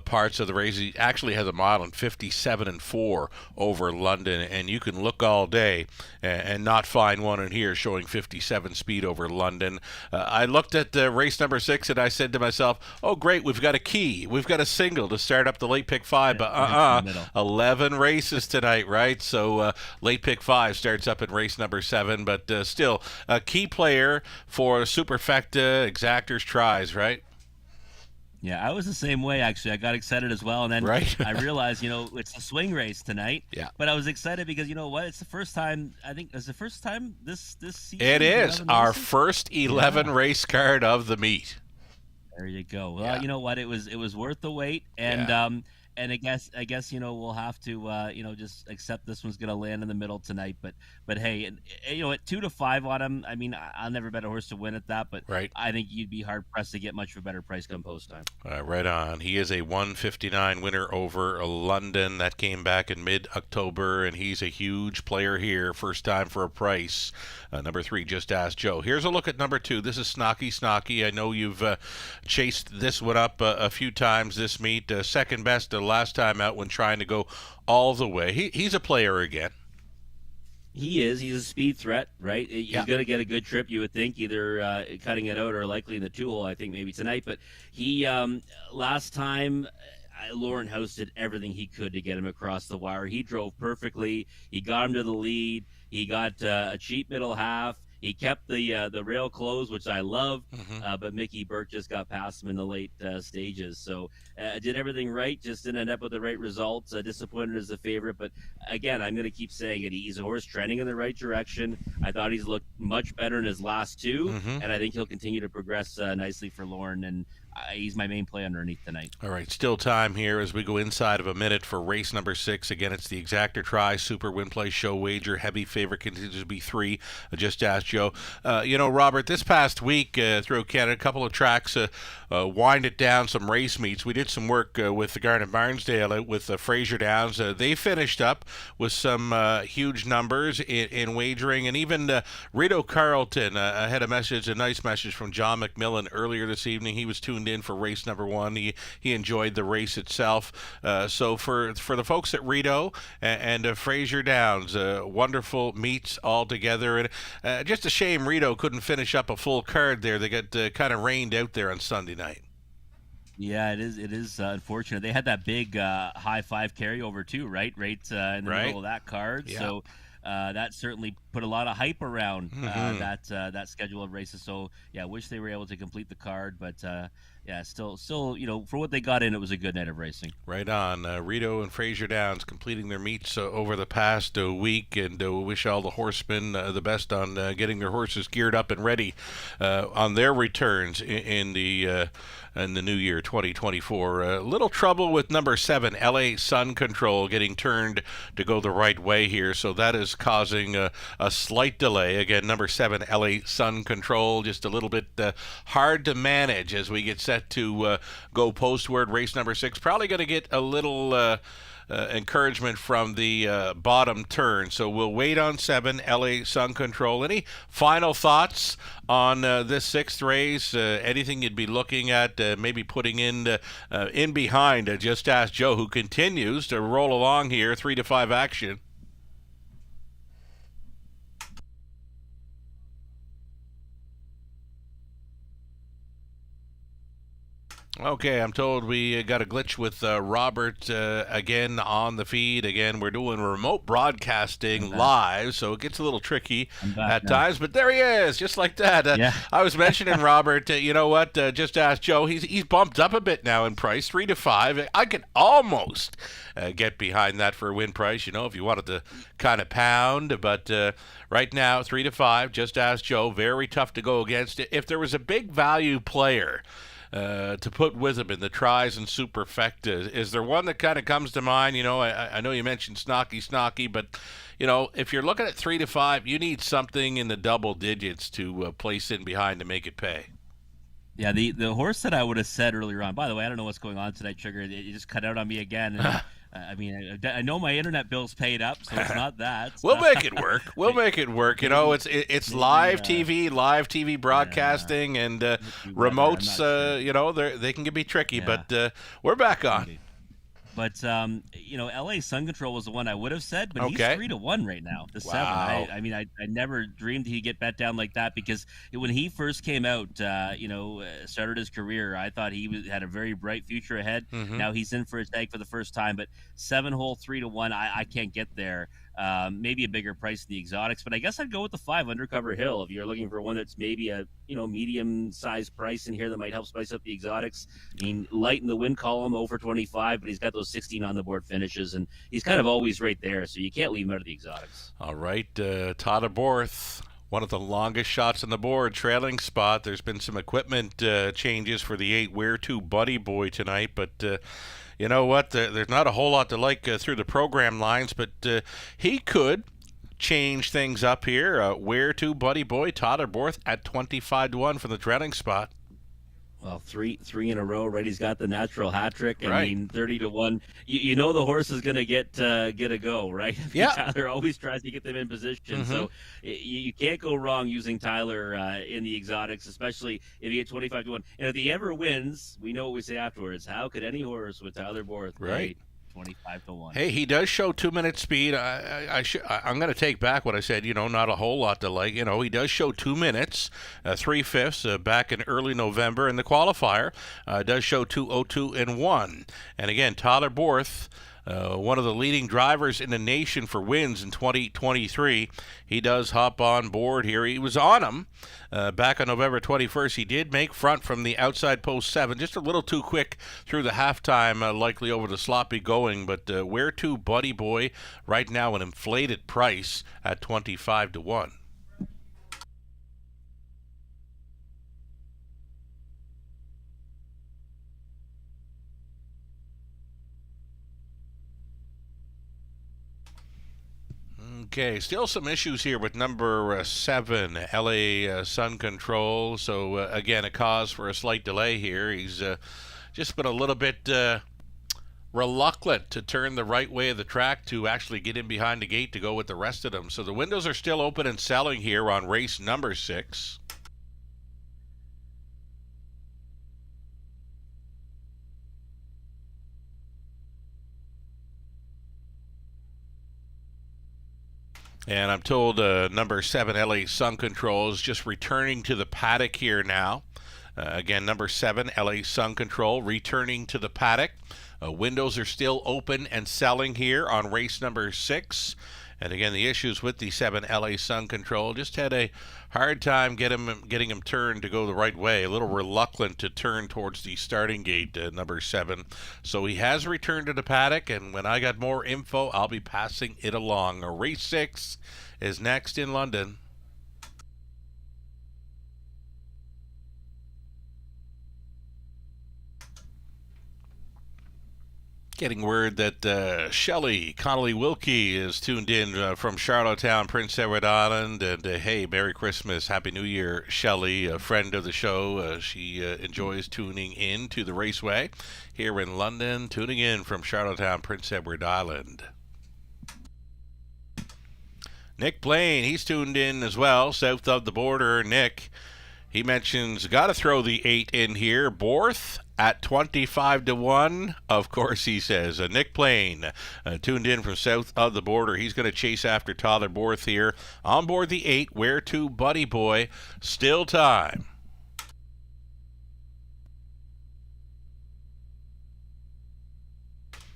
parts of the race. He actually has a mile in 57.4 over London, and you can look all day and not find one in here showing 57 speed over London. I looked at race number 6 and I said to myself, oh great, we've got a key, we've got a single to start up the late pick 5, but 11 races tonight, right? So late pick 5 starts up in race number 7, but still a key player for Superfecta Exactors Tries, right? Yeah, I was the same way, actually. I got excited as well, and then I realized, it's a swing race tonight. Yeah. But I was excited because, you know what? It's the first time, I think, it's the first time this season. It is our first 11 race card of the meet. There you go. Well, you know what? It was worth the wait, and and I guess we'll have to just accept this one's gonna land in the middle tonight. But hey, at 2 to 5 on him, I mean, I'll never bet a horse to win at that, but I think you'd be hard pressed to get much of a better price come post time. Right on. He is a 159 winner over London. That came back in mid-October, and he's a huge player here. First time for a price. Number 3, Just Ask Joe. Here's a look at number 2. This is Snocky. I know you've chased this one up a few times this meet. Second best last time out when trying to go all the way. He's a player again. He is. He's a speed threat, right? He's going to get a good trip, you would think, either cutting it out or likely in the 2-hole, I think maybe tonight. But he, last time, Lauren House did everything he could to get him across the wire. He drove perfectly. He got him to the lead. He got a cheap middle half. He kept the rail closed, which I love, but Mickey Burke just got past him in the late stages. So did everything right, just didn't end up with the right results. Disappointed as a favorite, but again, I'm going to keep saying it. He's a horse trending in the right direction. I thought he's looked much better in his last 2, and I think he'll continue to progress nicely for Lauren, and he's my main play underneath tonight. All right, still time here as we go inside of a minute for race number 6. Again, it's the Exactor Try Super Win Play Show wager. Heavy favorite continues to be 3. Just Ask Joe. Robert, this past week through Canada, a couple of tracks wind it down, some race meets. We did some work with the Garnet Barnsdale out with Fraser Downs. They finished up with some huge numbers in wagering, and even Rito Carlton had a nice message from John McMillan earlier this evening. He was tuned in for race number 1. He enjoyed the race itself. So for the folks at Rito and Fraser Downs, wonderful meets all together. And just a shame Rito couldn't finish up a full card there. They got kind of rained out there on Sunday night. Yeah, it is unfortunate. They had that big high 5 carryover too, right? Right in the middle of that card. Yeah. So that certainly put a lot of hype around that schedule of races. So yeah, I wish they were able to complete the card, but still, for what they got in, it was a good night of racing. Right on. Rito and Fraser Downs completing their meets over the past week, and we wish all the horsemen the best on getting their horses geared up and ready on their returns in the new year 2024. Little trouble with number 7, LA Sun Control, getting turned to go the right way here, so that is causing a slight delay. Again, number 7, LA Sun Control, just a little bit hard to manage as we get set to go postward. Race number 6 probably going to get a little encouragement from the bottom turn. So we'll wait on 7, LA Sun Control. Any final thoughts on this 6th race? Anything you'd be looking at, maybe putting in behind? Just Ask Joe, who continues to roll along here, 3 to 5 action. Okay, I'm told we got a glitch with Robert again on the feed. Again, we're doing remote broadcasting live, so it gets a little tricky at times. But there he is, just like that. Yeah. I was mentioning Robert. You know what? Just Ask Joe. He's bumped up a bit now in price, 3 to 5. I could almost get behind that for a win price. You know, if you wanted to kind of pound, but right now 3 to 5. Just Ask Joe. Very tough to go against. If there was a big value player to put with him in the tries and superfecta, is there one that kind of comes to mind? You know, I know you mentioned Snocky, but you know, if you're looking at 3 to 5, you need something in the double digits to place in behind to make it pay. Yeah, the horse that I would have said earlier on. By the way, I don't know what's going on tonight, Sugar. It just cut out on me again. And, I mean, I know my internet bill's paid up, so it's not that. We'll make it work. We'll make it work. You know, it's live TV broadcasting, and remotes. Sure. You know, they can be tricky, but we're back on. But you know, LA Sun Control was the one I would have said, but Okay. he's 3 to 1 right now. The 7. Wow. I mean, I never dreamed he'd get bet down like that, because when he first came out, you know, started his career, I thought he had a very bright future ahead. Mm-hmm. Now he's in for his tag for the first time, but 7-hole 3 to 1, I can't get there. Maybe a bigger price than the exotics, but I guess I'd go with the 5 Undercover Hill if you're looking for one that's maybe a medium-sized price in here that might help spice up the exotics. I mean, light in the win column, over 25, but he's got those 16 on the board finishes, and he's kind of always right there, so you can't leave him out of the exotics. All right, Tyler Borth, one of the longest shots on the board, trailing spot. There's been some equipment changes for the 8 Where To Buddy Boy tonight, but you know what? There's not a whole lot to like through the program lines, but he could change things up here. Where To Buddy Boy, Tyler Borth at 25 to 1 from the trailing spot. Well, three in a row, right? He's got the natural hat trick. I Right. mean, 30 to 1. You know the horse is going to get a go, right? Yeah. Tyler always tries to get them in position, so you can't go wrong using Tyler in the exotics, especially if you get 25 to 1. And if he ever wins, we know what we say afterwards. How could any horse with Tyler Borth Right. 25 to 1? Hey, he does show 2-minute speed. I'm going to take back what I said. You know, not a whole lot to like. You know, he does show 2 minutes, 3/5 back in early November, and the qualifier does show 2:02 and 1. And again, Tyler Borth, one of the leading drivers in the nation for wins in 2023. He does hop on board here. He was on him back on November 21st. He did make front from the outside post 7, just a little too quick through the halftime, likely over the sloppy going. But Where To Buddy Boy right now an inflated price at 25 to 1. Okay, still some issues here with number 7, LA Sun Control. So, again, a cause for a slight delay here. He's just been a little bit reluctant to turn the right way of the track to actually get in behind the gate to go with the rest of them. So the windows are still open and selling here on race number 6. And I'm told number 7, LA Sun Control, is just returning to the paddock here now. Again, number 7, LA Sun Control, returning to the paddock. Windows are still open and selling here on race number 6. And again, the issues with the 7 LA Sun Control, just had a hard time getting him turned to go the right way. A little reluctant to turn towards the starting gate, number 7. So he has returned to the paddock, and when I got more info, I'll be passing it along. Race 6 is next in London. getting word that Shelley Connolly Wilkie is tuned in from Charlottetown, Prince Edward Island. And hey, Merry Christmas, Happy New Year, Shelley, a friend of the show. She enjoys tuning in to the Raceway here in London, tuning in from Charlottetown, Prince Edward Island. Nick Blaine, he's tuned in as well, south of the border. Nick, he mentions, got to throw the 8 in here. Borth at 25-1. Of course, he says. Nick Blaine, tuned in from south of the border. He's going to chase after Tyler Borth here. On board the 8, Where to Buddy Boy. Still time.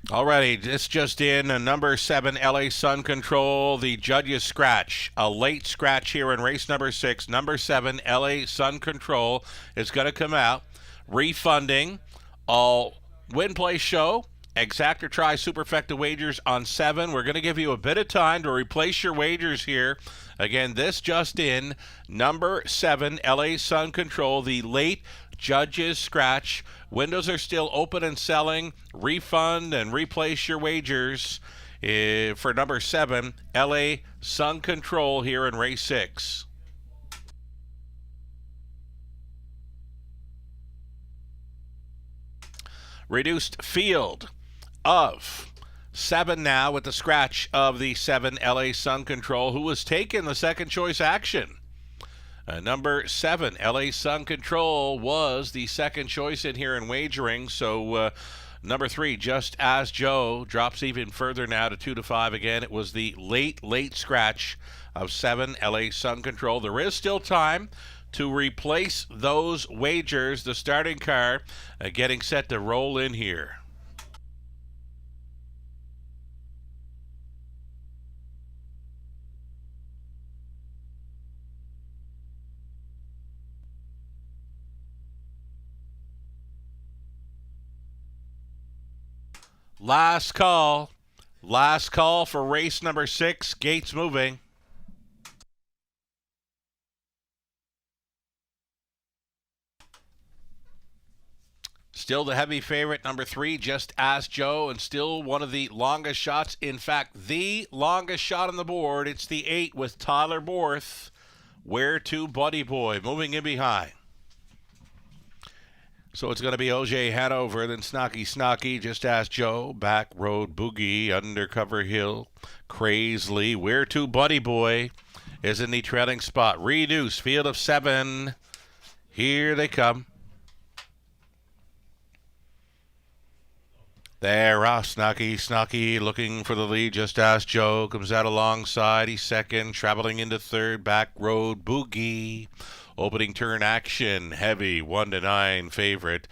Alrighty, this just in, number 7, LA Sun Control, the judges scratch. A late scratch here in race number 6. Number 7, LA Sun Control is going to come out. Refunding all win, play, show, exact or try superfecta wagers on 7. We're going to give you a bit of time to replace your wagers here. Again, this just in, number 7, LA Sun Control, the late judges scratch. Windows are still open and selling. Refund and replace your wagers for number 7, LA Sun Control here in race 6. Reduced field of 7 now with the scratch of the 7, LA Sun Control, who was taking the second choice action. Number 7, LA Sun Control, was the second choice in here in wagering. So number 3, Just As Joe, drops even further now to 2-5 again. It was the late scratch of 7, LA Sun Control. There is still time to replace those wagers. The starting car getting set to roll in here. Last call for race number 6. Gates moving. Still the heavy favorite, number 3, Just As Joe, and still one of the longest shots. In fact, the longest shot on the board. It's the 8 with Tyler Borth. Where to Buddy Boy, moving in behind. So it's going to be OJ Hanover, then Snocky, Just As Joe, Back Road Boogie, Undercover Hill, Crazily. Where to Buddy Boy is in the trailing spot. Reduce, field of 7. Here they come. There, Snocky looking for the lead. Just As Joe comes out alongside. He's second, traveling into third. Back Road Boogie. Opening turn action, heavy 1-9 favorite.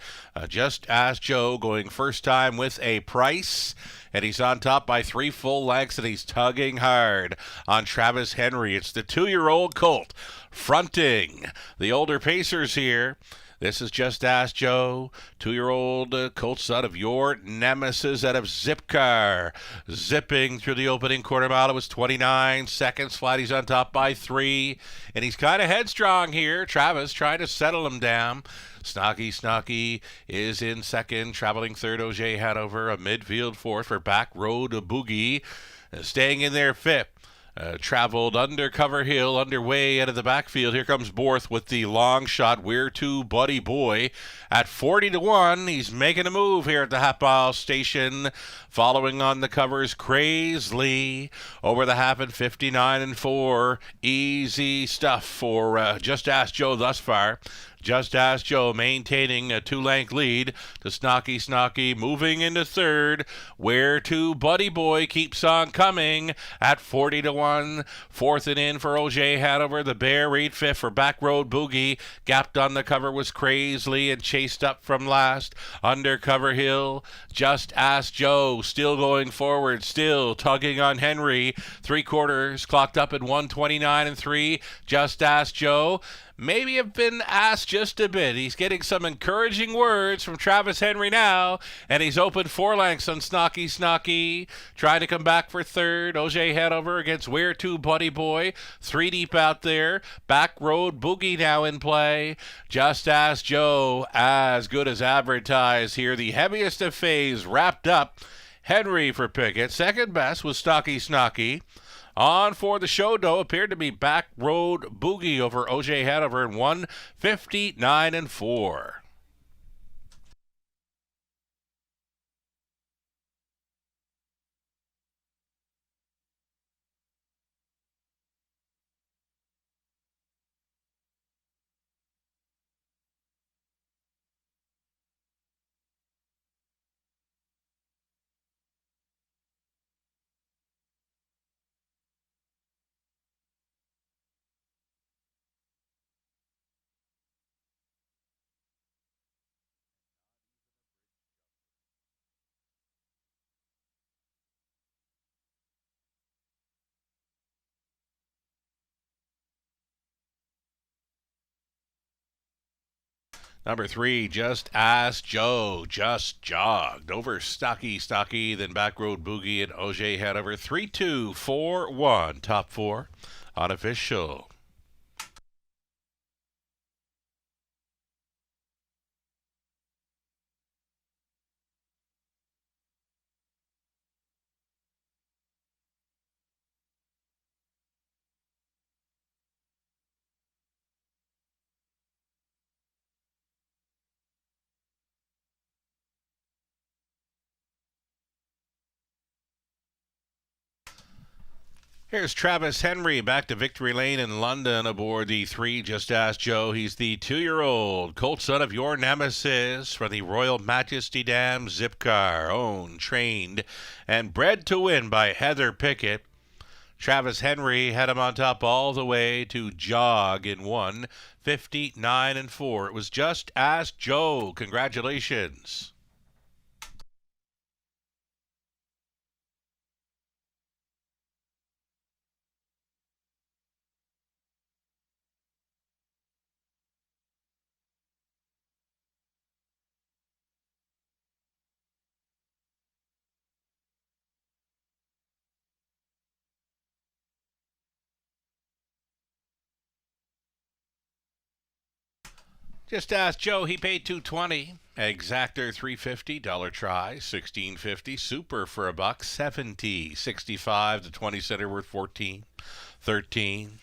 Just As Joe going first time with a price, and he's on top by 3 full lengths, and he's tugging hard on Travis Henry. It's the 2-year-old colt fronting the older pacers here. This is Just As Joe, 2-year-old colt son of your nemesis out of Zipcar. Zipping through the opening quarter mile. It was 29 seconds flat. He's on top by 3. And he's kind of headstrong here. Travis trying to settle him down. Snocky is in second. Traveling third, OJ Hanover. A midfield fourth for Back Road Boogie. Staying in there fifth. Traveled Undercover Hill, underway out of the backfield. Here comes Borth with the long shot. Where to Buddy Boy at 40-1. He's making a move here at the half mile station. Following on the covers, Crazily over the half at 59-4. Easy stuff for Just As Joe thus far. Just As Joe maintaining a 2-length lead to Snocky, moving into third. Where to Buddy Boy keeps on coming at 40-1. Fourth and in for OJ Hanover. The Bear Reed fifth for Back Road Boogie. Gapped on the cover was Crazily and chased up from last. Undercover Hill. Just As Joe still going forward, still tugging on Henry. 3/4 clocked up at 1:29.3. Just As Joe maybe have been asked just a bit. He's getting some encouraging words from Travis Henry now, and he's opened 4 lengths on Snocky. Trying to come back for third. OJ Hanover against Where to Buddy Boy. 3 deep out there. Back Road Boogie now in play. Just As Joe, as good as advertised here. The heaviest of phase wrapped up Henry for Pickett. Second best was Stocky Snocky. On for the show, though, appeared to be Back Road Boogie over OJ Hanover in 1:59.4. Number 3, Just Ask Joe. Just jogged over Stocky, then Back Road Boogie and OJ Hanover. 3-2, 4-1. Top 4 unofficial. Here's Travis Henry back to Victory Lane in London aboard the 3, Just Ask Joe. He's the 2-year-old colt son of your nemesis from the Royal Majesty Dam Zipcar, owned, trained, and bred to win by Heather Pickett. Travis Henry had him on top all the way to jog in 1:59.4. It was Just Ask Joe. Congratulations. Just Ask Joe. He paid $220. Exactor $350. Dollar try $16.50. Super for $1. 70. 65. The 20 center worth 14. 13.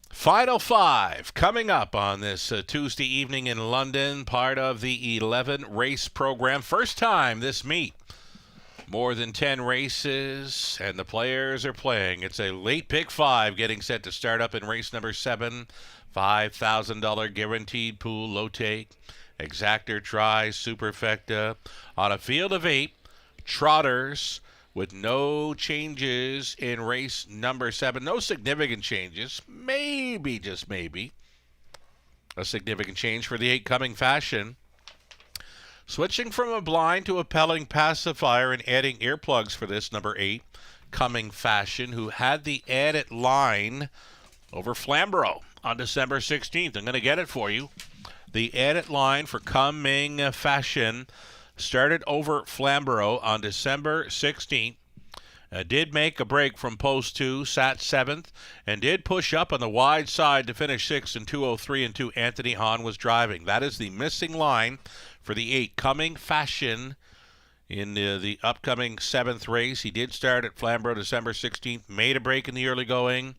Final 5 coming up on this Tuesday evening in London. Part of the 11 race program. First time this meet. More than 10 races, and the players are playing. It's a late pick 5 getting set to start up in race number 7. $5,000 guaranteed pool, low take. Exactor try, superfecta. On a field of 8, trotters with no changes in race number 7. No significant changes. Maybe, just maybe, a significant change for the 8 Coming Fashion. Switching from a blind to a pelling pacifier and adding earplugs for this number 8 Coming Fashion, who had the added line over Flamborough on December 16th. I'm going to get it for you. The added line for Coming Fashion started over Flamborough on December 16th. Did make a break from post 2, sat 7th, and did push up on the wide side to finish 6th in 2:03 and 2. Anthony Hahn was driving. That is the missing line for the 8 Coming Fashion in the upcoming 7th race. He did start at Flamborough December 16th, made a break in the early going.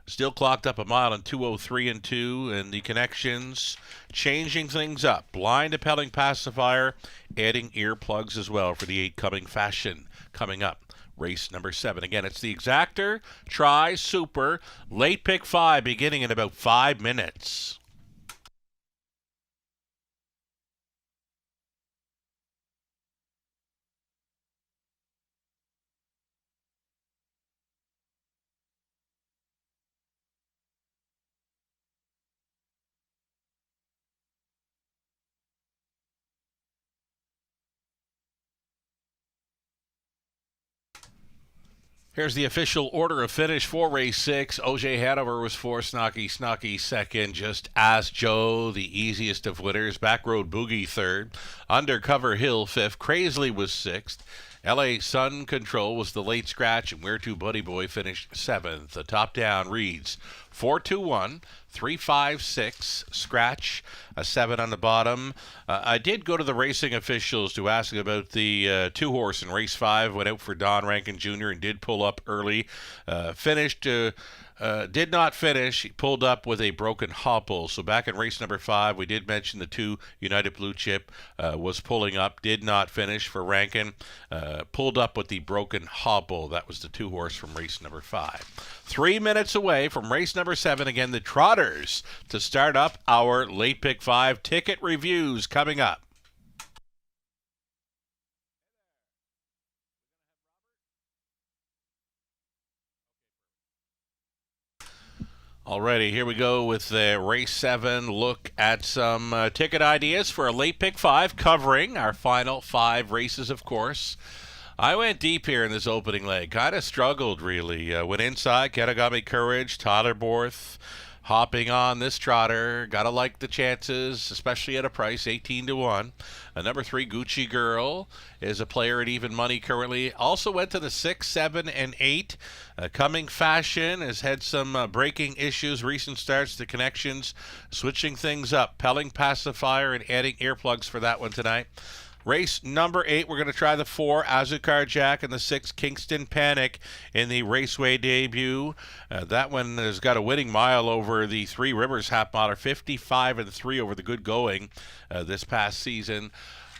Still clocked up a mile in 2:03 and 2, and the connections changing things up. Blind appelling pacifier, adding earplugs as well for the 8 Coming Fashion. Coming up, race number 7. Again, it's the Exactor, Try, Super, late pick 5, beginning in about 5 minutes. Here's the official order of finish for race 6. OJ Hanover was 4, Snocky second. Just Ask Joe, the easiest of winners. Back Road Boogie 3rd. Undercover Hill 5th. Crazily was 6th. LA Sun Control was the late scratch, and Where To Buddy Boy finished 7th. The top down reads 4-2-1, 3-5-6, scratch, a 7 on the bottom. I did go to the racing officials to ask about the 2-horse in race 5. Went out for Don Rankin Jr. and did pull up early. Did not finish. He pulled up with a broken hobble. So back in race number 5, we did mention the 2 United Blue Chip was pulling up. Did not finish for Rankin. Pulled up with the broken hobble. That was the 2-horse from race number 5. 3 minutes away from race number 7. Again, the Trotters to start up our late pick 5 ticket reviews coming up. Alrighty, here we go with the race 7 look at some ticket ideas for a late pick 5 covering our final 5 races, of course. I went deep here in this opening leg. Kind of struggled, really. Went inside, Kenagami Courage, Tyler Borth, hopping on this trotter. Gotta like the chances, especially at a price, 18-1. Number 3, Gucci Girl, is a player at even money currently. Also went to the 6, 7, and 8. Coming Fashion has had some braking issues, recent starts to connections, switching things up. Pelling Pacifier and adding earplugs for that one tonight. Race number 8, we're going to try the 4, Azucar Jack, and the 6, Kingston Panic in the Raceway debut. That one has got a winning mile over the 3 Rivers half mile, 55-3 over the good going this past season.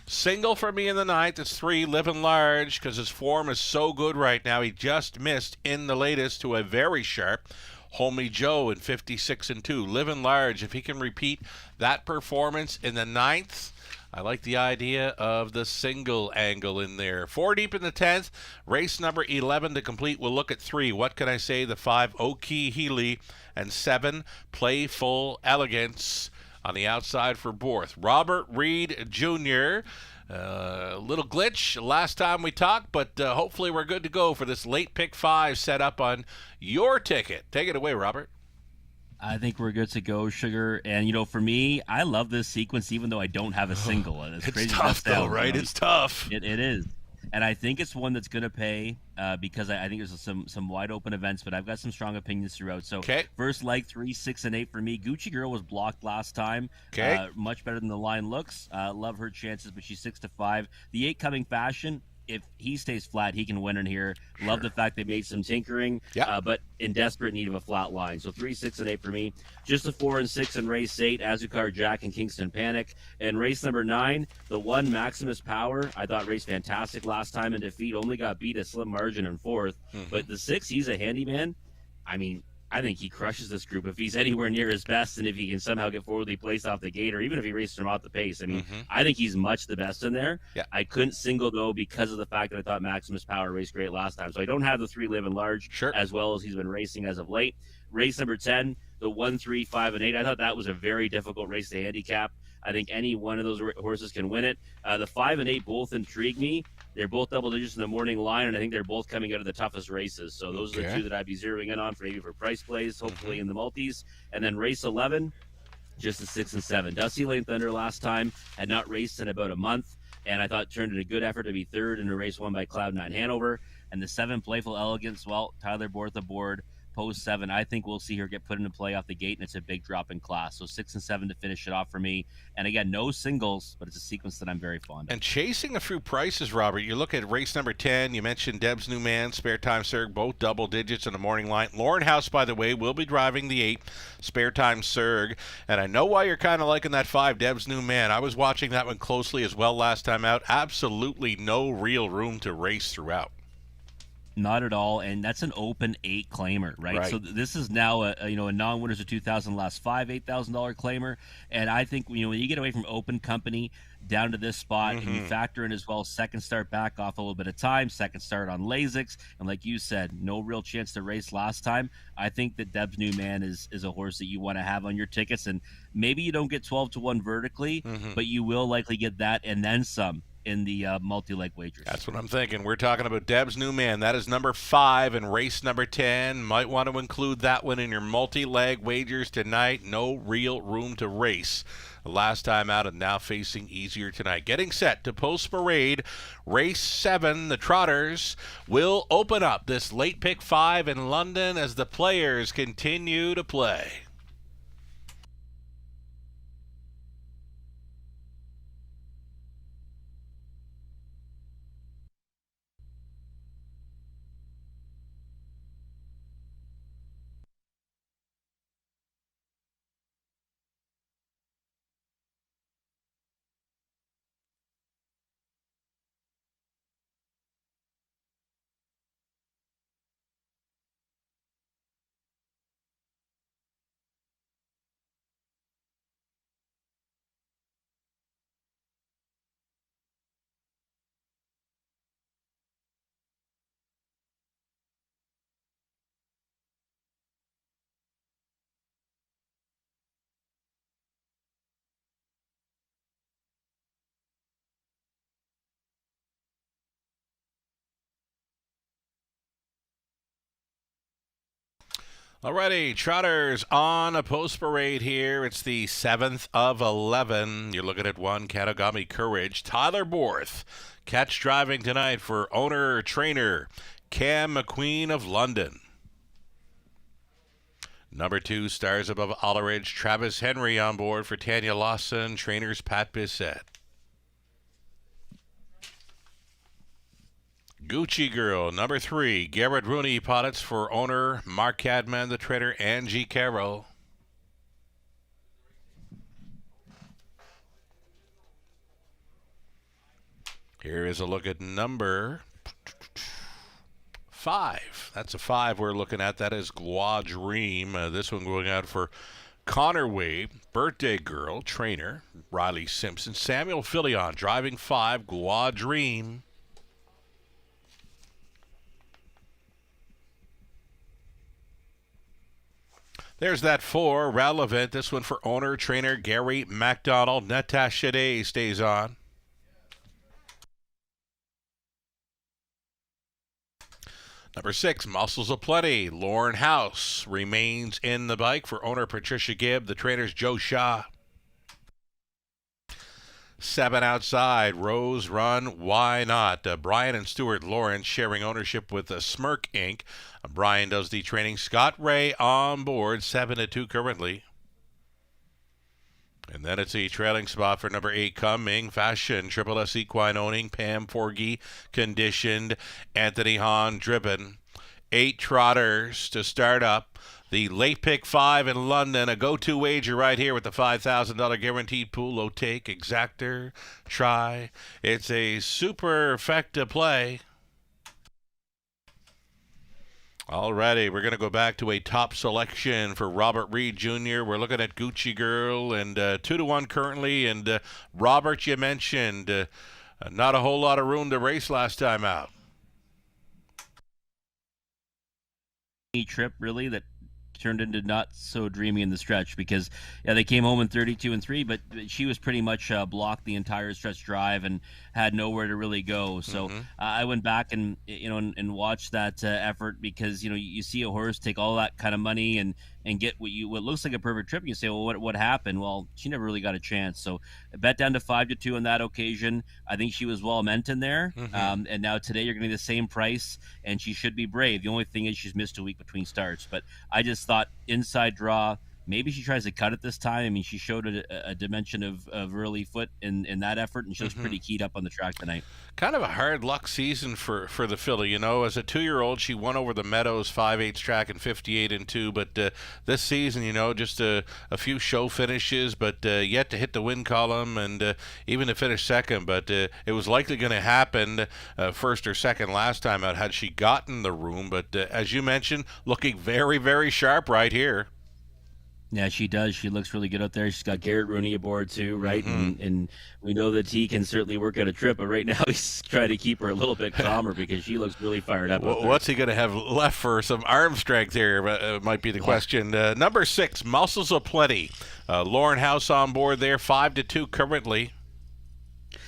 Single for me in the 9th, it's 3, Living Large, because his form is so good right now. He just missed in the latest to a very sharp Homie Joe in 56-2. Living Large, if he can repeat that performance in the 9th, I like the idea of the single angle in there. 4 deep in the 10th. Race number 11 to complete. We'll look at 3. What can I say? The 5, Oki Healy, and 7, Playful Elegance on the outside for Borth. Robert Reed Jr., little glitch last time we talked, but hopefully we're good to go for this late pick 5 set up on your ticket. Take it away, Robert. I think we're good to go, Sugar. And, for me, I love this sequence even though I don't have a single. It's tough, though, right? It's tough. It is. And I think it's one that's going to pay because I think there's some wide open events, but I've got some strong opinions throughout. So first leg 3, 6, and 8 for me. Gucci Girl was blocked last time. Much better than the line looks. Love her chances, but she's 6-5. The 8 Coming Fashion. If he stays flat, he can win in here. Sure. Love the fact they made some tinkering, but in desperate need of a flat line. So 3, 6, and 8 for me. Just the 4 and 6 in race 8, Azucar Jack and Kingston Panic. And race number 9, the 1 Maximus Power. I thought raced fantastic last time in defeat. Only got beat a slim margin in 4th. But the 6, he's a handyman. I think he crushes this group if he's anywhere near his best, and if he can somehow get forwardly placed off the gate, or even if he races him off the pace. I think he's much the best in there. Yeah. I couldn't single, though, because of the fact that I thought Maximus Power raced great last time. So I don't have the 3 Living Large as well as he's been racing as of late. Race number 10, the 1, 3, 5, and 8. I thought that was a very difficult race to handicap. I think any one of those horses can win it. The 5 and 8 both intrigue me. They're both double digits in the morning line, and I think they're both coming out of the toughest races. So those are the 2 that I'd be zeroing in on for price plays, hopefully in the multis. And then race 11, just the 6 and 7. Dusty Lane Thunder last time had not raced in about a month, and I thought turned in a good effort to be 3rd in a race won by Cloud9 Hanover. And the 7 Playful Elegance, well, Tyler Borth aboard. Post 7, I think we'll see her get put into play off the gate, and it's a big drop in class. So 6 and 7 to finish it off for me. And again, no singles, but it's a sequence that I'm very fond of. And chasing a few prices, Robert. You look at race number 10. You mentioned Deb's New Man, Spare Time Surg, both double digits in the morning line. Lauren House, by the way, will be driving the 8 Spare Time Surg. And I know why you're kind of liking that 5 Deb's New Man. I was watching that one closely as well last time out. Absolutely no real room to race throughout. Not at all, and that's an open 8 claimer, right? So this is now a non-winners of 2000 last 5 $8,000 claimer, and I think when you get away from open company down to this spot, and you factor in as well second start back off a little bit of time, second start on Lasix, and like you said, no real chance to race last time. I think that Deb's New Man is a horse that you want to have on your tickets, and maybe you don't get 12-1 vertically, but you will likely get that and then some in the multi-leg wagers. That's what I'm thinking. We're talking about Deb's new man. That is number 5 in race number 10. Might want to include that one in your multi-leg wagers tonight. No real room to race. Last time out and now facing easier tonight. Getting set to post parade. Race 7, the Trotters will open up this late pick 5 in London as the players continue to play. Alrighty, Trotters on a post parade here. It's the 7th of 11. You're looking at one Katagami Courage. Tyler Borth, catch driving tonight for owner-trainer Cam McQueen of London. Number 2, Stars Above Alleridge, Travis Henry on board for Tanya Lawson, trainers Pat Bissett. Gucci Girl, number 3, Garrett Rooney Pottits for owner Mark Cadman, the trainer Angie Carroll. Here is a look at number 5. That's a 5 we're looking at. That is Gloire Dream. This one going out for Connor Wade, Birthday Girl, trainer Riley Simpson. Samuel Filion, driving 5, Gloire Dream. There's that 4, Relevant. This one for owner-trainer Gary MacDonald. Natasha Day stays on. Number 6, Muscles of Plenty. Lauren House remains in the bike for owner Patricia Gibb. The trainers Joe Shaw. 7 outside, Rose Run, Why Not? Brian and Stuart Lawrence sharing ownership with Smirk Inc. Brian does the training. Scott Ray on board, 7-2 currently. And then it's a trailing spot for number 8, Coming Fashion. Triple S Equine owning, Pam Forgy conditioned, Anthony Hahn driven. 8 Trotters to start up. The late pick 5 in London, a go-to wager right here with the $5,000 guaranteed pool. Low take, exactor, try. It's a super effective play. Alrighty, we're going to go back to a top selection for Robert Reed Jr. We're looking at Gucci Girl and 2-1 currently. And Robert, you mentioned not a whole lot of room to race last time out. Trip really that turned into not so dreamy in the stretch, because they came home in 32-3, but she was pretty much blocked the entire stretch drive and had nowhere to really go. So I went back and and watched that effort, because you see a horse take all that kind of money and get what looks like a perfect trip. You say, well, what happened? Well, she never really got a chance. So I bet down to 5-2 on that occasion. I think she was well meant in there. And now today you're going to get the same price, and she should be brave. The only thing is she's missed a week between starts. But I just thought inside draw, maybe she tries to cut it this time. I mean, she showed a dimension of early foot in that effort, and she was pretty keyed up on the track tonight. Kind of a hard luck season for the filly. As a 2-year-old, she won over the Meadows 5/8 track in 58-2. But this season, just a few show finishes, but yet to hit the win column and even to finish second. But it was likely going to happen first or second last time out had she gotten the room. But as you mentioned, looking very, very sharp right here. Yeah, she does. She looks really good out there. She's got Garrett Rooney aboard too, right? And we know that he can certainly work out a trip, but right now he's trying to keep her a little bit calmer because she looks really fired up. What's he going to have left for some arm strength here might be the question. Number 6, Muscles of Plenty. Lauren House on board there, 5-2 currently.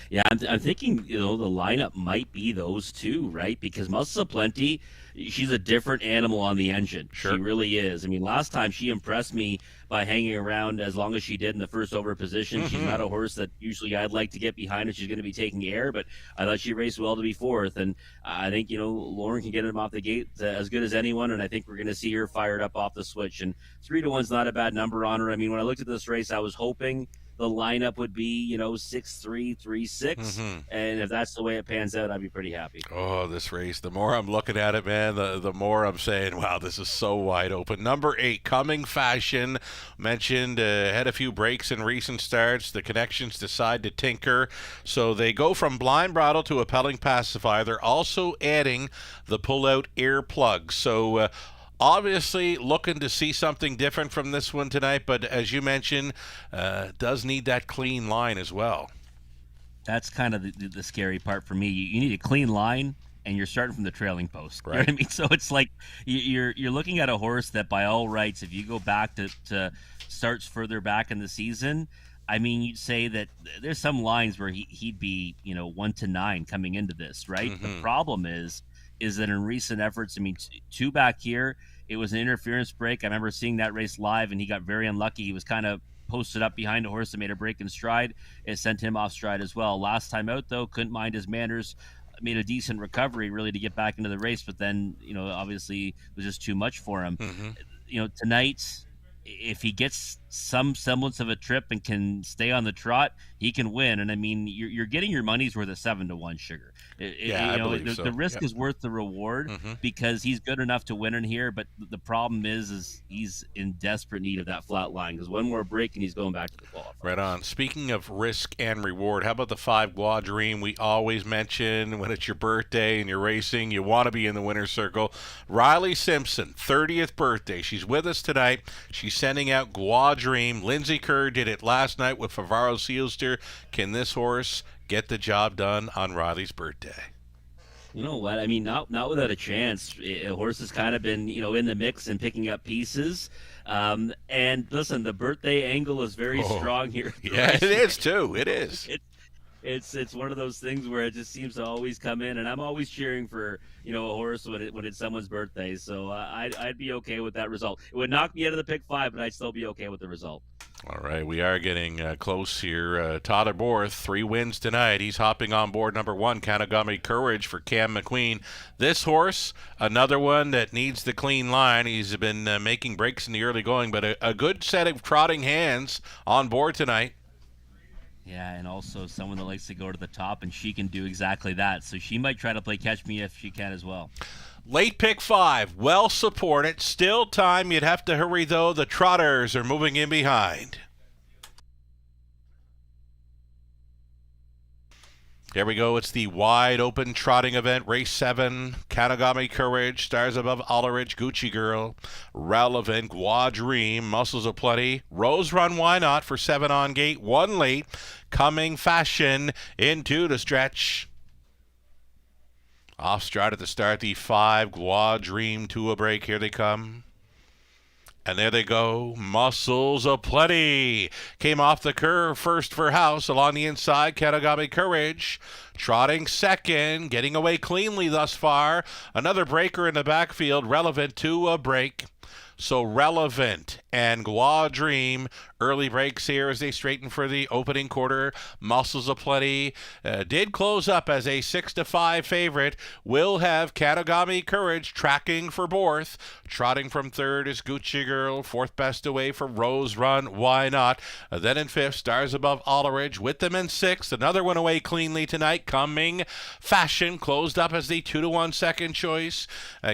Yeah, I'm thinking, the lineup might be those two, right? Because Muscles of Plenty, she's a different animal on the engine. Sure. She really is. I mean, last time she impressed me by hanging around as long as she did in the first over position. She's not a horse that usually I'd like to get behind if she's going to be taking air, but I thought she raced well to be fourth. And I think, Lauren can get him off the gate as good as anyone, and I think we're going to see her fired up off the switch. And 3-1's not a bad number on her. I mean, when I looked at this race, I was hoping the lineup would be, 6-3, 3-6. And if that's the way it pans out, I'd be pretty happy. Oh, this race, the more I'm looking at it, man, the more I'm saying, wow, this is so wide open. Number 8, Coming Fashion, mentioned, had a few breaks in recent starts. The connections decide to tinker. So they go from blind bridle to a pelling pacifier. They're also adding the pull-out earplugs. So obviously looking to see something different from this one tonight, but as you mentioned, does need that clean line as well. That's kind of the scary part for me. You need a clean line, and you're starting from the trailing post. Right. You know what I mean? So it's like you're looking at a horse that, by all rights, if you go back to starts further back in the season, I mean, you'd say that there's some lines where he'd be 1-9 coming into this, right? The problem is that in recent efforts, I mean, 2 back here, it was an interference break. I remember seeing that race live, and he got very unlucky. He was kind of posted up behind a horse that made a break in stride. It sent him off stride as well. Last time out, though, couldn't mind his manners, made a decent recovery really to get back into the race, but then, obviously it was just too much for him. Tonight, if he gets some semblance of a trip and can stay on the trot, he can win. And I mean, you're getting your money's worth of 7-1 Sugar. I believe so. The risk is worth the reward because he's good enough to win in here. But the problem is he's in desperate need of that flat line, because one more break and he's going back to the qualifier. Right on. Speaking of risk and reward, how about the 5 Guadream? We always mention when it's your birthday and you're racing, you want to be in the winner's circle. Riley Simpson, 30th birthday. She's with us tonight. She's sending out Guadream. Lindsay Kerr did it last night with Favaro Sealster. Can this horse get the job done on Riley's birthday? You know what? I mean, not without a chance. A horse has kind of been, in the mix and picking up pieces. And listen, the birthday angle is very strong here. Yeah, it is too. It is. It's one of those things where it just seems to always come in, and I'm always cheering for a horse when it's someone's birthday. So I'd be okay with that result. It would knock me out of the pick 5, but I'd still be okay with the result. All right, we are getting close here. Tyler Borth, 3 wins tonight. He's hopping on board number 1, Kanagami Courage for Cam McQueen. This horse, another one that needs the clean line. He's been making breaks in the early going, but a good set of trotting hands on board tonight. Yeah, and also someone that likes to go to the top, and she can do exactly that. So she might try to play catch me if she can as well. Late pick 5, well supported. Still time. You'd have to hurry, though. The trotters are moving in behind. Here we go. It's the wide open trotting event. Race 7, Kanagami Courage, Stars Above Ullerich, Gucci Girl, Relevant, Guadream, Muscles of Plenty, Rose Run, Why Not for 7 on gate, 1 late, Coming Fashion into the stretch. Off stride at the start, the 5, Guadream to a break. Here they come. And there they go, Muscles of Plenty. Came off the curve first for House. Along the inside, Kanagami Courage. Trotting second, getting away cleanly thus far. Another breaker in the backfield, Relevant to a break. So Relevant and Guadream, early breaks here as they straighten for the opening quarter. Muscles of Plenty did close up as a 6-5 favorite. Will have Kanagami Courage tracking for Borth. Trotting from third is Gucci Girl. 4th best away for Rose Run, Why Not? Then in 5th, Stars Above Ullerich. With them in 6th, another one away cleanly tonight. Coming Fashion closed up as the 2-1 second choice.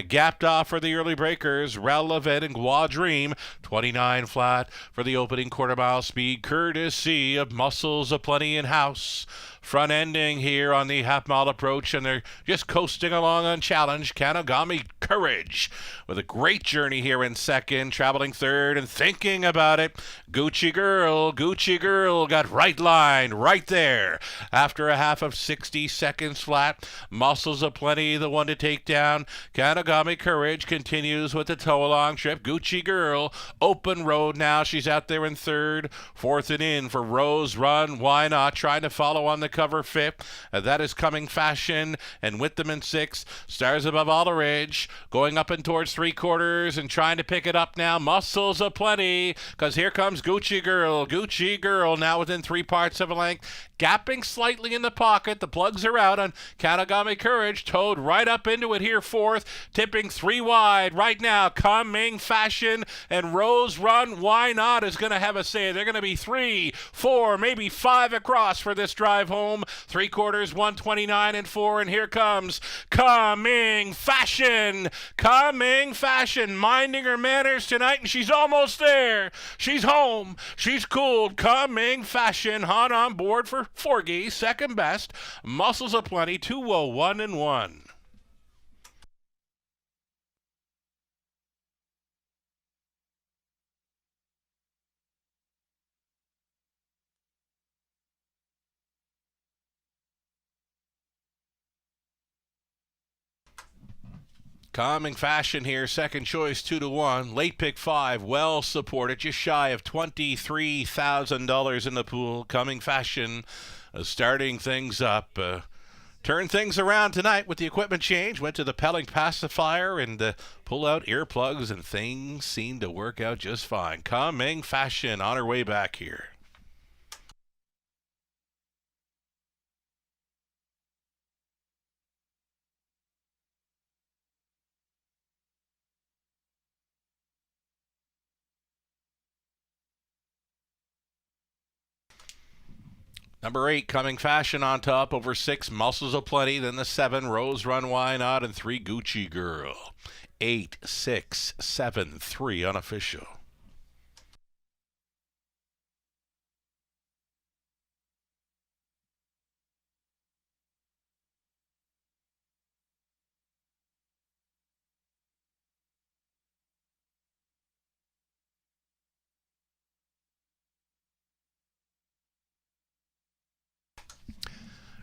Gapped off for the early breakers, Relevant and Guadream. 29 flat for the opening quarter mile speed, courtesy of Muscles of Plenty in House. Front ending here on the half-mile approach, and they're just coasting along unchallenged. Kanagami Courage with a great journey here in second, traveling third and thinking about it. Gucci Girl got right line right there after a half of 60 seconds flat. Muscles of Plenty, the one to take down. Kanagami Courage continues with the tow-along trip. Gucci Girl, open road now. She's out there in third. 4th and in for Rose Run, Why Not? Trying to follow on the cover fifth. That is Coming Fashion, and with them in sixth, Stars Above All the Ridge, going up and towards three quarters and trying to pick it up now. Muscles aplenty, because here comes Gucci Girl. Gucci Girl now within 3/4 of a length, gapping slightly in the pocket. The plugs are out on Kanagami Courage, towed right up into it here fourth, tipping 3 wide right now. Coming Fashion and Rose Run Why Not is going to have a say. They're going to be 3, 4, maybe 5 across for this drive home. 3/4, 129 and 4, and here comes Coming Fashion. Coming Fashion, minding her manners tonight, and she's almost there. She's home. She's cooled. Coming Fashion, on board for Forgy, second best. Muscles aplenty, 201 and 1. Coming Fashion here, second choice, 2-1. Late pick 5, well supported, just shy of $23,000 in the pool. Coming Fashion, starting things up. Turned things around tonight with the equipment change. Went to the Pelling pacifier and pull out earplugs, and things seemed to work out just fine. Coming Fashion on her way back here. Number 8, Coming Fashion on top, over 6, Muscles Aplenty, then the 7, Rose Run Why Not, and 3, Gucci Girl. 8, 6, 7, 3 unofficial.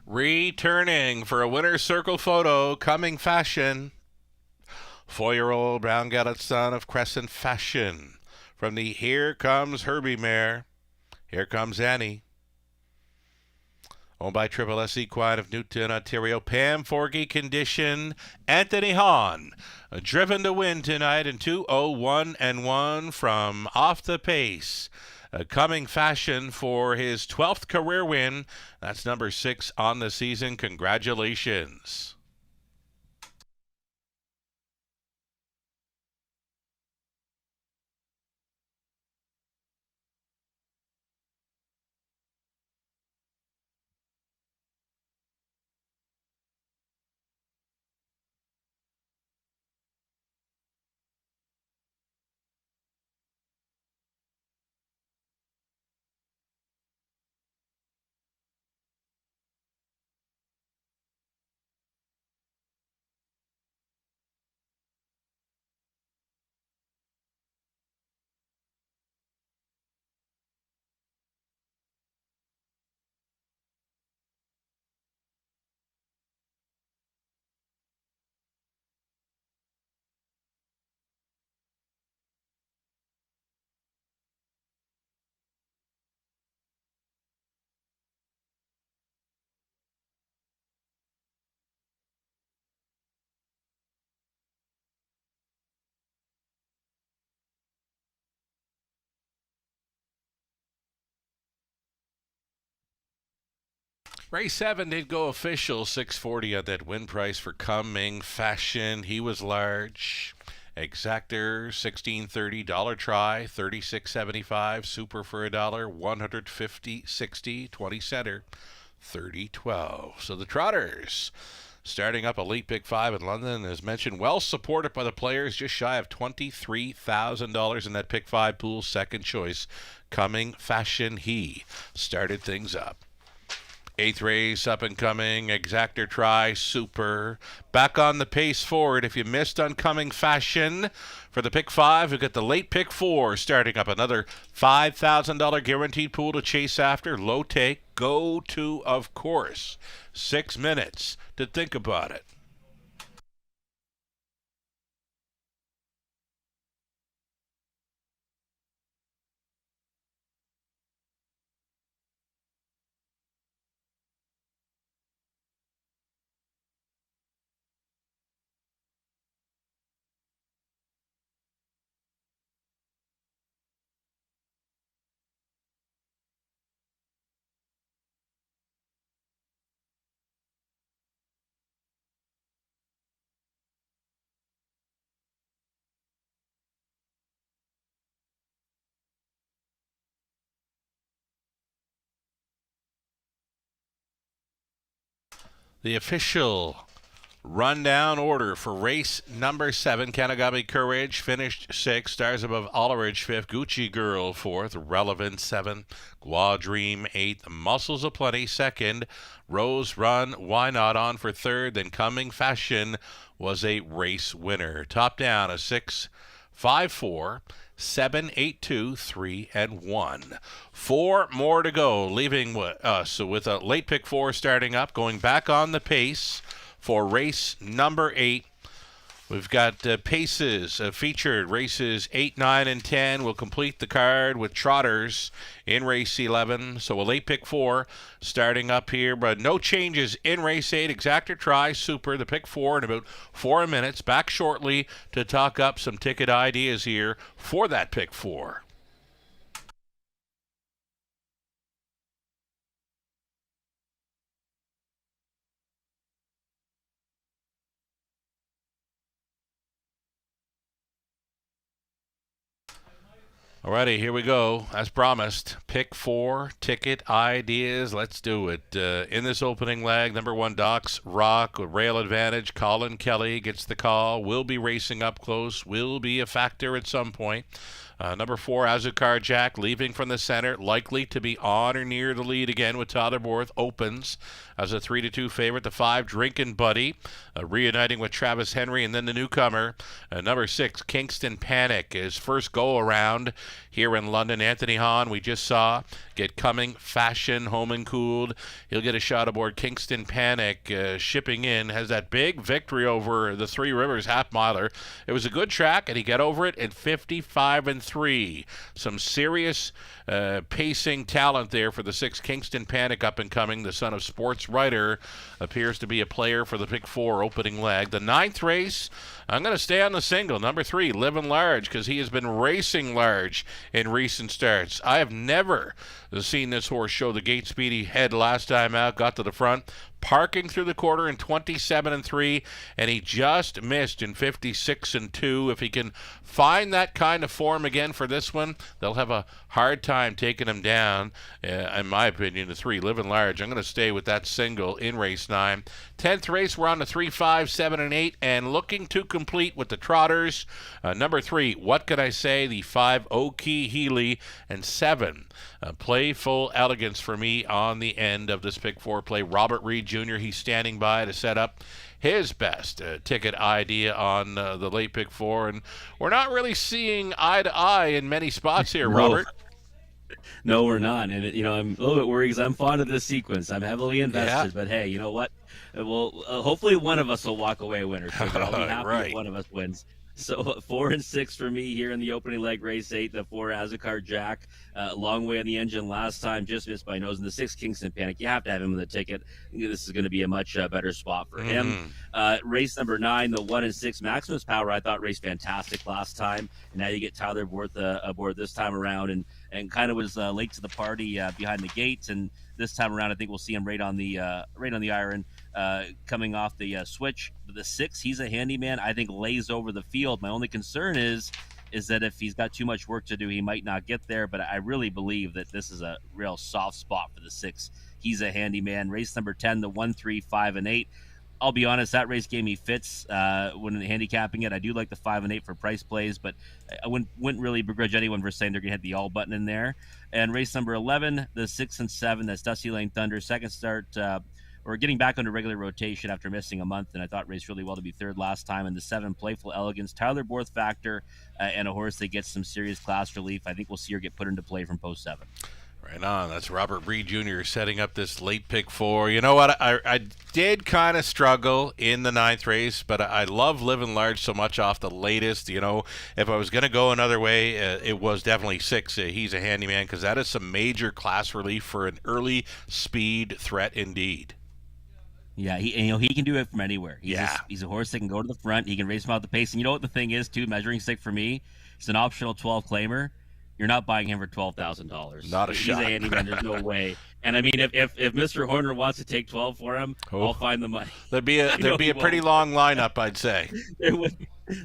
Returning for a winner's circle photo, Coming Fashion. 4-year-old brown gallet son of Crescent Fashion. From the Here Comes Herbie mare, here comes Annie. Owned by Triple S Equine of Newton, Ontario. Pam Forgy Condition. Anthony Hahn, driven to win tonight in 2:01 and 1 from Off the Pace. Coming Fashion for his 12th career win. That's number 6 on the season. Congratulations. Race 7 did go official, $640 on that win price for Coming Fashion. He was large. Exactor, $16.30. Dollar try, $36.75. Super for $1, $150.60. 20 center, $30.12. So the Trotters starting up a late pick 5 in London, as mentioned, well supported by the players, just shy of $23,000 in that pick 5 pool. Second choice, Coming Fashion. He started things up. 8th race, up and coming, Exactor try, Super. Back on the pace forward. If you missed on Coming Fashion, for the pick 5, we've got the late pick 4 starting up. Another $5,000 guaranteed pool to chase after. Low take, go to, of course. 6 minutes to think about it. The official rundown order for race number 7, Kanagami Courage finished 6th, Stars Above Ullerich 5th, Gucci Girl 4th, Relevant 7th, Gua Dream 8th, Muscles of Plenty 2nd, Rose Run Why Not on for 3rd, then Coming Fashion was a race winner. Top down a 6, 5, 4, 7, 8, 2, 3, and 1. 4 more to go, leaving us with a late pick 4 starting up, going back on the pace for race number 8. We've got paces featured. Races 8, 9, and 10 will complete the card with trotters in race 11. So a late pick 4 starting up here, but no changes in race 8. Exactor Try Super, the pick 4 in about 4 minutes. Back shortly to talk up some ticket ideas here for that pick 4. Alrighty, here we go. As promised, pick 4 ticket ideas. Let's do it. In this opening leg, number 1, Doc's Rock with Rail Advantage. Colin Kelly gets the call. Will be racing up close. Will be a factor at some point. Number 4, Azucar Jack, leaving from the center, likely to be on or near the lead again with Tyler Borth, opens as a 3-2 favorite. The 5, Drinkin' Buddy, reuniting with Travis Henry, and then the newcomer, number 6, Kingston Panic, his first go-around here in London. Anthony Hahn, we just saw, get Coming Fashion home and cooled. He'll get a shot aboard Kingston Panic, shipping in, has that big victory over the Three Rivers half-miler. It was a good track, and he got over it in 55-3. Some serious pacing talent there for the 6, Kingston Panic, up and coming. The son of sports writer appears to be a player for the pick 4 opening leg. The 9th race, I'm going to stay on the single. Number 3, Living Large, because he has been racing large in recent starts. I have never seen this horse show the gate speed he had last time out. Got to the front, parking through the quarter in 27-3, and he just missed in 56-2. If he can find that kind of form again for this one, they'll have a hard time taking him down. In my opinion, the 3, Living Large. I'm going to stay with that single in race 9. 10th race, we're on to 3, 5, 7, and 8, and looking to complete with the trotters. Number 3, What Can I Say? The 5, O'Key Healy, and 7, Playful Elegance for me on the end of this pick 4 play. Robert Reed Jr., he's standing by to set up his best ticket idea on the late pick 4, and we're not really seeing eye to eye in many spots here, Robert. No, we're not. And, I'm a little bit worried because I'm fond of this sequence. I'm heavily invested. But, hey, you know what? Well, hopefully one of us will walk away a winner. So I'll be happy if one of us wins. So 4 and 6 for me here in the opening leg, race 8. The 4, Azucar Jack, long way on the engine last time, just missed by nose. And the 6, Kingston Panic, you have to have him in the ticket. I think this is going to be a much better spot for him. Race number 9, the 1 and 6, Maximus Power, I thought raced fantastic last time. And now you get Tyler Borth aboard this time around, and kind of was late to the party behind the gates. And this time around, I think we'll see him right on the iron, coming off the switch. But the 6, he's a handyman. I think lays over the field. My only concern is that if he's got too much work to do, he might not get there. But I really believe that this is a real soft spot for the 6. He's a handyman. Race number 10, the 1, 3, 5, and 8. I'll be honest, that race gave me fits when handicapping it. I do like the 5 and 8 for price plays, but I wouldn't really begrudge anyone for saying they're going to hit the all button in there. And race number 11, the 6 and 7, that's Dusty Lane Thunder. Second start, or getting back under regular rotation after missing a month, and I thought raced really well to be 3rd last time. And the 7, Playful Elegance, Tyler Borth factor, and a horse that gets some serious class relief. I think we'll see her get put into play from post 7. Right on. That's Robert Reed Jr. setting up this late pick 4. You know what? I did kind of struggle in the 9th race, but I love Living Large so much off the latest. If I was going to go another way, it was definitely 6. He's a handyman, because that is some major class relief for an early speed threat indeed. Yeah, he can do it from anywhere. He's a horse that can go to the front. He can race him out the pace. And you know what the thing is, too? Measuring stick for me, it's an optional 12 claimer. You're not buying him for $12,000. Not a shot. He's a handyman. There's no way. And I mean, if Mr. Horner wants to take 12 for him, I'll find the money. There'd be a pretty long lineup, I'd say. It would.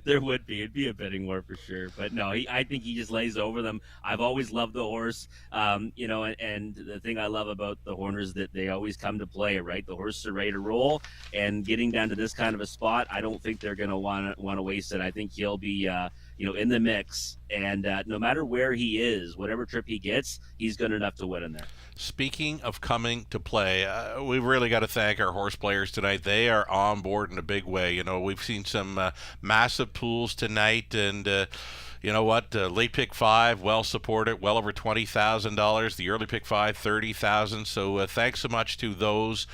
There would be. It'd be a bidding war for sure. But no, I think he just lays over them. I've always loved the horse. And the thing I love about the Horners that they always come to play, right? The horses are ready to roll, and getting down to this kind of a spot, I don't think they're going to want to waste it. I think he'll be, in the mix. And no matter where he is, whatever trip he gets, he's good enough to win in there. Speaking of coming to play, we've really got to thank our horse players tonight. They are on board in a big way. We've seen some massive pools tonight, and you know what? Late pick 5, well supported, well over $20,000. The early pick 5, $30,000. So thanks so much to those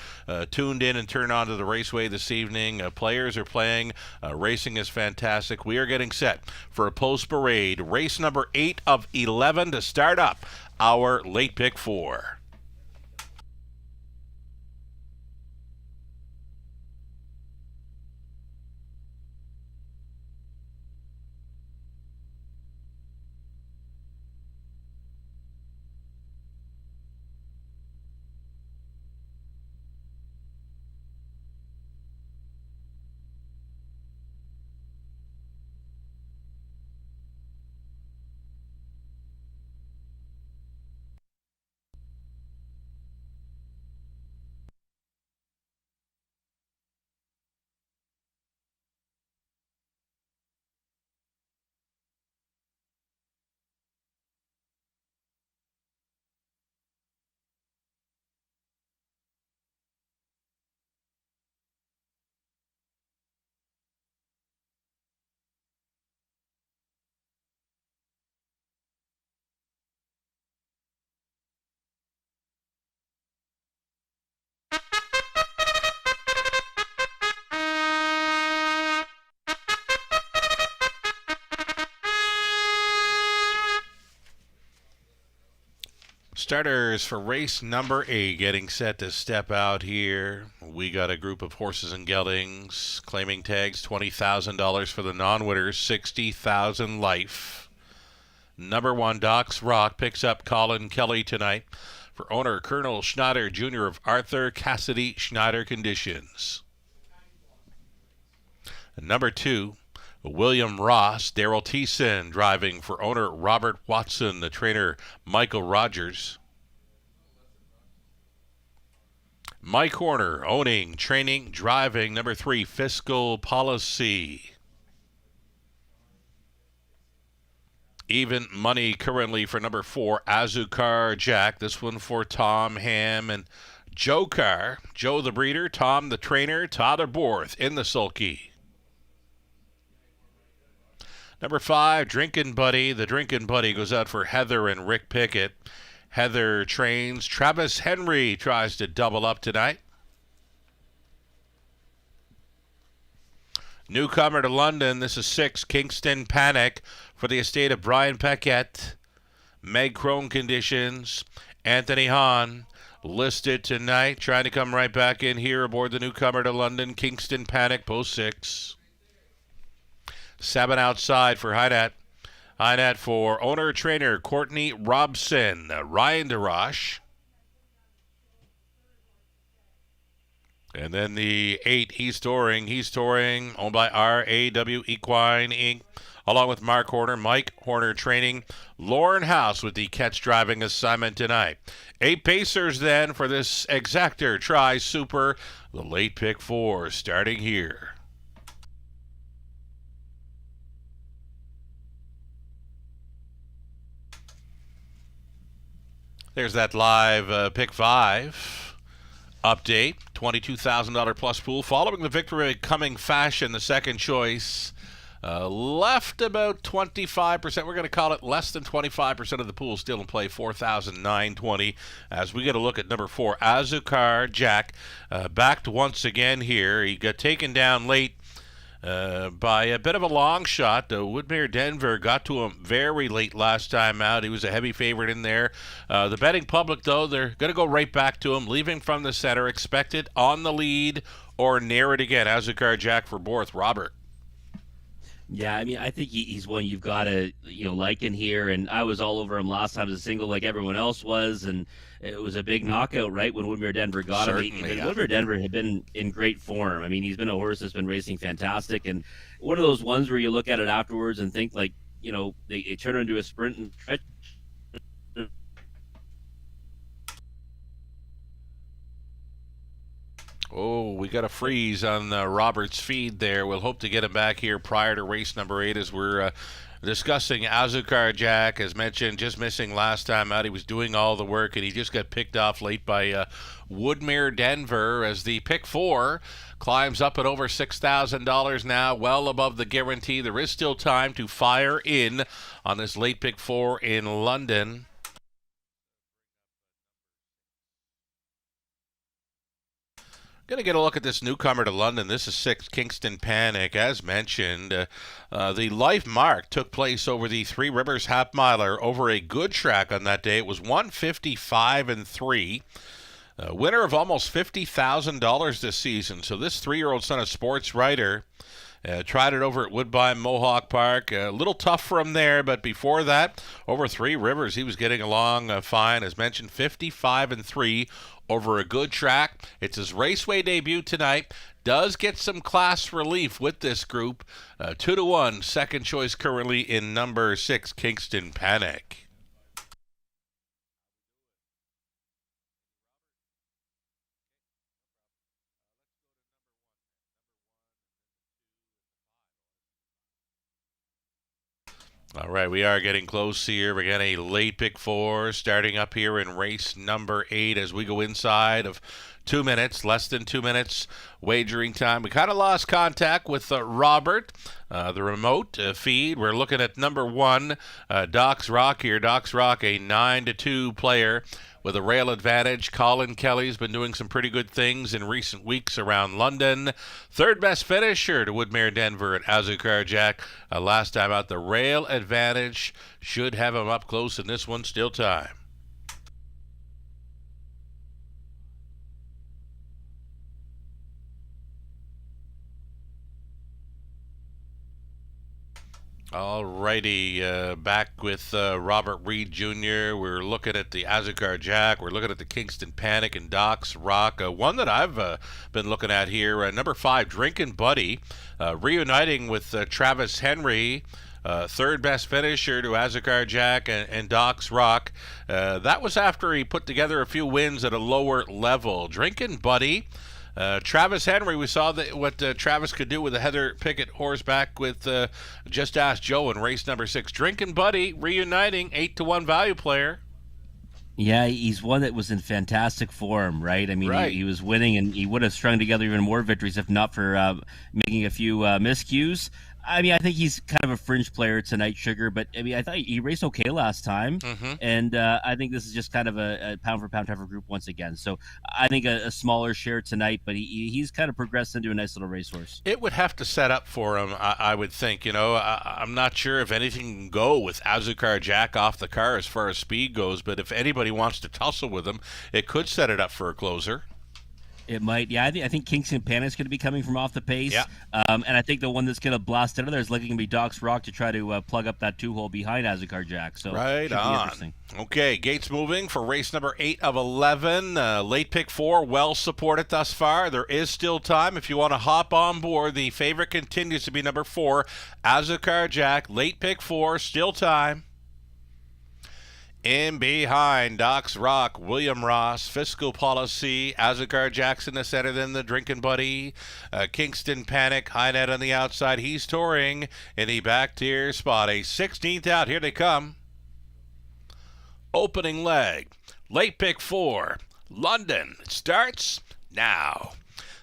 tuned in and turned on to the Raceway this evening. Players are playing. Racing is fantastic. We are getting set for a post parade. Race number 8 of 11 to start up our late pick 4. Starters for race number 8 getting set to step out here. We got a group of horses and geldings claiming tags, $20,000 for the non-winners, $60,000 life. Number 1, Doc's Rock, picks up Colin Kelly tonight for owner Colonel Schneider Jr. of Arthur Cassidy Schneider Conditions. Number 2, William Ross, Daryl Thiessen driving for owner Robert Watson, the trainer Michael Rogers. Mike Horner, owning, training, driving number 3, Fiscal Policy. Even money currently for number 4, Azucar Jack. This one for Tom Ham and Joe Carr. Joe the breeder, Tom the trainer, Tyler Borth in the sulky. Number 5, Drinkin' Buddy. The Drinkin' Buddy goes out for Heather and Rick Pickett. Heather trains. Travis Henry tries to double up tonight. Newcomer to London. This is 6, Kingston Panic for the estate of Brian Paquette. Meg Crone Conditions. Anthony Hahn listed tonight. Trying to come right back in here aboard the Newcomer to London. Kingston Panic, post 6. 7 outside for Hynat. Hynat for owner-trainer Courtney Robson. Ryan DeRoche. And then the 8, He's Touring. He's Touring, owned by RAW Equine Inc., along with Mark Horner, Mike Horner Training, Lauren House with the catch driving assignment tonight. 8 pacers then for this Exactor Tri-Super, the late pick 4, starting here. There's that live pick 5 update. $22,000 plus pool. Following the victory coming fashion, the second choice left about 25%. We're going to call it less than 25% of the pool still in play, $4,920. As we get a look at number 4, Azucar Jack, backed once again here. He got taken down late by a bit of a long shot. Woodmere Denver got to him very late last time out. He was a heavy favorite in there. The betting public, though, they're going to go right back to him, leaving from the center, expected on the lead or near it again. Azucar Jack for Borth. Robert. Yeah, I mean, I think he's one you've got to, like in here. And I was all over him last time as a single, like everyone else was, and it was a big knockout, right, when Woodmere Denver got him. Certainly, yeah. Woodmere Denver had been in great form. I mean, he's been a horse that's been racing fantastic, and one of those ones where you look at it afterwards and think, like, they turn it into a sprint and stretch. Oh, we got a freeze on Robert's feed there. We'll hope to get him back here prior to race number 8 as we're discussing Azucar Jack. As mentioned, just missing last time out. He was doing all the work, and he just got picked off late by Woodmere Denver as the pick 4 climbs up at over $6,000 now, well above the guarantee. There is still time to fire in on this late pick 4 in London. Going to get a look at this newcomer to London. This is 6 Kingston Panic. As mentioned, the life mark took place over the Three Rivers Half Miler over a good track on that day. It was 155-3. Winner of almost $50,000 this season. So this 3-year-old son of sports writer tried it over at Woodbine Mohawk Park. A little tough for him there, but before that, over Three Rivers, he was getting along fine. As mentioned, 55-3 over a good track. It's his Raceway debut tonight. Does get some class relief with this group. 2-1, second choice currently in number 6, Kingston Panic. All right, we are getting close here. We're getting a late pick 4 starting up here in race number 8 as we go inside of 2 minutes, less than 2 minutes wagering time. We kind of lost contact with Robert, the remote feed. We're looking at number 1, Doc's Rock here. Doc's Rock, a 9-2 player with a rail advantage. Colin Kelly's been doing some pretty good things in recent weeks around London. Third best finisher to Woodmere Denver at Azucar Jack. Last time out, the rail advantage should have him up close in this one. Still time. All righty, back with Robert Reed Jr. We're looking at the Azucar Jack. We're looking at the Kingston Panic and Doc's Rock. One that I've been looking at here, number 5, Drinkin' Buddy, reuniting with Travis Henry. Third best finisher to Azucar Jack and Doc's Rock. That was after he put together a few wins at a lower level. Drinkin' Buddy. Travis Henry, we saw what Travis could do with a Heather Pickett horseback with Just Ask Joe in race number 6. Drinkin' Buddy reuniting, 8-1 value player. Yeah, he's one that was in fantastic form, right? I mean, Right. He was winning, and he would have strung together even more victories if not for making a few miscues. I mean, I think he's kind of a fringe player tonight, Sugar, but I mean, I thought he raced okay last time, and I think this is just kind of a pound-for-pound tougher group once again. So I think a smaller share tonight, but he's kind of progressed into a nice little racehorse. It would have to set up for him, I would think. I'm not sure if anything can go with Azucar Jack off the car as far as speed goes, but if anybody wants to tussle with him, it could set it up for a closer. It might, yeah. I think Kingston Panic's going to be coming from off the pace, Yeah. And I think the one that's going to blast out of there is likely going to be Doc's Rock to try to plug up that 2-hole behind Azucar Jack. So Right should be on. interesting. Okay, gates moving for race number 8 of 11. Late pick 4, well supported thus far. There is still time if you want to hop on board. The favorite continues to be number 4, Azucar Jack. Late pick 4, still time. In behind, Doc's Rock, William Ross, Fiscal Policy, Azucar Jackson the center, then the Drinkin' Buddy, Kingston Panic, High Net on the outside. He's touring in the back tier spot. A 16th out. Here they come. Opening leg. Late pick 4. London starts now.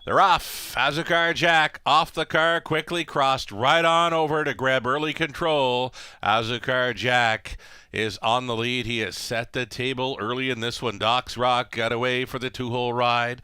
They're off. Azucar Jack off the car, quickly crossed right on over to grab early control. Azucar Jack is on the lead. He has set the table early in this one. Doc's Rock got away for the two-hole ride,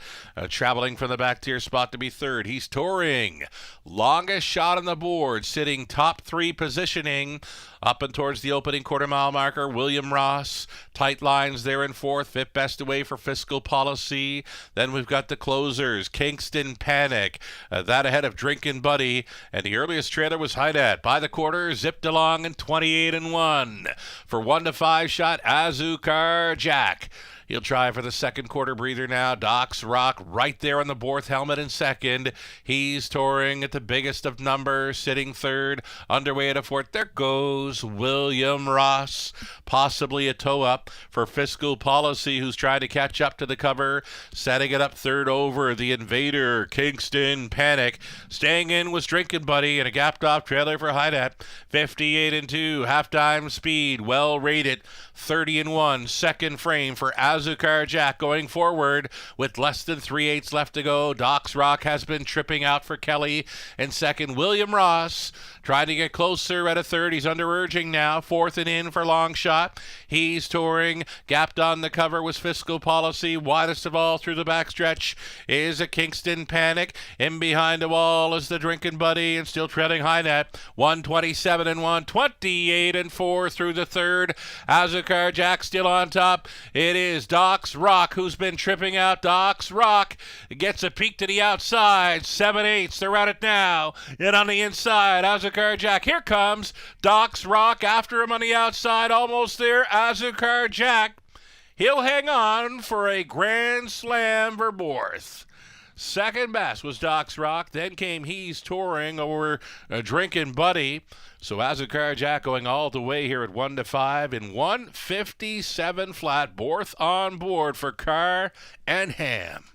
traveling from the back tier spot to be third. He's touring. Longest shot on the board, sitting top three positioning up and towards the opening quarter-mile marker. William Ross, tight lines there in fourth. Fifth best away for Fiscal Policy. Then we've got the closers, Kingston Panic. That ahead of Drinkin' Buddy. And the earliest trailer was Hydat. By the quarter, zipped along in 28-1. For 1 to 5 shot, Azucar Jack. He'll try for the second quarter breather now. Doc's Rock right there on the Borth helmet in second. He's touring at the biggest of numbers, sitting third. Underway at a fourth. There goes William Ross. Possibly a toe up for Fiscal Policy, who's trying to catch up to the cover. Setting it up third over the Invader, Kingston Panic. Staying in was Drinkin' Buddy and a gapped off trailer for Hydat. 58-2, halftime speed, well rated. 30-1, second frame for Azucar Jack going forward with less than 3/8 left to go. Doc's Rock has been tripping out for Kelly. And second, William Ross trying to get closer at a third. He's under urging now. Fourth and in for long shot. He's touring. Gapped on the cover was Fiscal Policy. Widest of all through the backstretch is a Kingston Panic. In behind the wall is the Drinkin' Buddy and still trailing Hydat. 127-1, 28-4 through the third. Azucar Jack still on top. It is Doc's Rock who's been tripping out. Doc's Rock gets a peek to the outside. 7/8. They're at it now. And on the inside, Azucar Jack. Here comes Doc's Rock after him on the outside. Almost there. Azucar Jack. He'll hang on for a grand slam for Borth. Second best was Doc's Rock. Then came He's Touring over Drinkin' Buddy. So Azucar Jack going all the way here at 1 to 5 in 157 flat. Borth on board for Carr and Ham.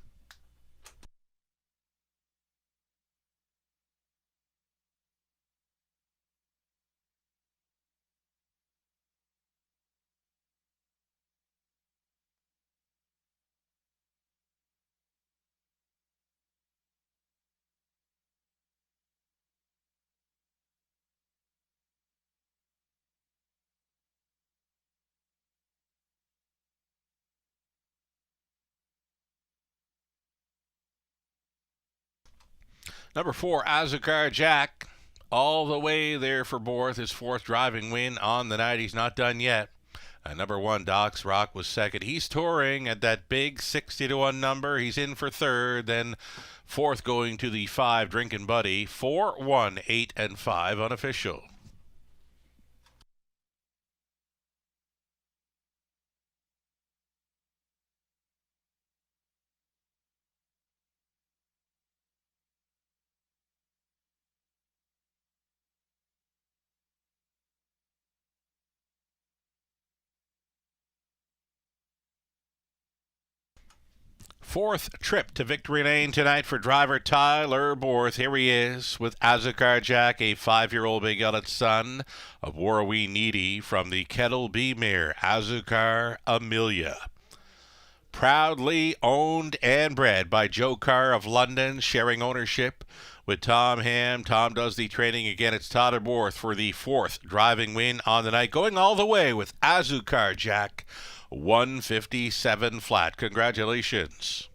Number 4, Azucar Jack, all the way there for Borth. His fourth driving win on the night. He's not done yet. Number 1, Doc's Rock was second. He's touring at that big 60-1 number. He's in for third. Then fourth going to the 5, Drinkin' Buddy. 4, 1, 8, and 5 unofficial. Fourth trip to Victory Lane tonight for driver Tyler Borth. Here he is with Azucar Jack, a 5-year-old Big Ellet son of Warrawee Needy from the Kettle B mare, Azucar Amelia. Proudly owned and bred by Joe Carr of London, sharing ownership with Tom Ham. Tom does the training again. It's Tyler Borth for the fourth driving win on the night, going all the way with Azucar Jack. 157 flat. Congratulations.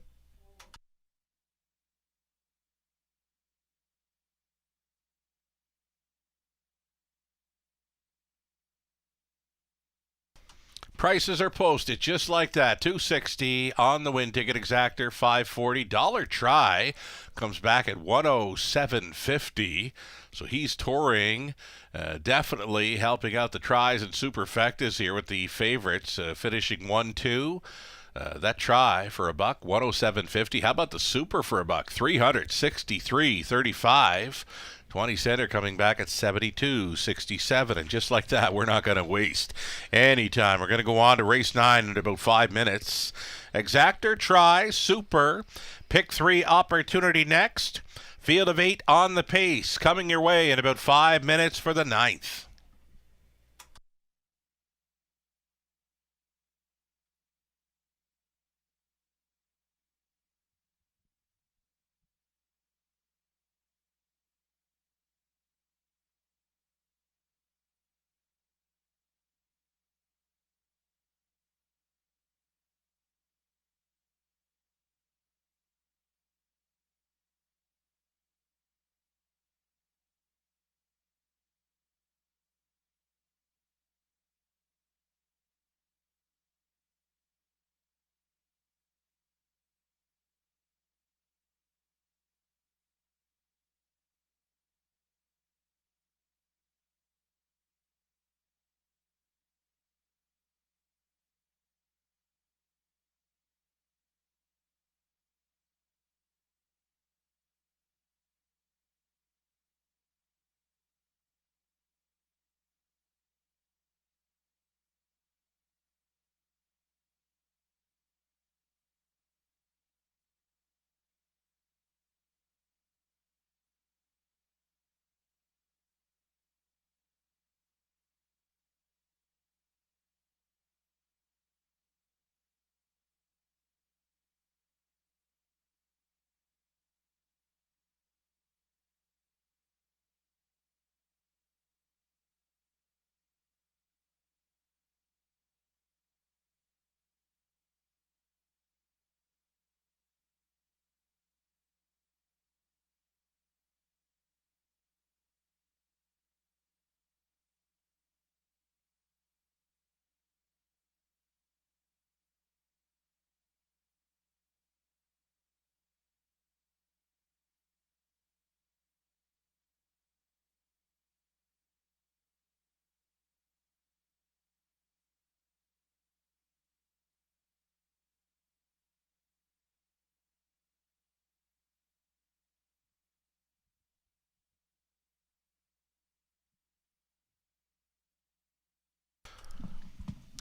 Prices are posted just like that. $260 on the win ticket exactor, $540. Dollar Try comes back at $107.50. So he's touring, definitely helping out the tries and superfectas here with the favorites, finishing 1-2. That try for $1, $107.50. How about the super for $1? $363.35. 20 center coming back at $72.67. And just like that, we're not going to waste any time. We're going to go on to race 9 in about 5 minutes. Exactor, try, super, pick 3 opportunity next. Field of 8 on the pace, coming your way in about 5 minutes for the 9th.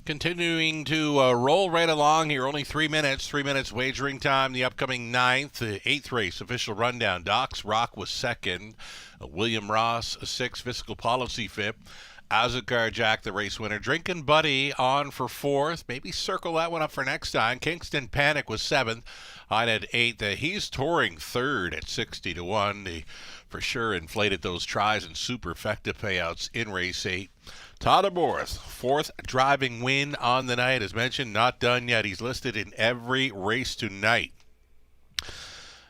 Continuing to roll right along here, only 3 minutes. 3 minutes wagering time. The upcoming ninth, eighth race official rundown. Doc's Rock was second. William Ross, sixth. Fiscal Policy fifth. Azucar Jack, the race winner. Drinkin' Buddy on for fourth. Maybe circle that one up for next time. Kingston Panic was seventh. On at eighth. He's touring third at 60-1. He for sure inflated those tries and superfecta payouts in race 8. Todderborth, fourth driving win on the night. As mentioned, not done yet. He's listed in every race tonight.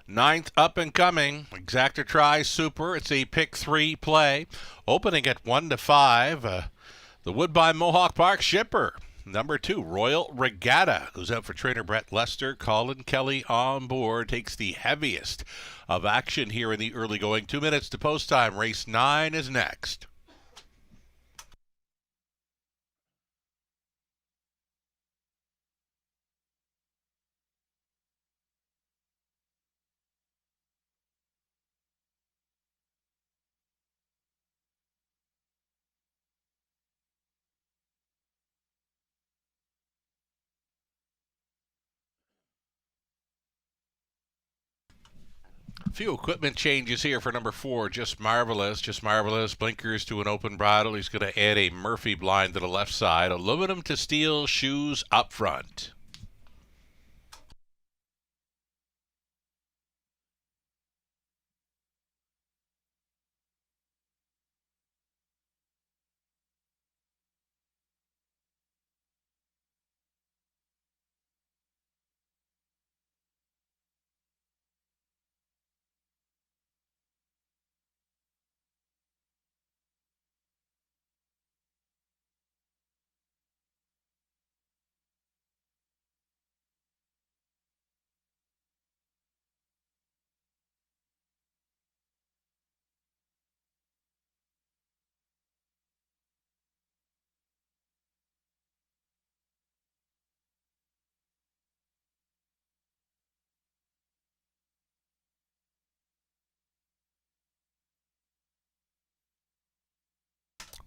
Ninth up and coming, Exacta Try Super. It's a pick 3 play. Opening at 1-5. The Woodbine Mohawk Park Shipper. Number 2, Royal Regatta, goes out for trainer Brett Lester. Colin Kelly on board, takes the heaviest of action here in the early going. 2 minutes to post time. Race 9 is next. Few equipment changes here for number 4. Just Marvelous. Just Marvelous. Blinkers to an open bridle. He's going to add a Murphy blind to the left side. Aluminum to steel shoes up front.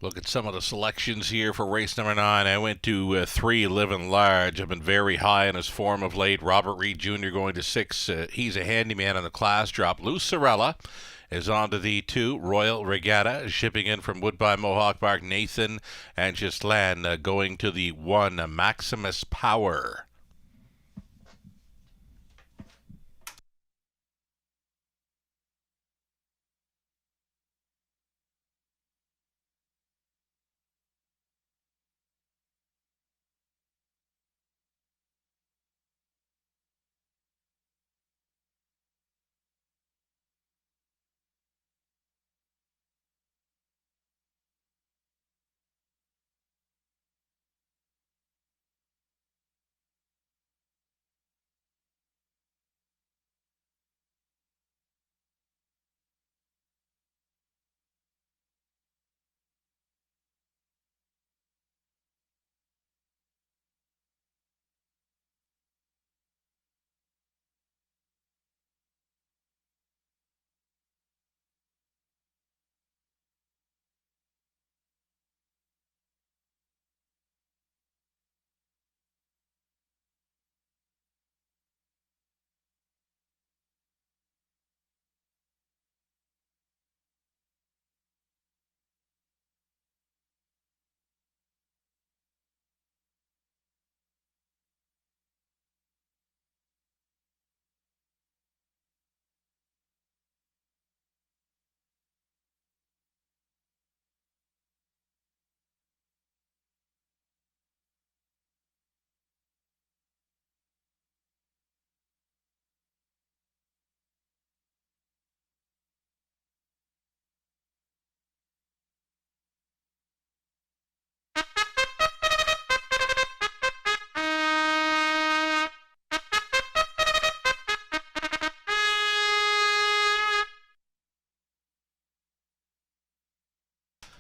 Look at some of the selections here for race number 9. I went to 3, Living Large. I've been very high in his form of late. Robert Reed Jr. going to 6. He's a handyman on the class drop. Lucerella is on to the 2. Royal Regatta shipping in from Woodbine Mohawk Park. Nathan and Gislan going to the 1. Maximus Power.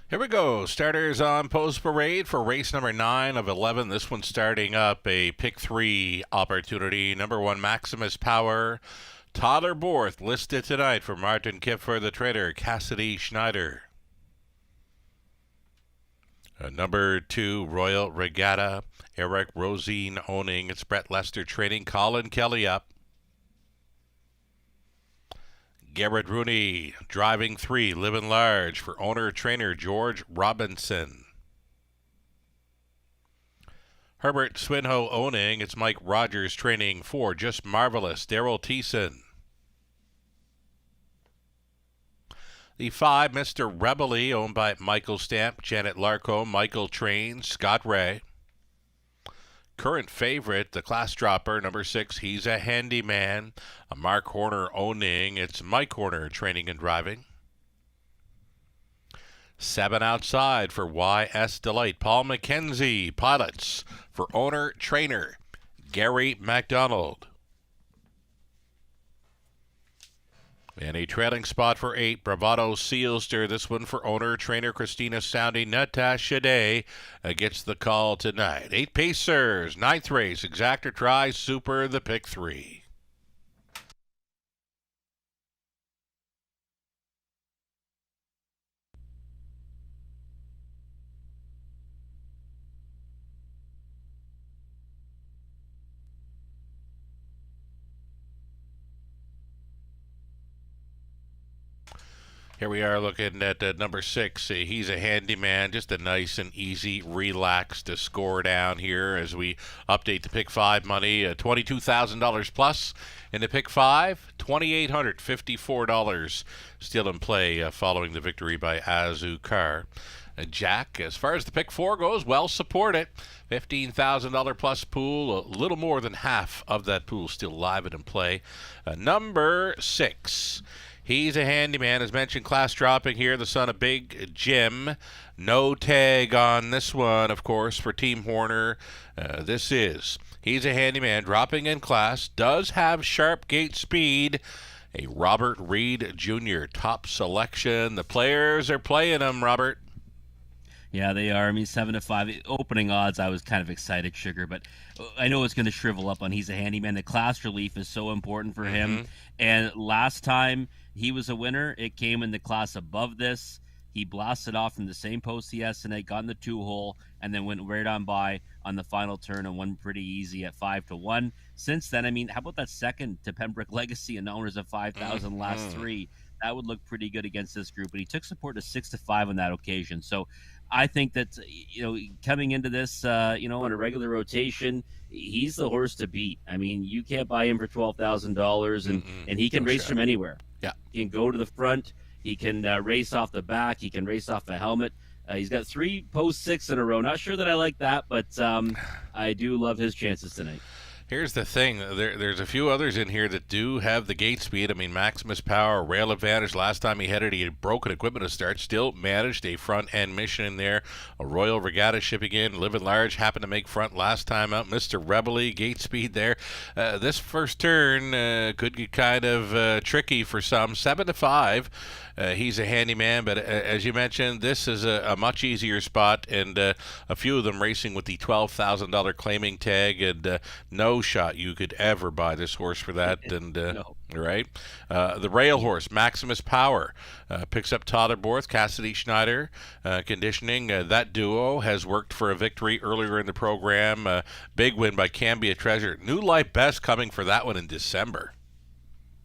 Here we go. Starters on post parade for race number 9 of 11. This one starting up a pick 3 opportunity. Number 1, Maximus Power. Todderborth listed tonight for Martin Kipfer, the trainer. Cassidy Schneider. Number 2, Royal Regatta. Eric Rosine owning. It's Brett Lester training. Colin Kelly up. Garrett Rooney driving 3, living large for owner-trainer George Robinson. Herbert Swinho owning. It's Mike Rogers training 4, Just Marvelous, Daryl Thiessen. The 5, Mr. Rebely, owned by Michael Stamp, Janet Larco, Michael Train, Scott Ray. Current favorite, the class dropper, number 6, He's a Handyman. A Mark Horner owning. It's Mike Horner training and driving. 7 outside for YS Delight. Paul McKenzie, pilots for owner-trainer Gary MacDonald. And a trailing spot for 8, Bravado Sealster. This one for owner-trainer Christina Sounding. Natasha Day gets the call tonight. 8 Pacers, 9th race, Exactor Try, Super, the pick 3. Here we are looking at number 6. He's a Handyman. Just a nice and easy, relaxed score down here as we update the pick 5 money. $22,000 plus in the pick 5. $2,854 still in play following the victory by Azu Carr. Jack, as far as the pick 4 goes, well supported. $15,000 plus pool. A little more than half of that pool still live and in play. Number 6. He's a Handyman, as mentioned, class dropping here, the son of Big Jim. No tag on this one, of course, for Team Horner. This is He's a Handyman, dropping in class, does have sharp gate speed. A Robert Reed Jr. top selection. The players are playing him, Robert. Yeah, they are. I mean, 7-5 opening odds. I was kind of excited, Sugar, but I know it's going to shrivel up on He's a Handyman. The class relief is so important for him. And last time he was a winner, it came in the class above this. He blasted off from the same post he has tonight, got in the 2-hole, and then went right on by on the final turn and won pretty easy at 5-1. Since then, I mean, how about that second to Pembroke Legacy and owners of 5,000 last 3? That would look pretty good against this group. But he took support to 6-5 on that occasion. So I think that, coming into this, on a regular rotation, he's the horse to beat. I mean, you can't buy him for $12,000, and he can race from anywhere. Yeah, he can go to the front. He can race off the back. He can race off the helmet. He's got 3 post 6 in a row. Not sure that I like that, but I do love his chances tonight. Here's the thing. There's a few others in here that do have the gate speed. I mean, Maximus Power, Rail Advantage. Last time he headed, he had broken equipment to start. Still managed a front-end mission in there. A Royal Regatta shipping in. Living Large happened to make front last time out. Mr. Rebely, gate speed there. This first turn could get kind of tricky for some. 7-5. He's a Handyman, but as you mentioned, this is a much easier spot, and a few of them racing with the $12,000 claiming tag, and no shot you could ever buy this horse for that. And No. right, the rail horse Maximus Power picks up Todderborth, Cassidy Schneider conditioning. That duo has worked for a victory earlier in the program. Big win by Cambia Treasure. New Life Best coming for that one in December.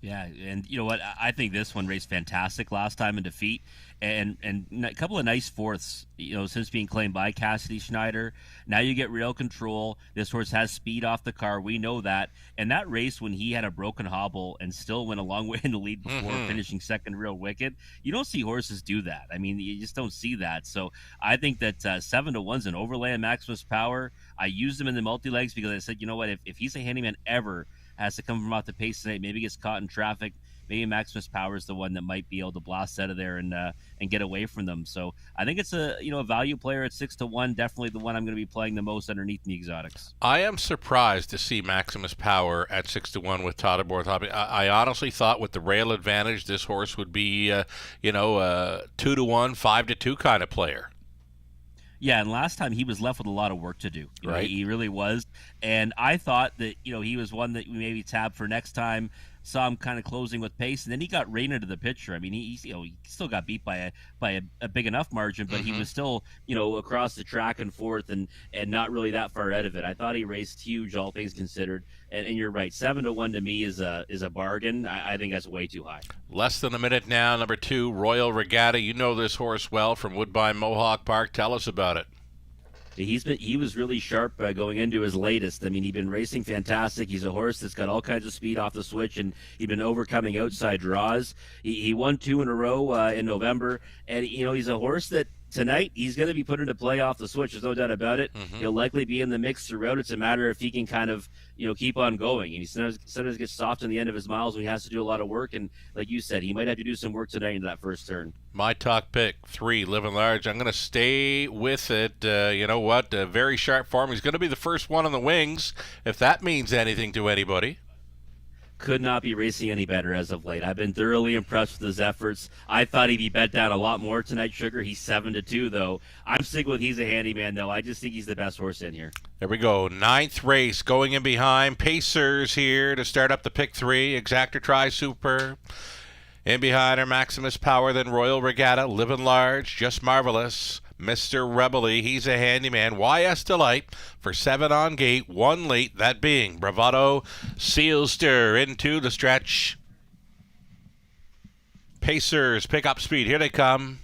Yeah, and you know what? I think this one raced fantastic last time in defeat, and a couple of nice fourths, since being claimed by Cassidy Schneider. Now you get real control. This horse has speed off the car. We know that. And that race when he had a broken hobble and still went a long way in the lead before finishing second real wicked, you don't see horses do that. I mean, you just don't see that. So I think that 7-1's an overlay on Maximus Power. I used him in the multi-legs because I said, you know what, if he's a Handyman ever has to come from off the pace tonight, maybe gets caught in traffic, maybe Maximus Power is the one that might be able to blast out of there and get away from them. So I think it's a value player at 6-1, definitely the one I'm going to be playing the most underneath the exotics. I am surprised to see Maximus Power at 6-1 with Todderborth. I honestly thought with the rail advantage, this horse would be a 2-1, 5-2 kind of player. Yeah, and last time he was left with a lot of work to do. Right. He really was. And I thought that, he was one that we maybe tab for next time. saw him kind of closing with pace, and then he got rain into the picture. I mean, he still got beat by a big enough margin, but he was still across the track and forth and not really that far out of it. I thought he raced huge, all things considered. And you're right, 7-1 to me is a bargain. I think that's way too high. Less than a minute now. Number 2, Royal Regatta. You know this horse well from Woodbine Mohawk Park. Tell us about it. He was really sharp going into his latest. I mean, he'd been racing fantastic. He's a horse that's got all kinds of speed off the switch, and he'd been overcoming outside draws. He won 2 in a row in November, and he's a horse that tonight he's going to be put into play off the switch. There's no doubt about it. He'll likely be in the mix throughout. It's a matter if he can kind of keep on going. And he sometimes gets soft in the end of his miles when he has to do a lot of work. And like you said, he might have to do some work tonight into that first turn. My talk pick 3, Living Large. I'm going to stay with it. You know what? Very sharp form. He's going to be the first one on the wings, if that means anything to anybody. Could not be racing any better as of late. I've been thoroughly impressed with his efforts. I thought he'd be bet down a lot more tonight, Sugar. He's 7-2, though. I'm sticking with he's a handyman, though. I just think he's the best horse in here. There we go. 9th race going in behind. Pacers here to start up the pick 3. Exactor Tri Super. In behind her, Maximus Power, then Royal Regatta, Living Large, Just Marvelous, Mr. Rebelly, he's a handyman, YS Delight for 7 on gate, 1 late, that being Bravado Sealster into the stretch. Pacers pick up speed, here they come.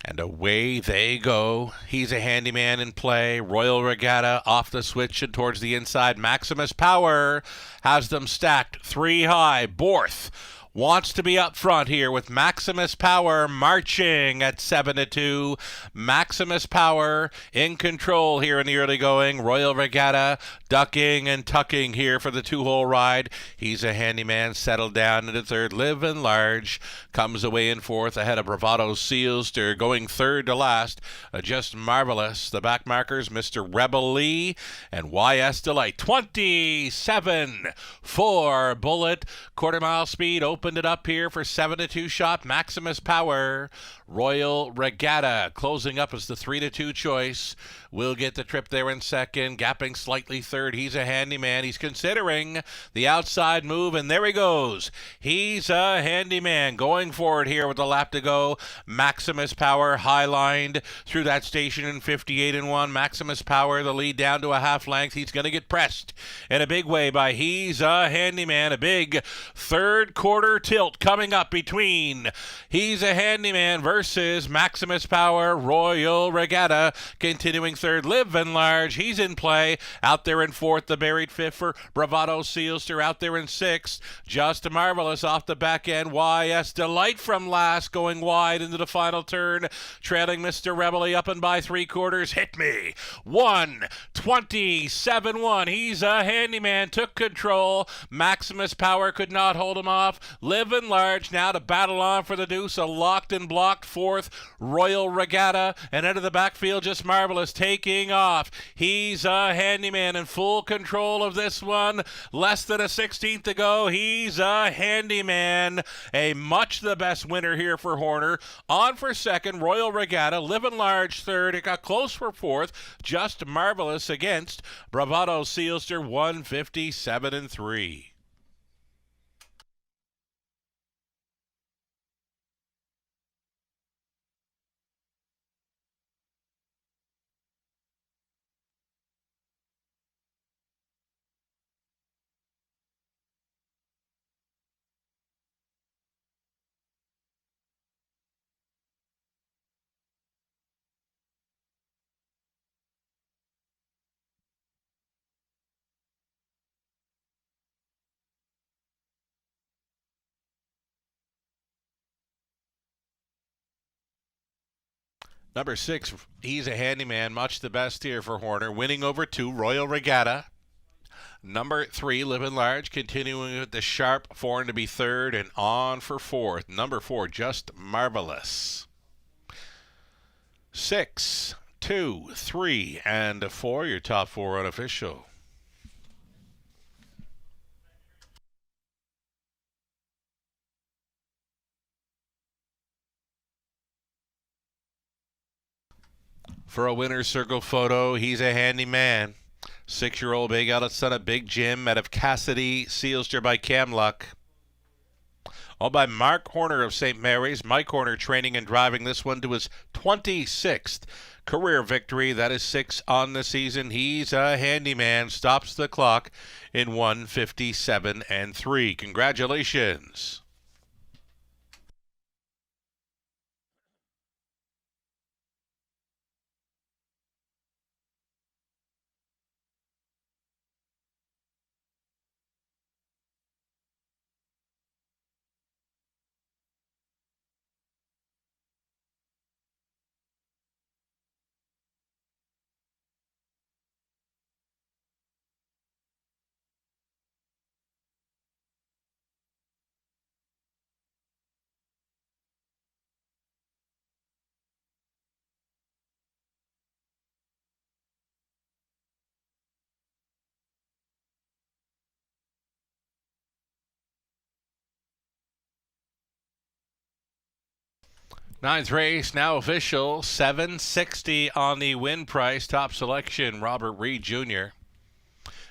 And away they go. He's a handyman in play. Royal Regatta off the switch and towards the inside. Maximus Power has them stacked 3 high. Borth wants to be up front here with Maximus Power marching at 7-2. Maximus Power in control here in the early going. Royal Regatta ducking and tucking here for the 2-hole ride. He's a handyman settled down into 3rd. Living Large comes away in 4th ahead of Bravado Sealster going 3rd to last. Just Marvelous. The back markers, Mr. Rebel Lee and YS Delight. 27 for Bullet. Quarter-mile speed opened it up here for 7-2 shot. Maximus Power. Royal Regatta closing up as the 3-2 choice. Will get the trip there in 2nd. Gapping slightly 3rd. He's a handyman. He's considering the outside move, and there he goes. He's a handyman going forward here with a lap to go. Maximus Power high-lined through that station in 58-1. Maximus Power, the lead down to a half length. He's going to get pressed in a big way by He's a Handyman. A big 3rd quarter tilt coming up between He's a Handyman versus Maximus Power. Royal Regatta continuing 3rd. Living Large, he's in play. Out there in 4th, the buried 5th for Bravado Sealster. Out there in 6th, Just Marvelous off the back end. YS Delight from last, going wide into the final turn. Trailing Mr. Rebelly up and by 3/4. Hit me. 1:27.1. He's a handyman. Took control. Maximus Power could not hold him off. Living Large now to battle on for the deuce. A locked and blocked 4th. Royal Regatta. And into the backfield, Just Marvelous taking off. He's a handyman in full control of this one. Less than a 16th to go. He's a handyman. A much the best winner here for Horner. On for 2nd, Royal Regatta. Living Large 3rd. It got close for 4th. Just Marvelous against Bravado Sealster. 157-3. Number 6, He's a Handyman, much the best here for Horner, winning over 2, Royal Regatta. Number 3, Living Large, continuing with the sharp form to be 3rd and on for 4th. Number 4, Just Marvelous. 6, 2, 3, and 4, your top 4 unofficial. For a winner's circle photo, He's a Handyman. 6-year-old Big Eldest Son of Big Jim out of Cassidy, Sealster by Cam Luck. All by Mark Horner of St. Mary's. Mike Horner training and driving this one to his 26th career victory. That is 6 on the season. He's a handyman. Stops the clock in 1:57 and 3. Congratulations. Ninth race, now official. $760 on the win price. Top selection, Robert Reed Jr.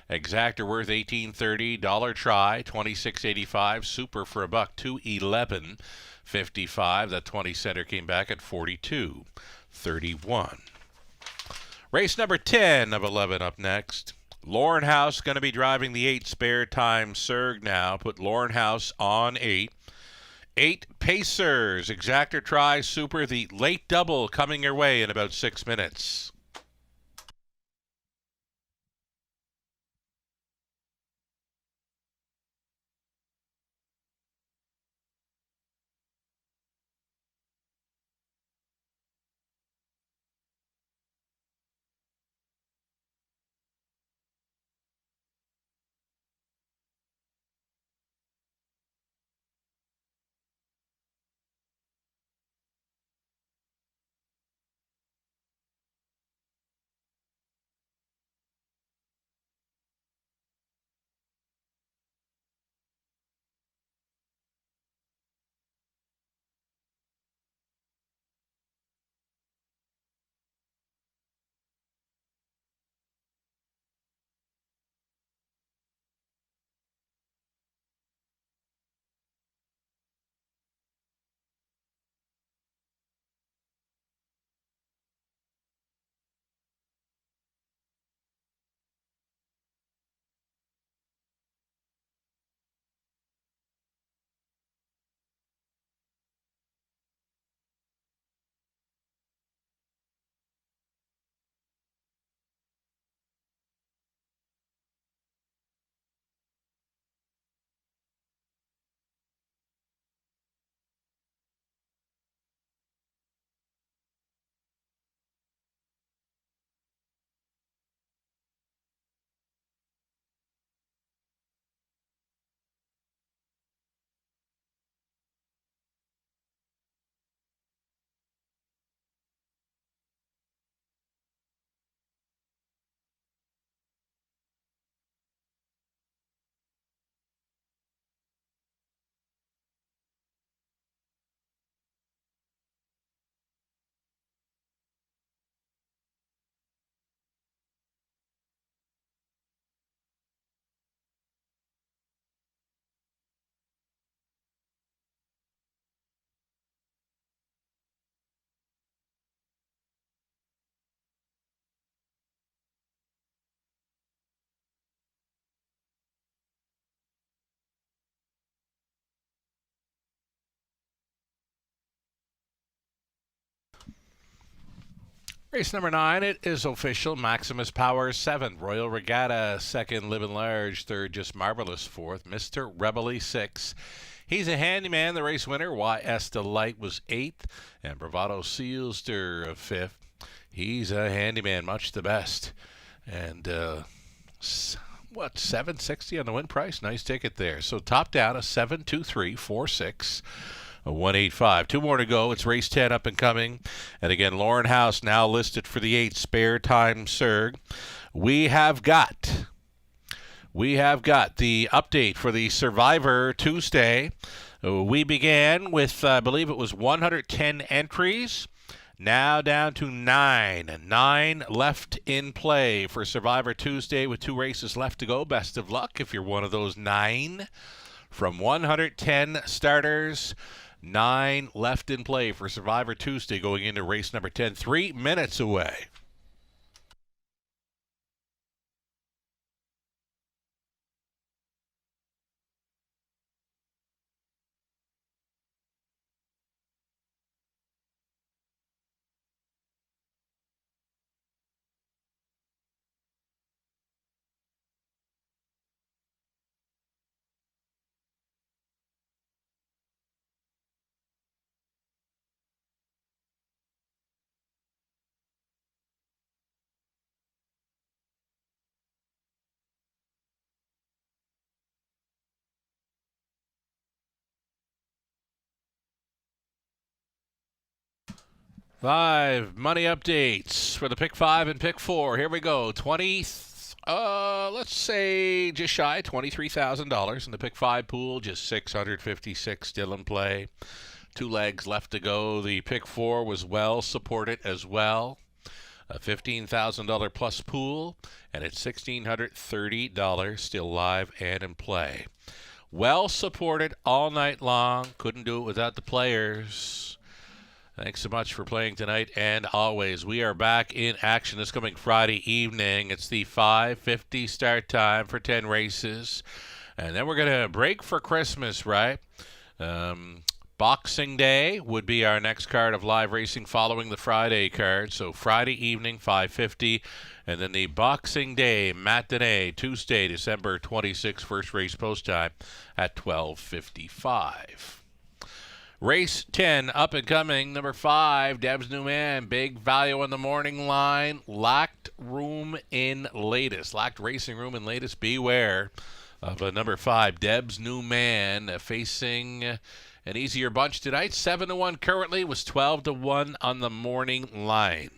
Exactor worth $18.30. Dollar try, $26.85. Super for a buck, $211.55. That 20 center came back at $42.31. Race number 10 of 11 up next. Lauren House going to be driving the 8 spare time Surg now. Put Lauren House on 8. 8 Pacers, Exactor try, Super, the late double coming your way in about 6 minutes. Race number 9, it is official. Maximus Power 7, Royal Regatta 2nd, Living Large 3rd, Just Marvelous 4th, Mr. Rebel 6. He's a handyman. The race winner, YS Delight, was 8th, and Bravado Sealster 5th. He's a handyman, much the best. And $760 on the win price? Nice ticket there. So top down a 7, 2, 3, 4, 6. 185. 2 more to go. It's race 10 up and coming. And again, Lauren House now listed for the 8 spare time Surg. We have got the update for the Survivor Tuesday. We began with, I believe it was 110 entries. Now down to 9. 9 left in play for Survivor Tuesday with 2 races left to go. Best of luck if you're one of those 9. From 110 starters, 9 left in play for Survivor Tuesday going into race number 10. 3 minutes away. Five money updates for the pick 5 and pick 4. Here we go. Let's say just shy $23,000 in the pick 5 pool. Just 656 still in play. 2 legs left to go. The pick 4 was well supported as well. A $15,000 plus pool, and it's $1,630 still live and in play. Well supported all night long. Couldn't do it without the players. Thanks so much for playing tonight and always. We are back in action this coming Friday evening. It's the 5:50 start time for 10 races. And then we're going to break for Christmas, right? Boxing Day would be our next card of live racing following the Friday card. So Friday evening, 5:50. And then the Boxing Day matinee, Tuesday, December 26th, first race post time at 12:55. Race 10, up and coming, number 5, Deb's New Man. Big value on the morning line. Lacked room in latest. Lacked racing room in latest. Beware of number 5, Deb's New Man, facing an easier bunch tonight. 7-1 currently, was 12-1 on the morning line.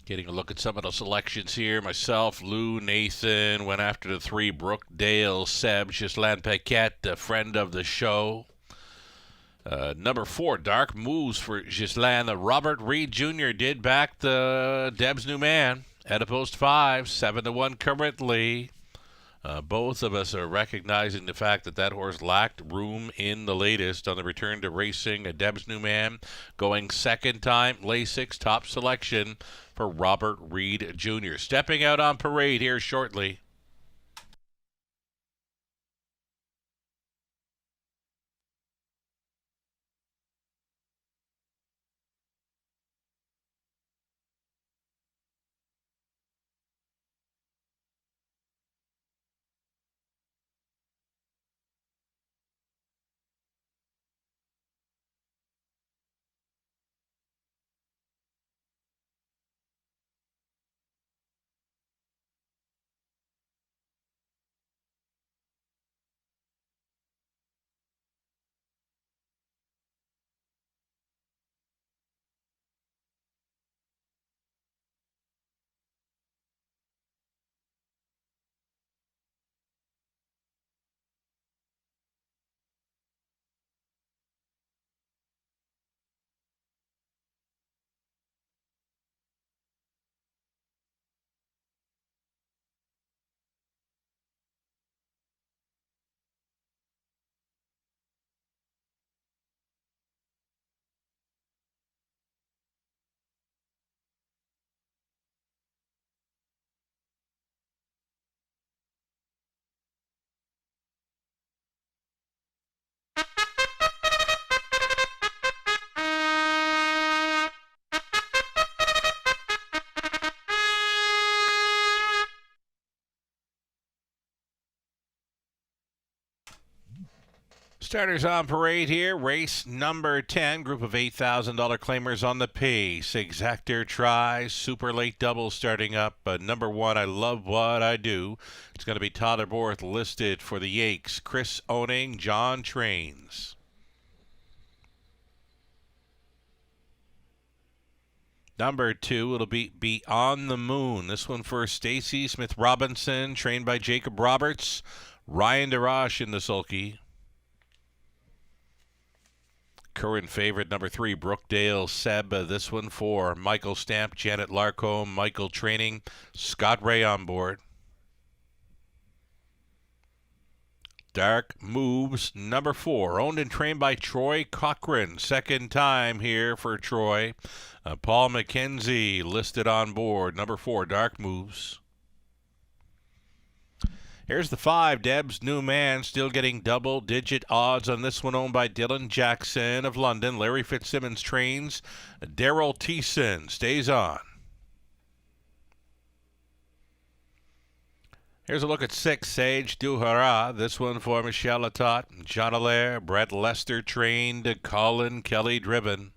Getting a look at some of the selections here. Myself, Lou, Nathan, went after the 3, Brooke, Dale, Seb, Ghislaine Paquette, a friend of the show. Number 4, Dark Moves for Ghislaine. Robert Reed Jr. did back the Deb's New Man at a post 5, 7-1 currently. Both of us are recognizing the fact that that horse lacked room in the latest on the return to racing. A Deb's New Man going second time, Lasix, top selection for Robert Reed Jr. Stepping out on parade here shortly. Starters on parade here. Race number 10. Group of $8,000 claimers on the pace. Exactor tries. Super late double starting up. Number 1, I Love What I Do. It's going to be Tyler Borth listed for the Yakes. Chris Owning, John Trains. Number 2, it'll be Beyond the Moon. This one for Stacy Smith Robinson, trained by Jacob Roberts. Ryan DeRoche in the sulky. Current favorite, number 3, Brookdale Seb. This one for Michael Stamp, Janet Larcombe, Michael Training, Scott Ray on board. Dark Moves, number 4, owned and trained by Troy Cochran. Second time here for Troy. Paul McKenzie listed on board. Number 4, Dark Moves. Here's the 5, Deb's New Man, still getting double-digit odds on this one, owned by Dylan Jackson of London. Larry Fitzsimmons trains. Daryl Thiessen stays on. Here's a look at 6, Sage Duhara. This one for Michelle Latot, John Allaire, Brett Lester trained, Colin Kelly driven.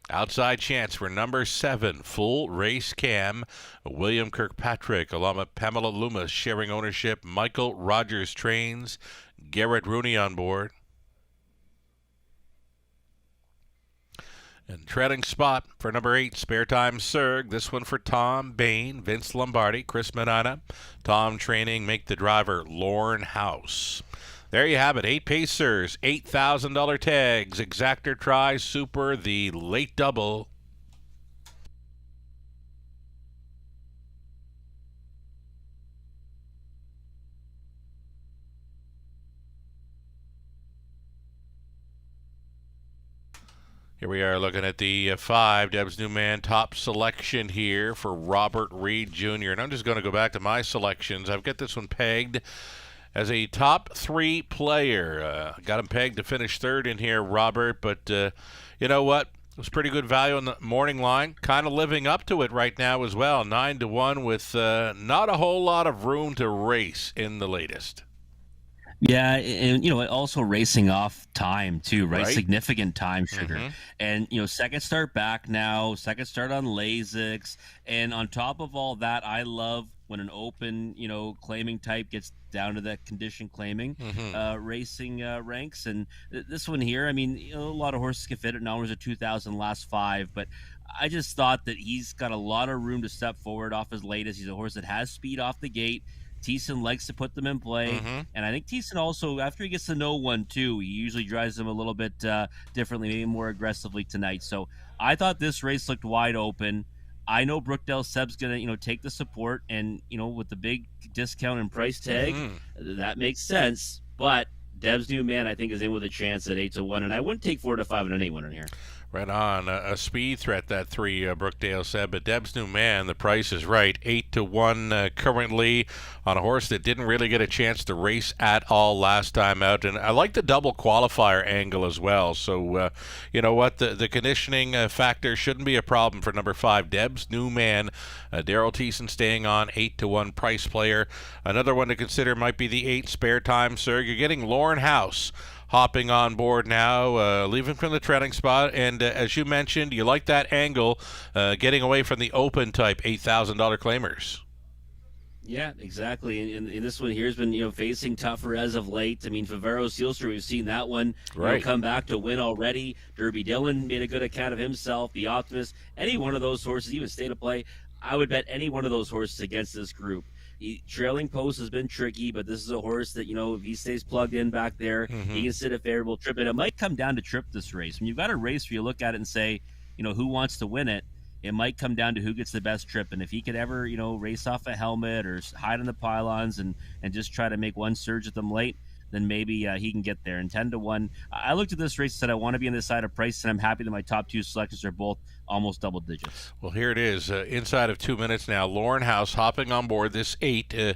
Outside chance for number 7, Full Race Cam, William Kirkpatrick, along with Pamela Loomis sharing ownership. Michael Rogers trains, Garrett Rooney on board. And trailing spot for number 8, Spare Time Surg. This one for Tom Bain, Vince Lombardi, Chris Manana. Tom training, make the driver, Lorne House. There you have it. 8 Pacers, $8,000 tags. Exactor Tri Super, the late double. Here we are looking at the 5, Deb's New Man top selection here for Robert Reed Jr. And I'm just going to go back to my selections. I've got this one pegged as a top 3 player. Got him pegged to finish 3rd in here, Robert. But you know what? It was pretty good value on the morning line. Kind of living up to it right now as well. 9-1 with not a whole lot of room to race in the latest. Yeah, and also racing off time too, right? Right. Significant time sugar. And second start back now, second start on Lasix, and on top of all that, I love when an open, claiming type gets down to that condition claiming racing ranks. And this one here, I mean, a lot of horses can fit it. Numbers of 2,000 last 5, but I just thought that he's got a lot of room to step forward off his latest. He's a horse that has speed off the gate. Thiessen likes to put them in play, and I think Thiessen also, after he gets to know one too, he usually drives them a little bit differently, maybe more aggressively tonight. So I thought this race looked wide open. I know Brookdale Seb's gonna, take the support, and with the big discount and price tag, that makes sense. But Deb's New Man, I think, is in with a chance at 8-1, and I wouldn't take 4-5 on anyone in here. Right on. A speed threat, that 3, Brookdale said. But Deb's New Man, the price is right. 8-1 currently on a horse that didn't really get a chance to race at all last time out. And I like the double qualifier angle as well. So, you know what? The conditioning factor shouldn't be a problem for number 5, Deb's New Man. Daryl Thiessen staying on, 8-1 price player. Another one to consider might be the 8, Spare Time Surg. You're getting Lorne House hopping on board now, leaving from the trailing spot. And as you mentioned, you like that angle, getting away from the open type $8,000 claimers. Yeah, exactly. And this one here has been, facing tougher as of late. I mean, Favaro Sealster, we've seen that one come back to win already. Derby Dillon made a good account of himself. The Optimist, any one of those horses, even State of Play, I would bet any one of those horses against this group. Trailing post has been tricky, but this is a horse that, if he stays plugged in back there, he can sit a favorable trip. And it might come down to trip this race. When you've got a race where you look at it and say, who wants to win it, it might come down to who gets the best trip. And if he could ever, race off a helmet or hide on the pylons and just try to make one surge at them late, then maybe he can get there. And 10-1, I looked at this race and said I want to be on this side of price, and I'm happy that my top 2 selections are both almost double digits. Well, here it is, inside of 2 minutes now. Lorne House hopping on board this 8,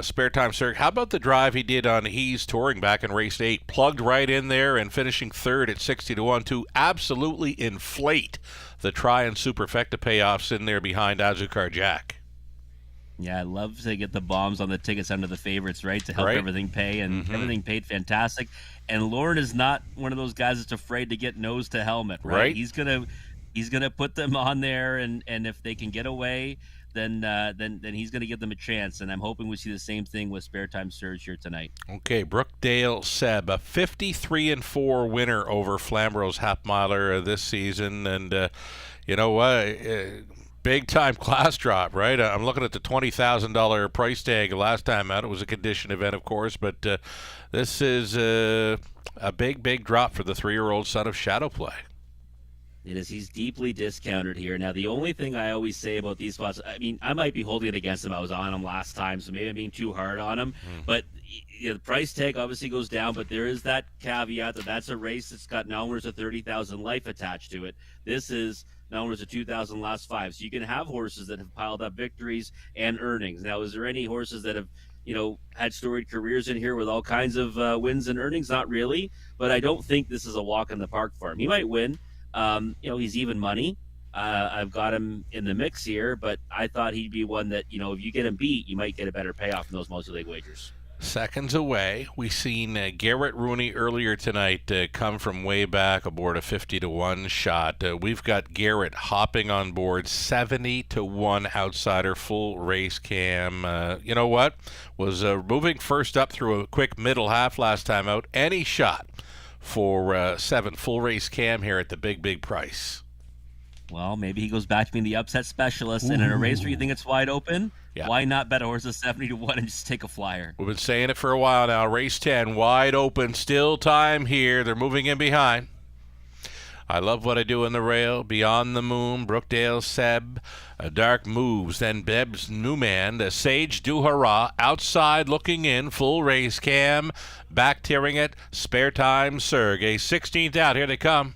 Spare Time Surg. How about the drive he did on He's Touring back in race 8? Plugged right in there and finishing 3rd at 60-1 to absolutely inflate the Try and Superfecta payoffs in there behind Azucar Jack. Yeah, I love to get the bombs on the tickets under the favorites, right, to help everything pay, and everything paid fantastic. And Lauren is not one of those guys that's afraid to get nose to helmet, right? He's gonna put them on there, and if they can get away, then he's going to give them a chance. And I'm hoping we see the same thing with Spare Time Surge here tonight. Okay, Brookdale Seb, a 53-4 winner over Flamboro's half miler this season, and you know what? Big time class drop, right? I'm looking at the $20,000 price tag last time out. It was a condition event, of course, but this is a big drop for the 3-year-old son of Shadow Play. It is. He's deeply discounted here. Now, the only thing I always say about these spots, I mean, I might be holding it against him. I was on him last time, so maybe I'm being too hard on him. But the price tag obviously goes down, but there is that caveat that that's a race that's got now there's a 30,000 life attached to it. This is now there's a 2,000 last 5. So you can have horses that have piled up victories and earnings. Now, is there any horses that have had storied careers in here with all kinds of wins and earnings? Not really, but I don't think this is a walk in the park for him. He might win. He's even money. I've got him in the mix here, but I thought he'd be one that, if you get him beat, you might get a better payoff in those multi-leg wagers. Seconds away. We seen Garrett Rooney earlier tonight come from way back aboard a 50-1 shot. We've got Garrett hopping on board 70-1 outsider full race cam. You know what? Was moving first up through a quick middle half last time out. Any shot for 7 full race cam here at the big price. Well, maybe he goes back to being the upset specialist, and in a race where you think it's wide open, why not bet a horse at 70-1 and just take a flyer? We've been saying it for a while now. Race 10, wide open, still time here. They're moving in behind. I Love What I Do in the Rail, Beyond the Moon, Brookdale Seb, Dark Moves, then Deb's Newman, the Sage Du Hurrah, outside looking in, full race cam, back tearing it, Spare Time Surg, a 16th out, here they come.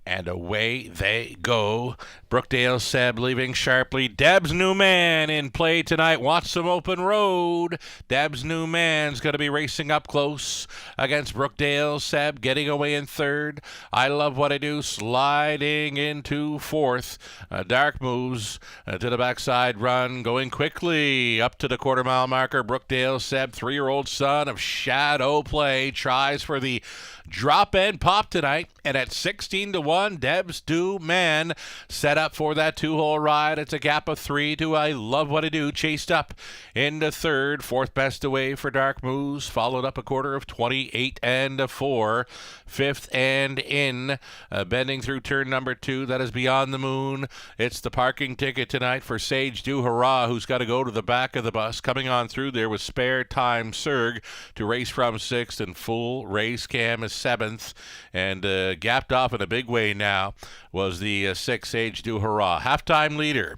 And away they go. Brookdale Seb leaving sharply. Deb's New Man in play tonight. Wants some open road. Deb's New Man's going to be racing up close against Brookdale Seb, getting away in third. I Love What I Do sliding into fourth. Dark Moves to the backside run, going quickly up to the quarter-mile marker. Brookdale Seb, 3-year-old son of Shadow Play, tries for the drop end pop tonight, and at 16-1, Deb's New Man set up for that 2-hole ride. It's a gap of 3 to I Love What I Do, chased up into third, 4th best away for Dark Moves, followed up a quarter of 28-4, 5th and in, bending through turn number 2. That is Beyond the Moon. It's the parking ticket tonight for Sage Du Hurrah, who's got to go to the back of the bus. Coming on through there with Spare Time Surg to race from 6th, and full race cam is 7th, and gapped off in a big way now was the 6 Sage Du Hurrah. Halftime leader.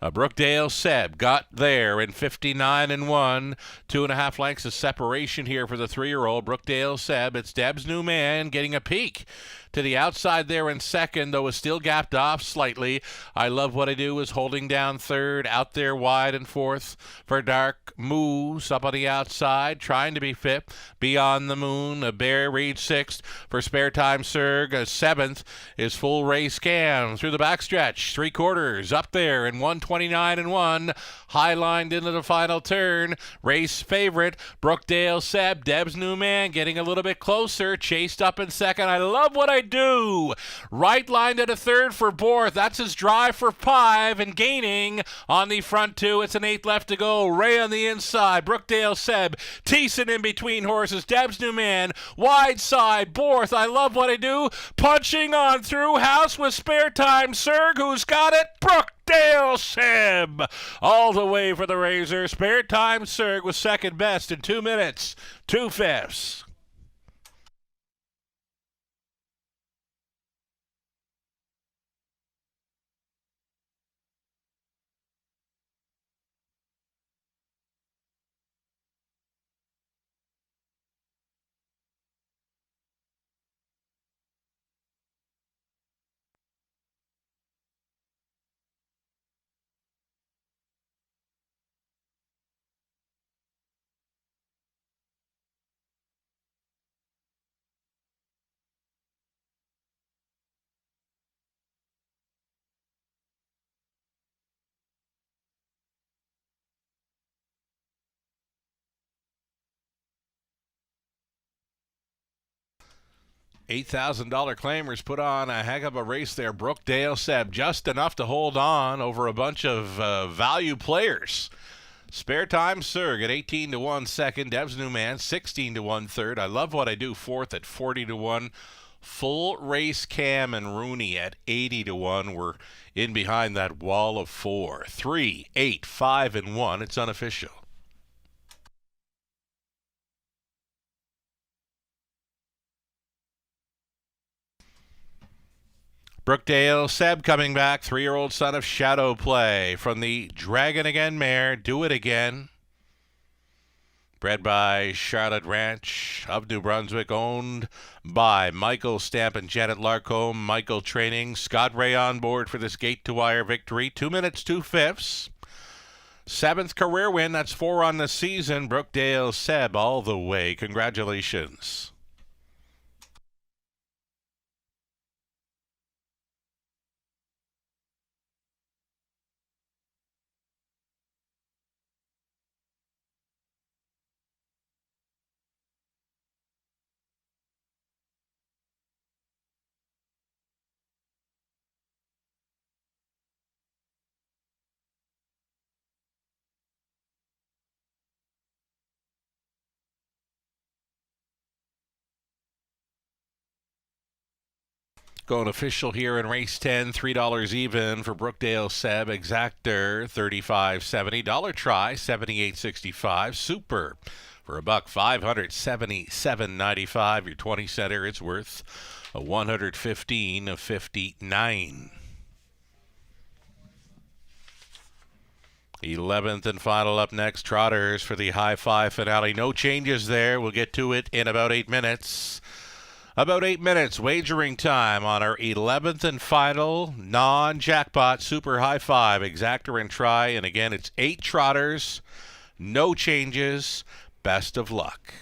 Brookdale Seb got there in 59-1, 2.5 lengths of separation here for the 3-year-old. Brookdale Seb, it's Deb's New Man getting a peek to the outside there in second, though is still gapped off slightly. I Love What I Do is holding down third, out there wide in fourth for Dark Moves up on the outside, trying to be fit. Beyond the Moon, a Bear Reed sixth for Spare Time Surg. Seventh is Full Race Cam through the backstretch, 3/4 up there in 129-1, high lined into the final turn. Race favorite Brookdale Seb, Deb's New Man getting a little bit closer, chased up in second. I Love What I Do. Right line to the third for Borth. That's his drive for 5 and gaining on the front 2. It's an 8th left to go. Ray on the inside. Brookdale Seb. Thiessen in between horses. Deb's New Man. Wide side. Borth. I Love What I Do. Punching on through. House with Spare Time Surg. Who's got it? Brookdale Seb. All the way for the Razor. Spare Time Surg was second best in 2 minutes, 2/5. $8,000 claimers put on a heck of a race there. Brookdale Seb, just enough to hold on over a bunch of value players. Spare Time Surg at 18 to 1 second. Dev's New Man 16 to 1 third. I Love What I Do fourth at 40 to 1. Full Race Cam and Rooney at 80 to 1. We're in behind that wall of 4. 3, 8, 5, and 1. It's unofficial. Brookdale Seb coming back, 3-year-old son of Shadow Play from the Dragon Again mare, Do It Again. Bred by Charlotte Ranch of New Brunswick, owned by Michael Stamp and Janet Larcombe. Michael training, Scott Ray on board for this gate-to-wire victory. 2 minutes, 2/5. 7th career win, that's 4 on the season. Brookdale Seb all the way. Congratulations. Going official here in race 10, $3 even for Brookdale Seb. Exactor, $35.70. Dollar Try, $78.65. Super for $1, $577.95. Your 20 center, it's worth a $115.59. 11th and final up next, Trotters for the High Five finale. No changes there. We'll get to it in about 8 minutes. About 8 minutes wagering time on our 11th and final non-jackpot Super High Five Exactor and Try. And again, it's 8 Trotters, no changes. Best of luck.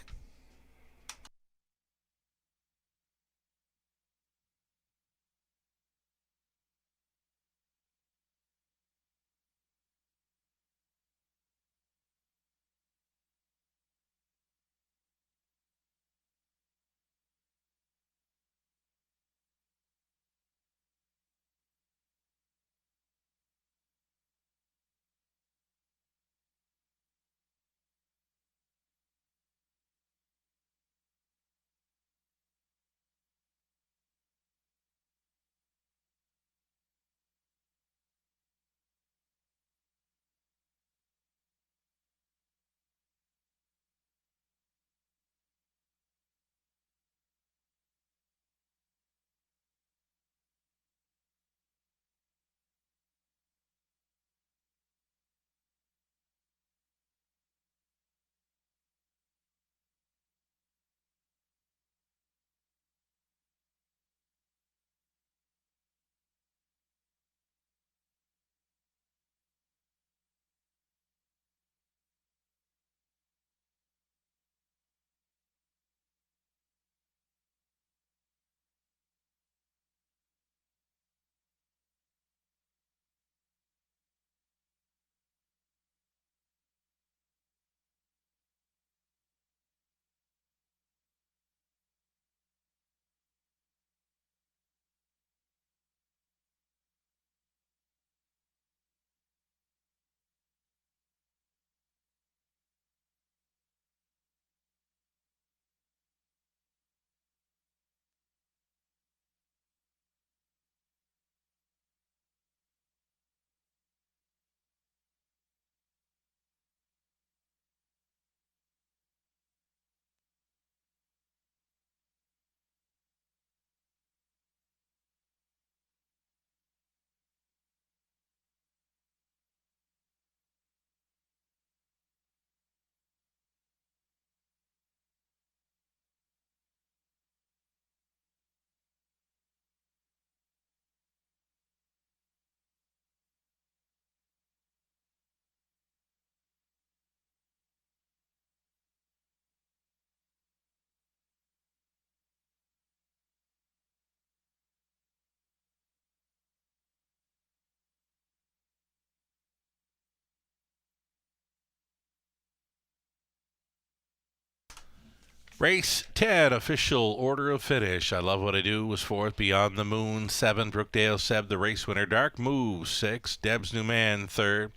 Race 10, official order of finish. I Love What I Do was fourth. Beyond the Moon, 7. Brookdale Seb, the race winner. Dark Move, 6. Deb's New Man, 3rd.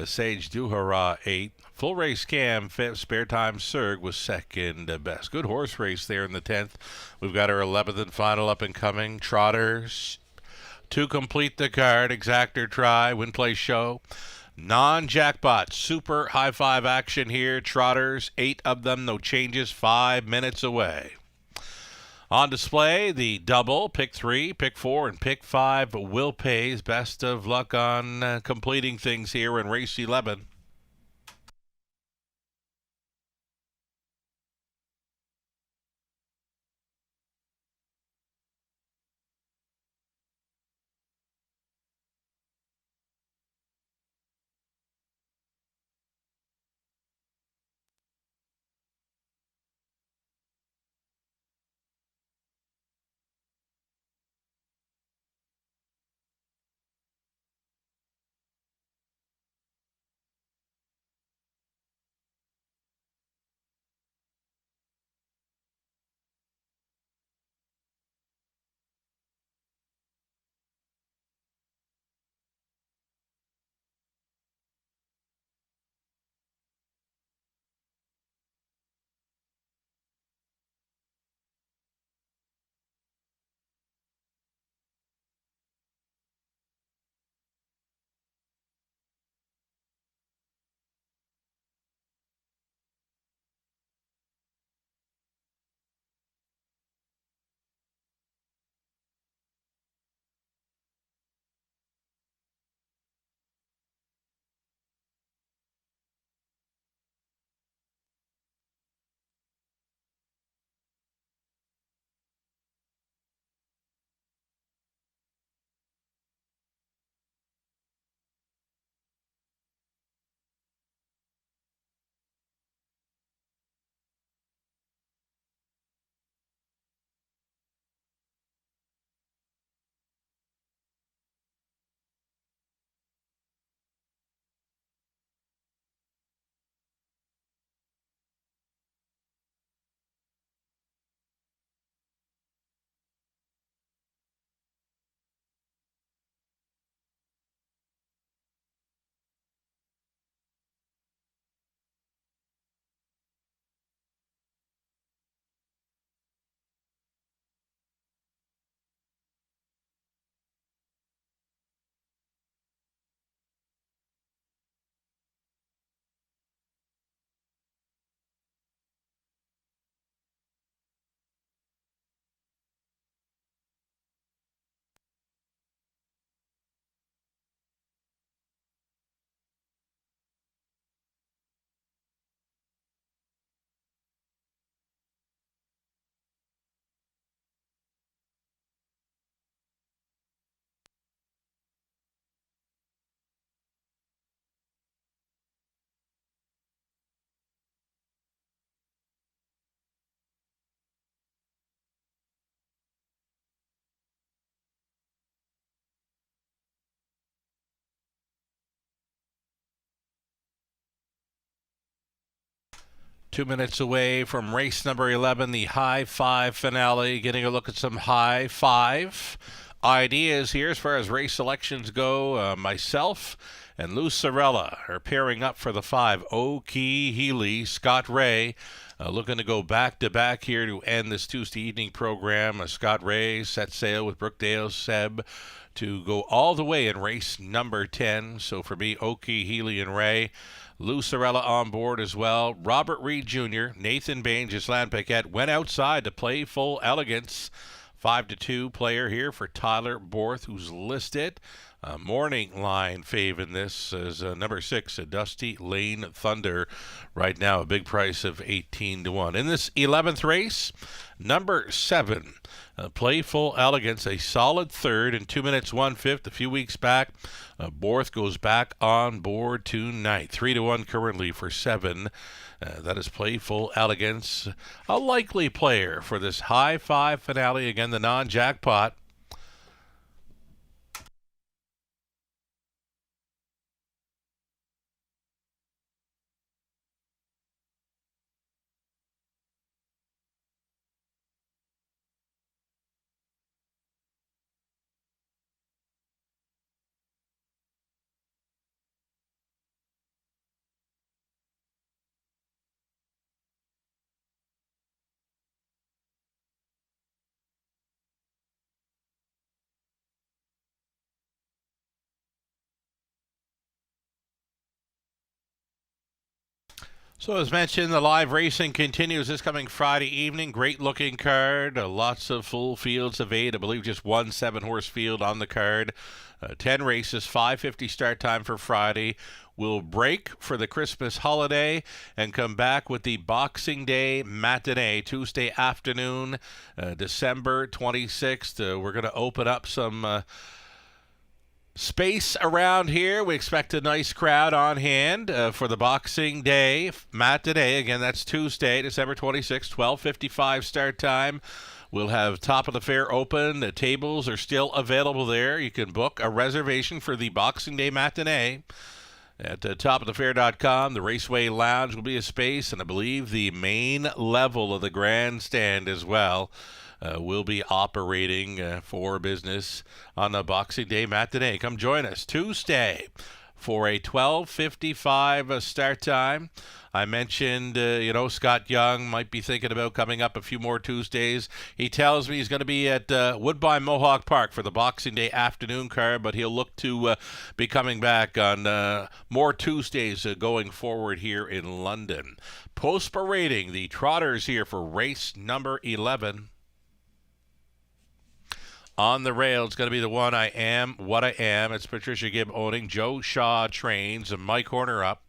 Sage Duhara, 8. Full Race Cam, 5th. Spare Time Surg was 2nd best. Good horse race there in the 10th. We've got our 11th and final up and coming. Trotters to complete the card. Exactor Try, Win Play Show. Non-jackpot, super high five action here. Trotters, 8 of them, no changes, 5 minutes away. On display, the double, pick 3, pick 4, and pick 5 will pays. Best of luck on completing things here in race 11. Two minutes away from race number 11, the high five finale. Getting a look at some high five ideas here as far as race selections go. Myself and Lou Sorella are pairing up for the 5. Oki Healy, Scott Ray. Looking to go back-to-back here to end this Tuesday evening program. Scott Ray set sail with Brookdale Seb to go all the way in race number 10. So for me, Oki, Healy, and Ray. Lou Sorella on board as well. Robert Reed Jr., Nathan Bain, Gislan Paquette went outside to Playful Elegance. 5-2 player here for Tyler Borth, who's listed. Morning line fave in this is number 6, Dusty Lane Thunder. Right now, a big price of 18-1. In this 11th race, number 7, Playful Elegance, a solid third in 2 minutes 1/5. A few weeks back, Borth goes back on board tonight. 3-1 currently for 7. That is Playful Elegance, a likely player for this high five finale. Again, the non-jackpot. So as mentioned, the live racing continues this coming Friday evening. Great looking card. Lots of full fields of 8. I believe just one 7-horse field on the card. 10 races, 5:50 start time for Friday. We'll break for the Christmas holiday and come back with the Boxing Day matinee, Tuesday afternoon, December 26th. We're going to open up some space around here. We expect a nice crowd on hand for the Boxing Day matinee. Again, that's Tuesday, December 26th, 12:55 start time. We'll have top of the fair open. The tables are still available there. You can book a reservation for the Boxing Day matinee at topofthefair.com. The Raceway Lounge will be a space, and I believe the main level of the grandstand as well will be operating for business on the Boxing Day matinee. Come join us Tuesday for a 12:55 start time. I mentioned, Scott Young might be thinking about coming up a few more Tuesdays. He tells me he's going to be at Woodbine Mohawk Park for the Boxing Day afternoon card, but he'll look to be coming back on more Tuesdays going forward here in London. Post parading the Trotters here for race number 11. On the rail, it's going to be the One I Am What I Am. It's Patricia Gibb owning. Joe Shaw trains, and Mike Horner up.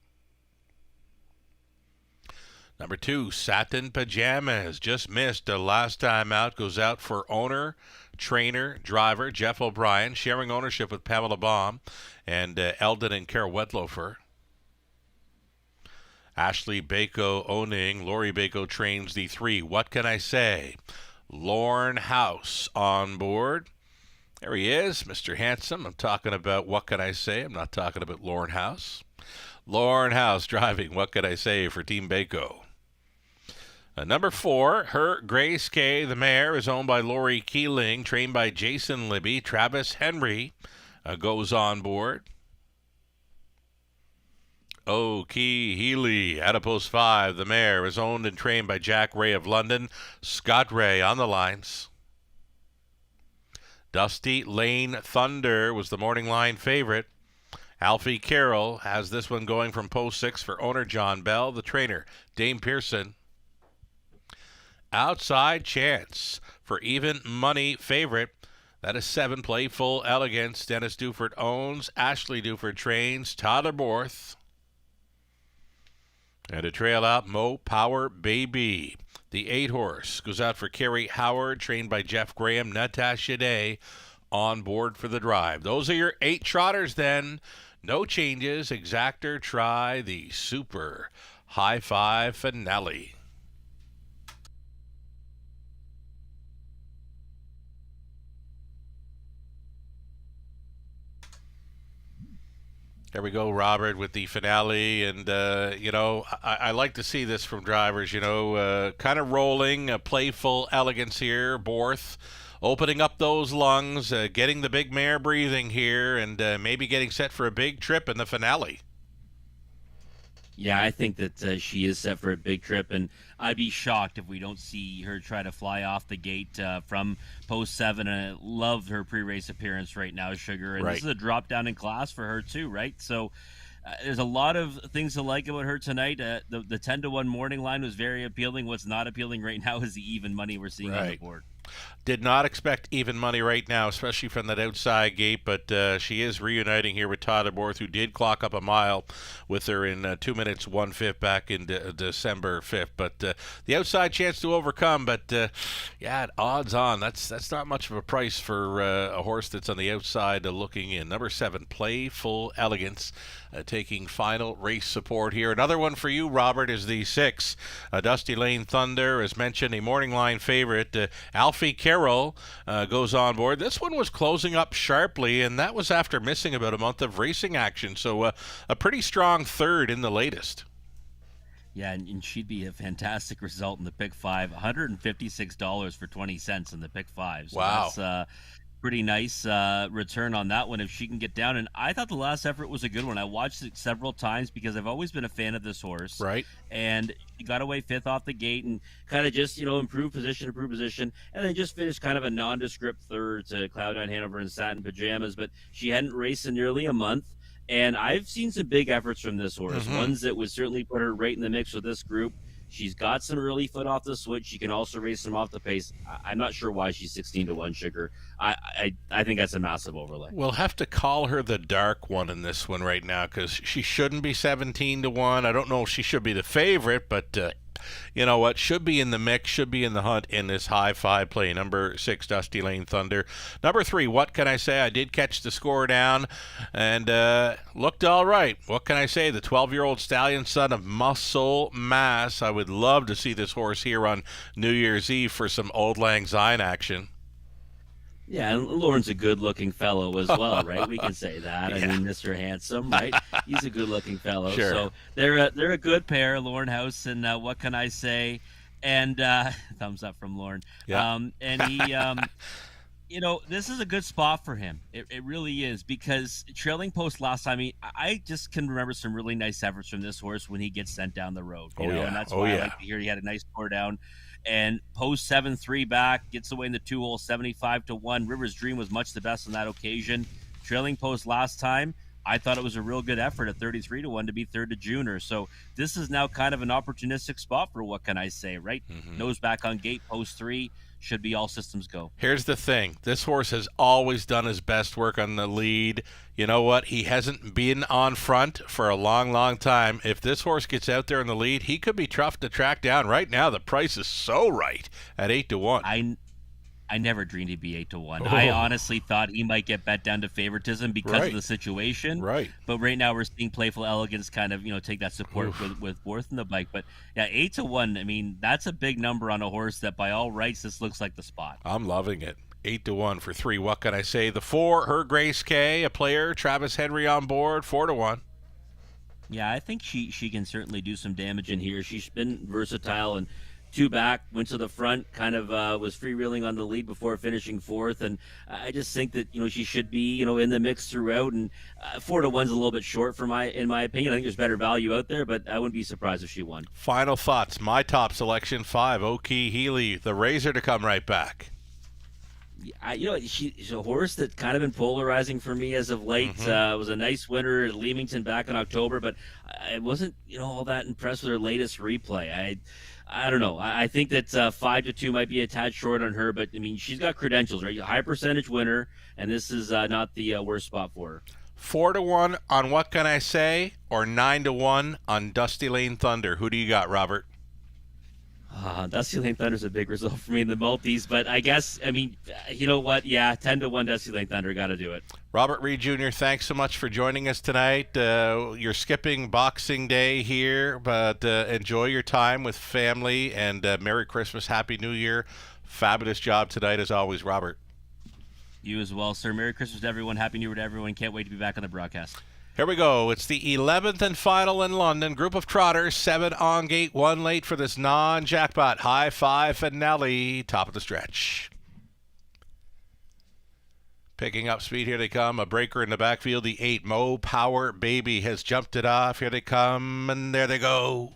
Number 2, Satin Pajamas. Just missed the last time out. Goes out for owner, trainer, driver, Jeff O'Brien, sharing ownership with Pamela Baum and Eldon and Carol Wedlofer. Ashley Bako owning. Lori Bako trains the 3. What Can I Say? Lorne House on board. There he is, Mr. Handsome. I'm talking about What Can I Say? I'm not talking about Lorne House. Lorne House driving What Can I Say for Team Bako. Number 4, Her Grace K. The mare is owned by Lori Keeling, trained by Jason Libby. Travis Henry goes on board. Key Healy, Adipose 5. The mare is owned and trained by Jack Ray of London. Scott Ray on the lines. Dusty Lane Thunder was the morning line favorite. Alfie Carroll has this one going from post 6 for owner John Bell. The trainer, Dame Pearson. Outside Chance for even money favorite. That is 7, Playful Elegance. Dennis Duford owns. Ashley Duford trains. Tyler Borth. And to trail out, Mo Power Baby. The 8-horse goes out for Kerry Howard, trained by Jeff Graham. Natasha Day on board for the drive. Those are your 8 trotters then. No changes. Exactor try the Super High Five Finale. There we go, Robert, with the finale. And, I like to see this from drivers, kind of rolling, playful elegance here. Borth opening up those lungs, getting the big mare breathing here, and maybe getting set for a big trip in the finale. Yeah, I think that she is set for a big trip, and I'd be shocked if we don't see her try to fly off the gate from post 7. And I love her pre-race appearance right now, Sugar. And This is a drop down in class for her too, right? So there's a lot of things to like about her tonight. The 10-1 morning line was very appealing. What's not appealing right now is the even money we're seeing on the board. Did not expect even money right now, especially from that outside gate, but she is reuniting here with Tyler Borth, who did clock up a mile with her in 2 minutes 1/5 back in December 5th. But the outside Chance to overcome, but at odds on, that's not much of a price for a horse that's on the outside looking in. Number 7, Playful Elegance, taking final race support here. Another one for you, Robert, is the 6, Dusty Lane Thunder, as mentioned, a morning line favorite. Alfie Carroll goes on board. This one was closing up sharply, and that was after missing about a month of racing action. So a pretty strong third in the latest. Yeah, and she'd be a fantastic result in the pick 5. $156 for 20 cents in the pick 5. So wow. That's pretty nice return on that one if she can get down. And I thought the last effort was a good one. I watched it several times because I've always been a fan of this horse. Right. And she got away 5th off the gate and kind of just, improved position, and then just finished kind of a nondescript 3rd to Cloud9 Hanover and Satin Pajamas. But she hadn't raced in nearly a month. And I've seen some big efforts from this horse, Mm-hmm. ones that would certainly put her right in the mix with this group. She's got some early foot off the switch. She can also race some off the pace. I'm not sure why she's 16-1 Sugar. I think that's a massive overlay. We'll have to call her the dark one in this one right now because she shouldn't be 17-1. I don't know if she should be the favorite, but you know what? Should be in the mix, should be in the hunt in this high five play. Number 6, Dusty Lane Thunder. Number 3, what can I say? I did catch the score down and looked all right. What can I say? The 12-year-old stallion son of Muscle Mass. I would love to see this horse here on New Year's Eve for some Old Lang Syne action. Yeah, and Lauren's a good-looking fellow as well, right? We can say that. Yeah. I mean, Mr. Handsome, right? He's a good-looking fellow. Sure. So they're a good pair, Lauren House, and what can I say? And thumbs up from Lauren. Yeah. And he, this is a good spot for him. It really is, because trailing post last time, I just can remember some really nice efforts from this horse when he gets sent down the road. You know, yeah. and that's Oh, why yeah. I like to hear he had a nice score down. And post 7-3 back, gets away in the 2-hole 75-1. River's Dream was much the best on that occasion. Trailing post last time, I thought it was a real good effort at 33-1 to be third to Junior. So this is now kind of an opportunistic spot for what can I say, right? Mm-hmm. Nose back on gate, post 3, should be all systems go. Here's the thing. This horse has always done his best work on the lead. You know what? He hasn't been on front for a long, long time. If this horse gets out there in the lead, he could be tough to track down. Right now, the price is so right at 8-1. I never dreamed he'd be 8-1. Oh. I honestly thought he might get bet down to favoritism because Right. of the situation. Right. But right now we're seeing Playful Elegance kind of, take that support with Worth in the bike. But yeah, 8-1. I mean, that's a big number on a horse that by all rights this looks like the spot. I'm loving it. 8-1 for 3. What can I say? The 4, Her Grace K, a player. Travis Henry on board, 4-1. Yeah, I think she can certainly do some damage in here. She's been versatile and 2 back, went to the front, kind of was freewheeling on the lead before finishing 4th, and I just think that she should be in the mix throughout. And 4-1's a little bit short in my opinion. I think there's better value out there, but I wouldn't be surprised if she won. Final thoughts. My top selection, 5, O'Kee Healy, the Razor to come right back. She's a horse that's kind of been polarizing for me as of late. Was a nice winner at Leamington back in October, but I wasn't all that impressed with her latest replay. I don't know. I think that 5-2 might be a tad short on her, but I mean, she's got credentials, right? High percentage winner, and this is not the worst spot for her. 4-1 on What Can I Say, or 9-1 on Dusty Lane Thunder. Who do you got, Robert? Dusty Lane Thunder's a big result for me in the multis, but I guess, you know what? Yeah, 10-1 Dusty Lane Thunder, got to do it. Robert Reed Jr., thanks so much for joining us tonight. You're skipping Boxing Day here, but enjoy your time with family, and Merry Christmas, Happy New Year. Fabulous job tonight, as always, Robert. You as well, sir. Merry Christmas to everyone. Happy New Year to everyone. Can't wait to be back on the broadcast. Here we go. It's the 11th and final in London. Group of trotters, 7 on gate, 1 late for this non-jackpot high five finale. Top of the stretch. Picking up speed, here they come. A breaker in the backfield. The 8, Mo Power Baby, has jumped it off. Here they come, and there they go.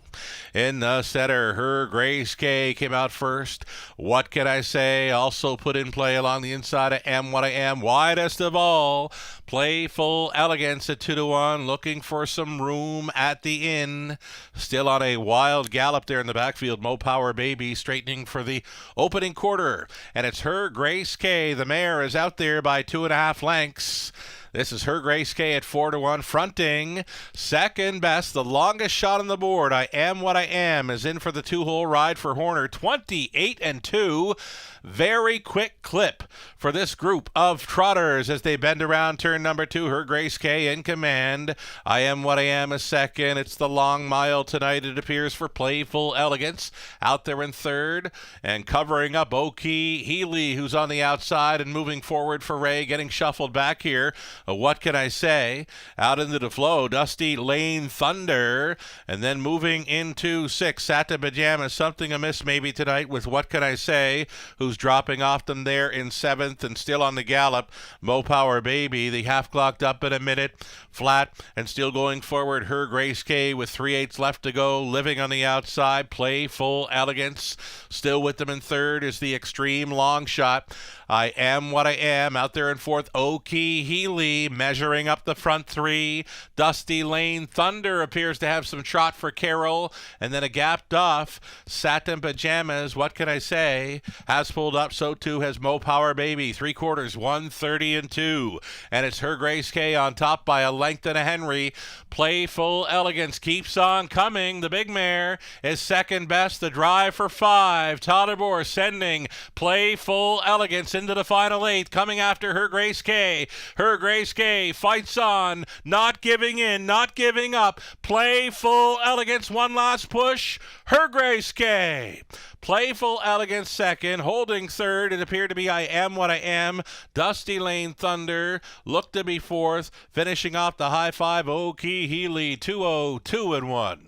In the center, Her Grace K came out first. What Can I Say? Also put in play along the inside of Am What I Am. Widest of all, Playful Elegance at 2-1. Looking for some room at the inn. Still on a wild gallop there in the backfield. Mo Power Baby straightening for the opening quarter. And it's Her Grace K. The mare is out there by 2.5 lengths. This is Her Grace K at 4-1, fronting second best, the longest shot on the board. I Am What I Am is in for the 2-hole ride for Horner, 28-2. Very quick clip for this group of trotters as they bend around turn number 2. Her Grace K in command. I Am What I Am is second. It's the long mile tonight, it appears, for Playful Elegance. Out there in third, and covering up O'Kee Healy, who's on the outside, and moving forward for Ray, getting shuffled back here. What Can I Say? Out into the flow, Dusty Lane Thunder, and then moving into 6, Sata Pajamas. Something amiss maybe tonight with What Can I Say, who's dropping off them there in 7th, and still on the gallop, Mo Power Baby, the half clocked up in a minute, flat, and still going forward, Her Grace K with 3/8 left to go, living on the outside, Playful Elegance, still with them in third is the Extreme Long Shot. I Am What I Am. Out there in fourth, Oki Healy measuring up the front three. Dusty Lane Thunder appears to have some trot for Carroll. And then a gapped off. Satin Pajamas, what can I say? Has pulled up, so too has Mo Power Baby. 3/4, 130 and 2. And it's Her Grace K on top by a length and a Henry. Playful Elegance keeps on coming. The big mare is second best. The drive for 5. Todderbor sending Playful Elegance into the final 8. Coming after Her Grace K. Her Grace K fights on, not giving in, not giving up. Playful Elegance, one last push. Her Grace K. Playful Elegance second, holding third. It appeared to be I Am What I Am. Dusty Lane Thunder looked to be fourth. Finishing off the high five, Oki Healy, 2-0, 2-1.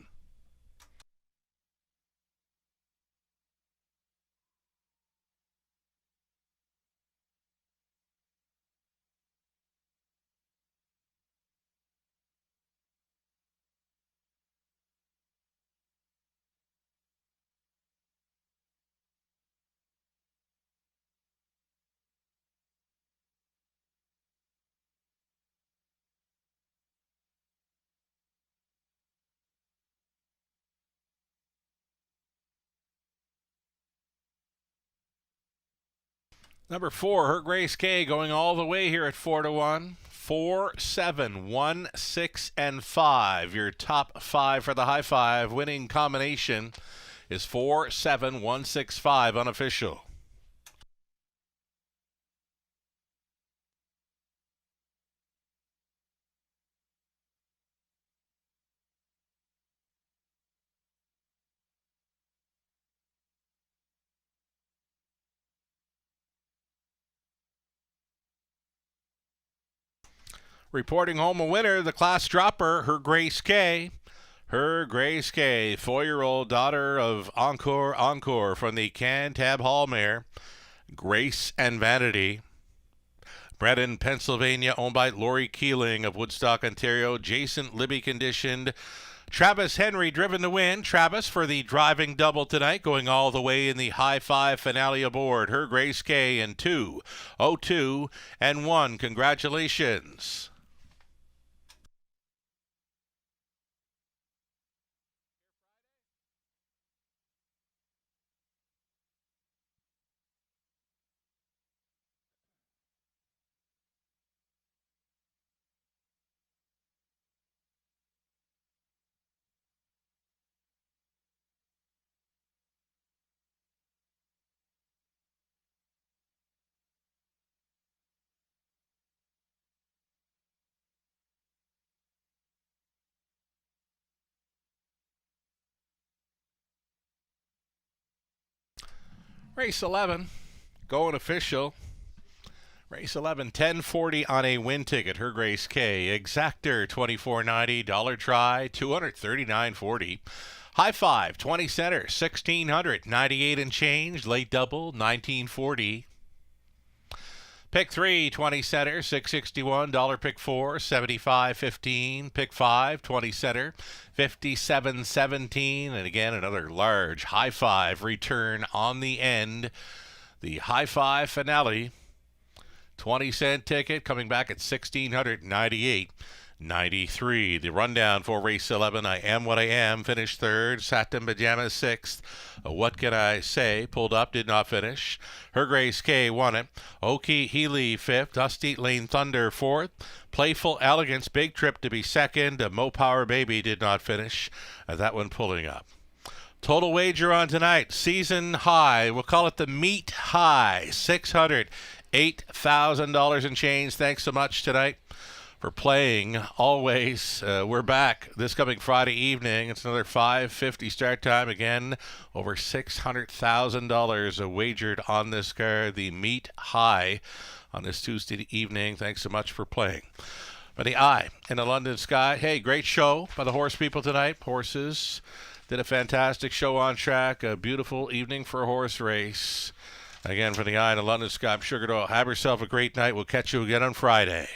Number 4, Her Grace K, going all the way here at 4-1. 4, 7, 1, 6, and 5. Your top 5 for the high five. Winning combination is 4, 7, 1, 6, 5 unofficial. Reporting home a winner, the class dropper, Her Grace K. Her Grace K, 4-year-old daughter of Encore from the Cantab Hall mare, Grace and Vanity. Bred in Pennsylvania, owned by Lori Keeling of Woodstock, Ontario. Jason Libby conditioned. Travis Henry driven to win. Travis for the driving double tonight, going all the way in the high five finale aboard. Her Grace K in 2, 0-2, and 1. Congratulations. Race 11, going official. Race 11, 1040 on a win ticket. Her Grace K. Exactor, $24.90. Dollar try, $239.40. High five, 20 center, $1,600. 98 and change. Late double, $19.40. Pick 3, 20 center, $661. Dollar pick 4, $75.15. Pick 5, 20 center, $57.17. And again, another large high five return on the end. The high five finale, 20-cent ticket coming back at $1,698.93. The rundown for race 11, I Am What I Am, finished third. Satin Pajamas sixth. What Can I Say, pulled up, did not finish. Her Grace K won it. Oki Healy fifth. Dusty Lane Thunder fourth. Playful Elegance, Big Trip to be second. Mo Power Baby did not finish. That one pulling up. Total wager on tonight, season high. We'll call it the meat high. $608,000 and change. Thanks so much tonight for playing. Always, we're back this coming Friday evening. It's another 5:50 start time. Again, over $600,000 wagered on this card. The meat high on this Tuesday evening. Thanks so much for playing. By the eye in the London sky. Hey, great show by the horse people tonight. Horses did a fantastic show on track. A beautiful evening for a horse race. Again, from the eye in the London sky, I'm Sugar Doyle. Have yourself a great night. We'll catch you again on Friday.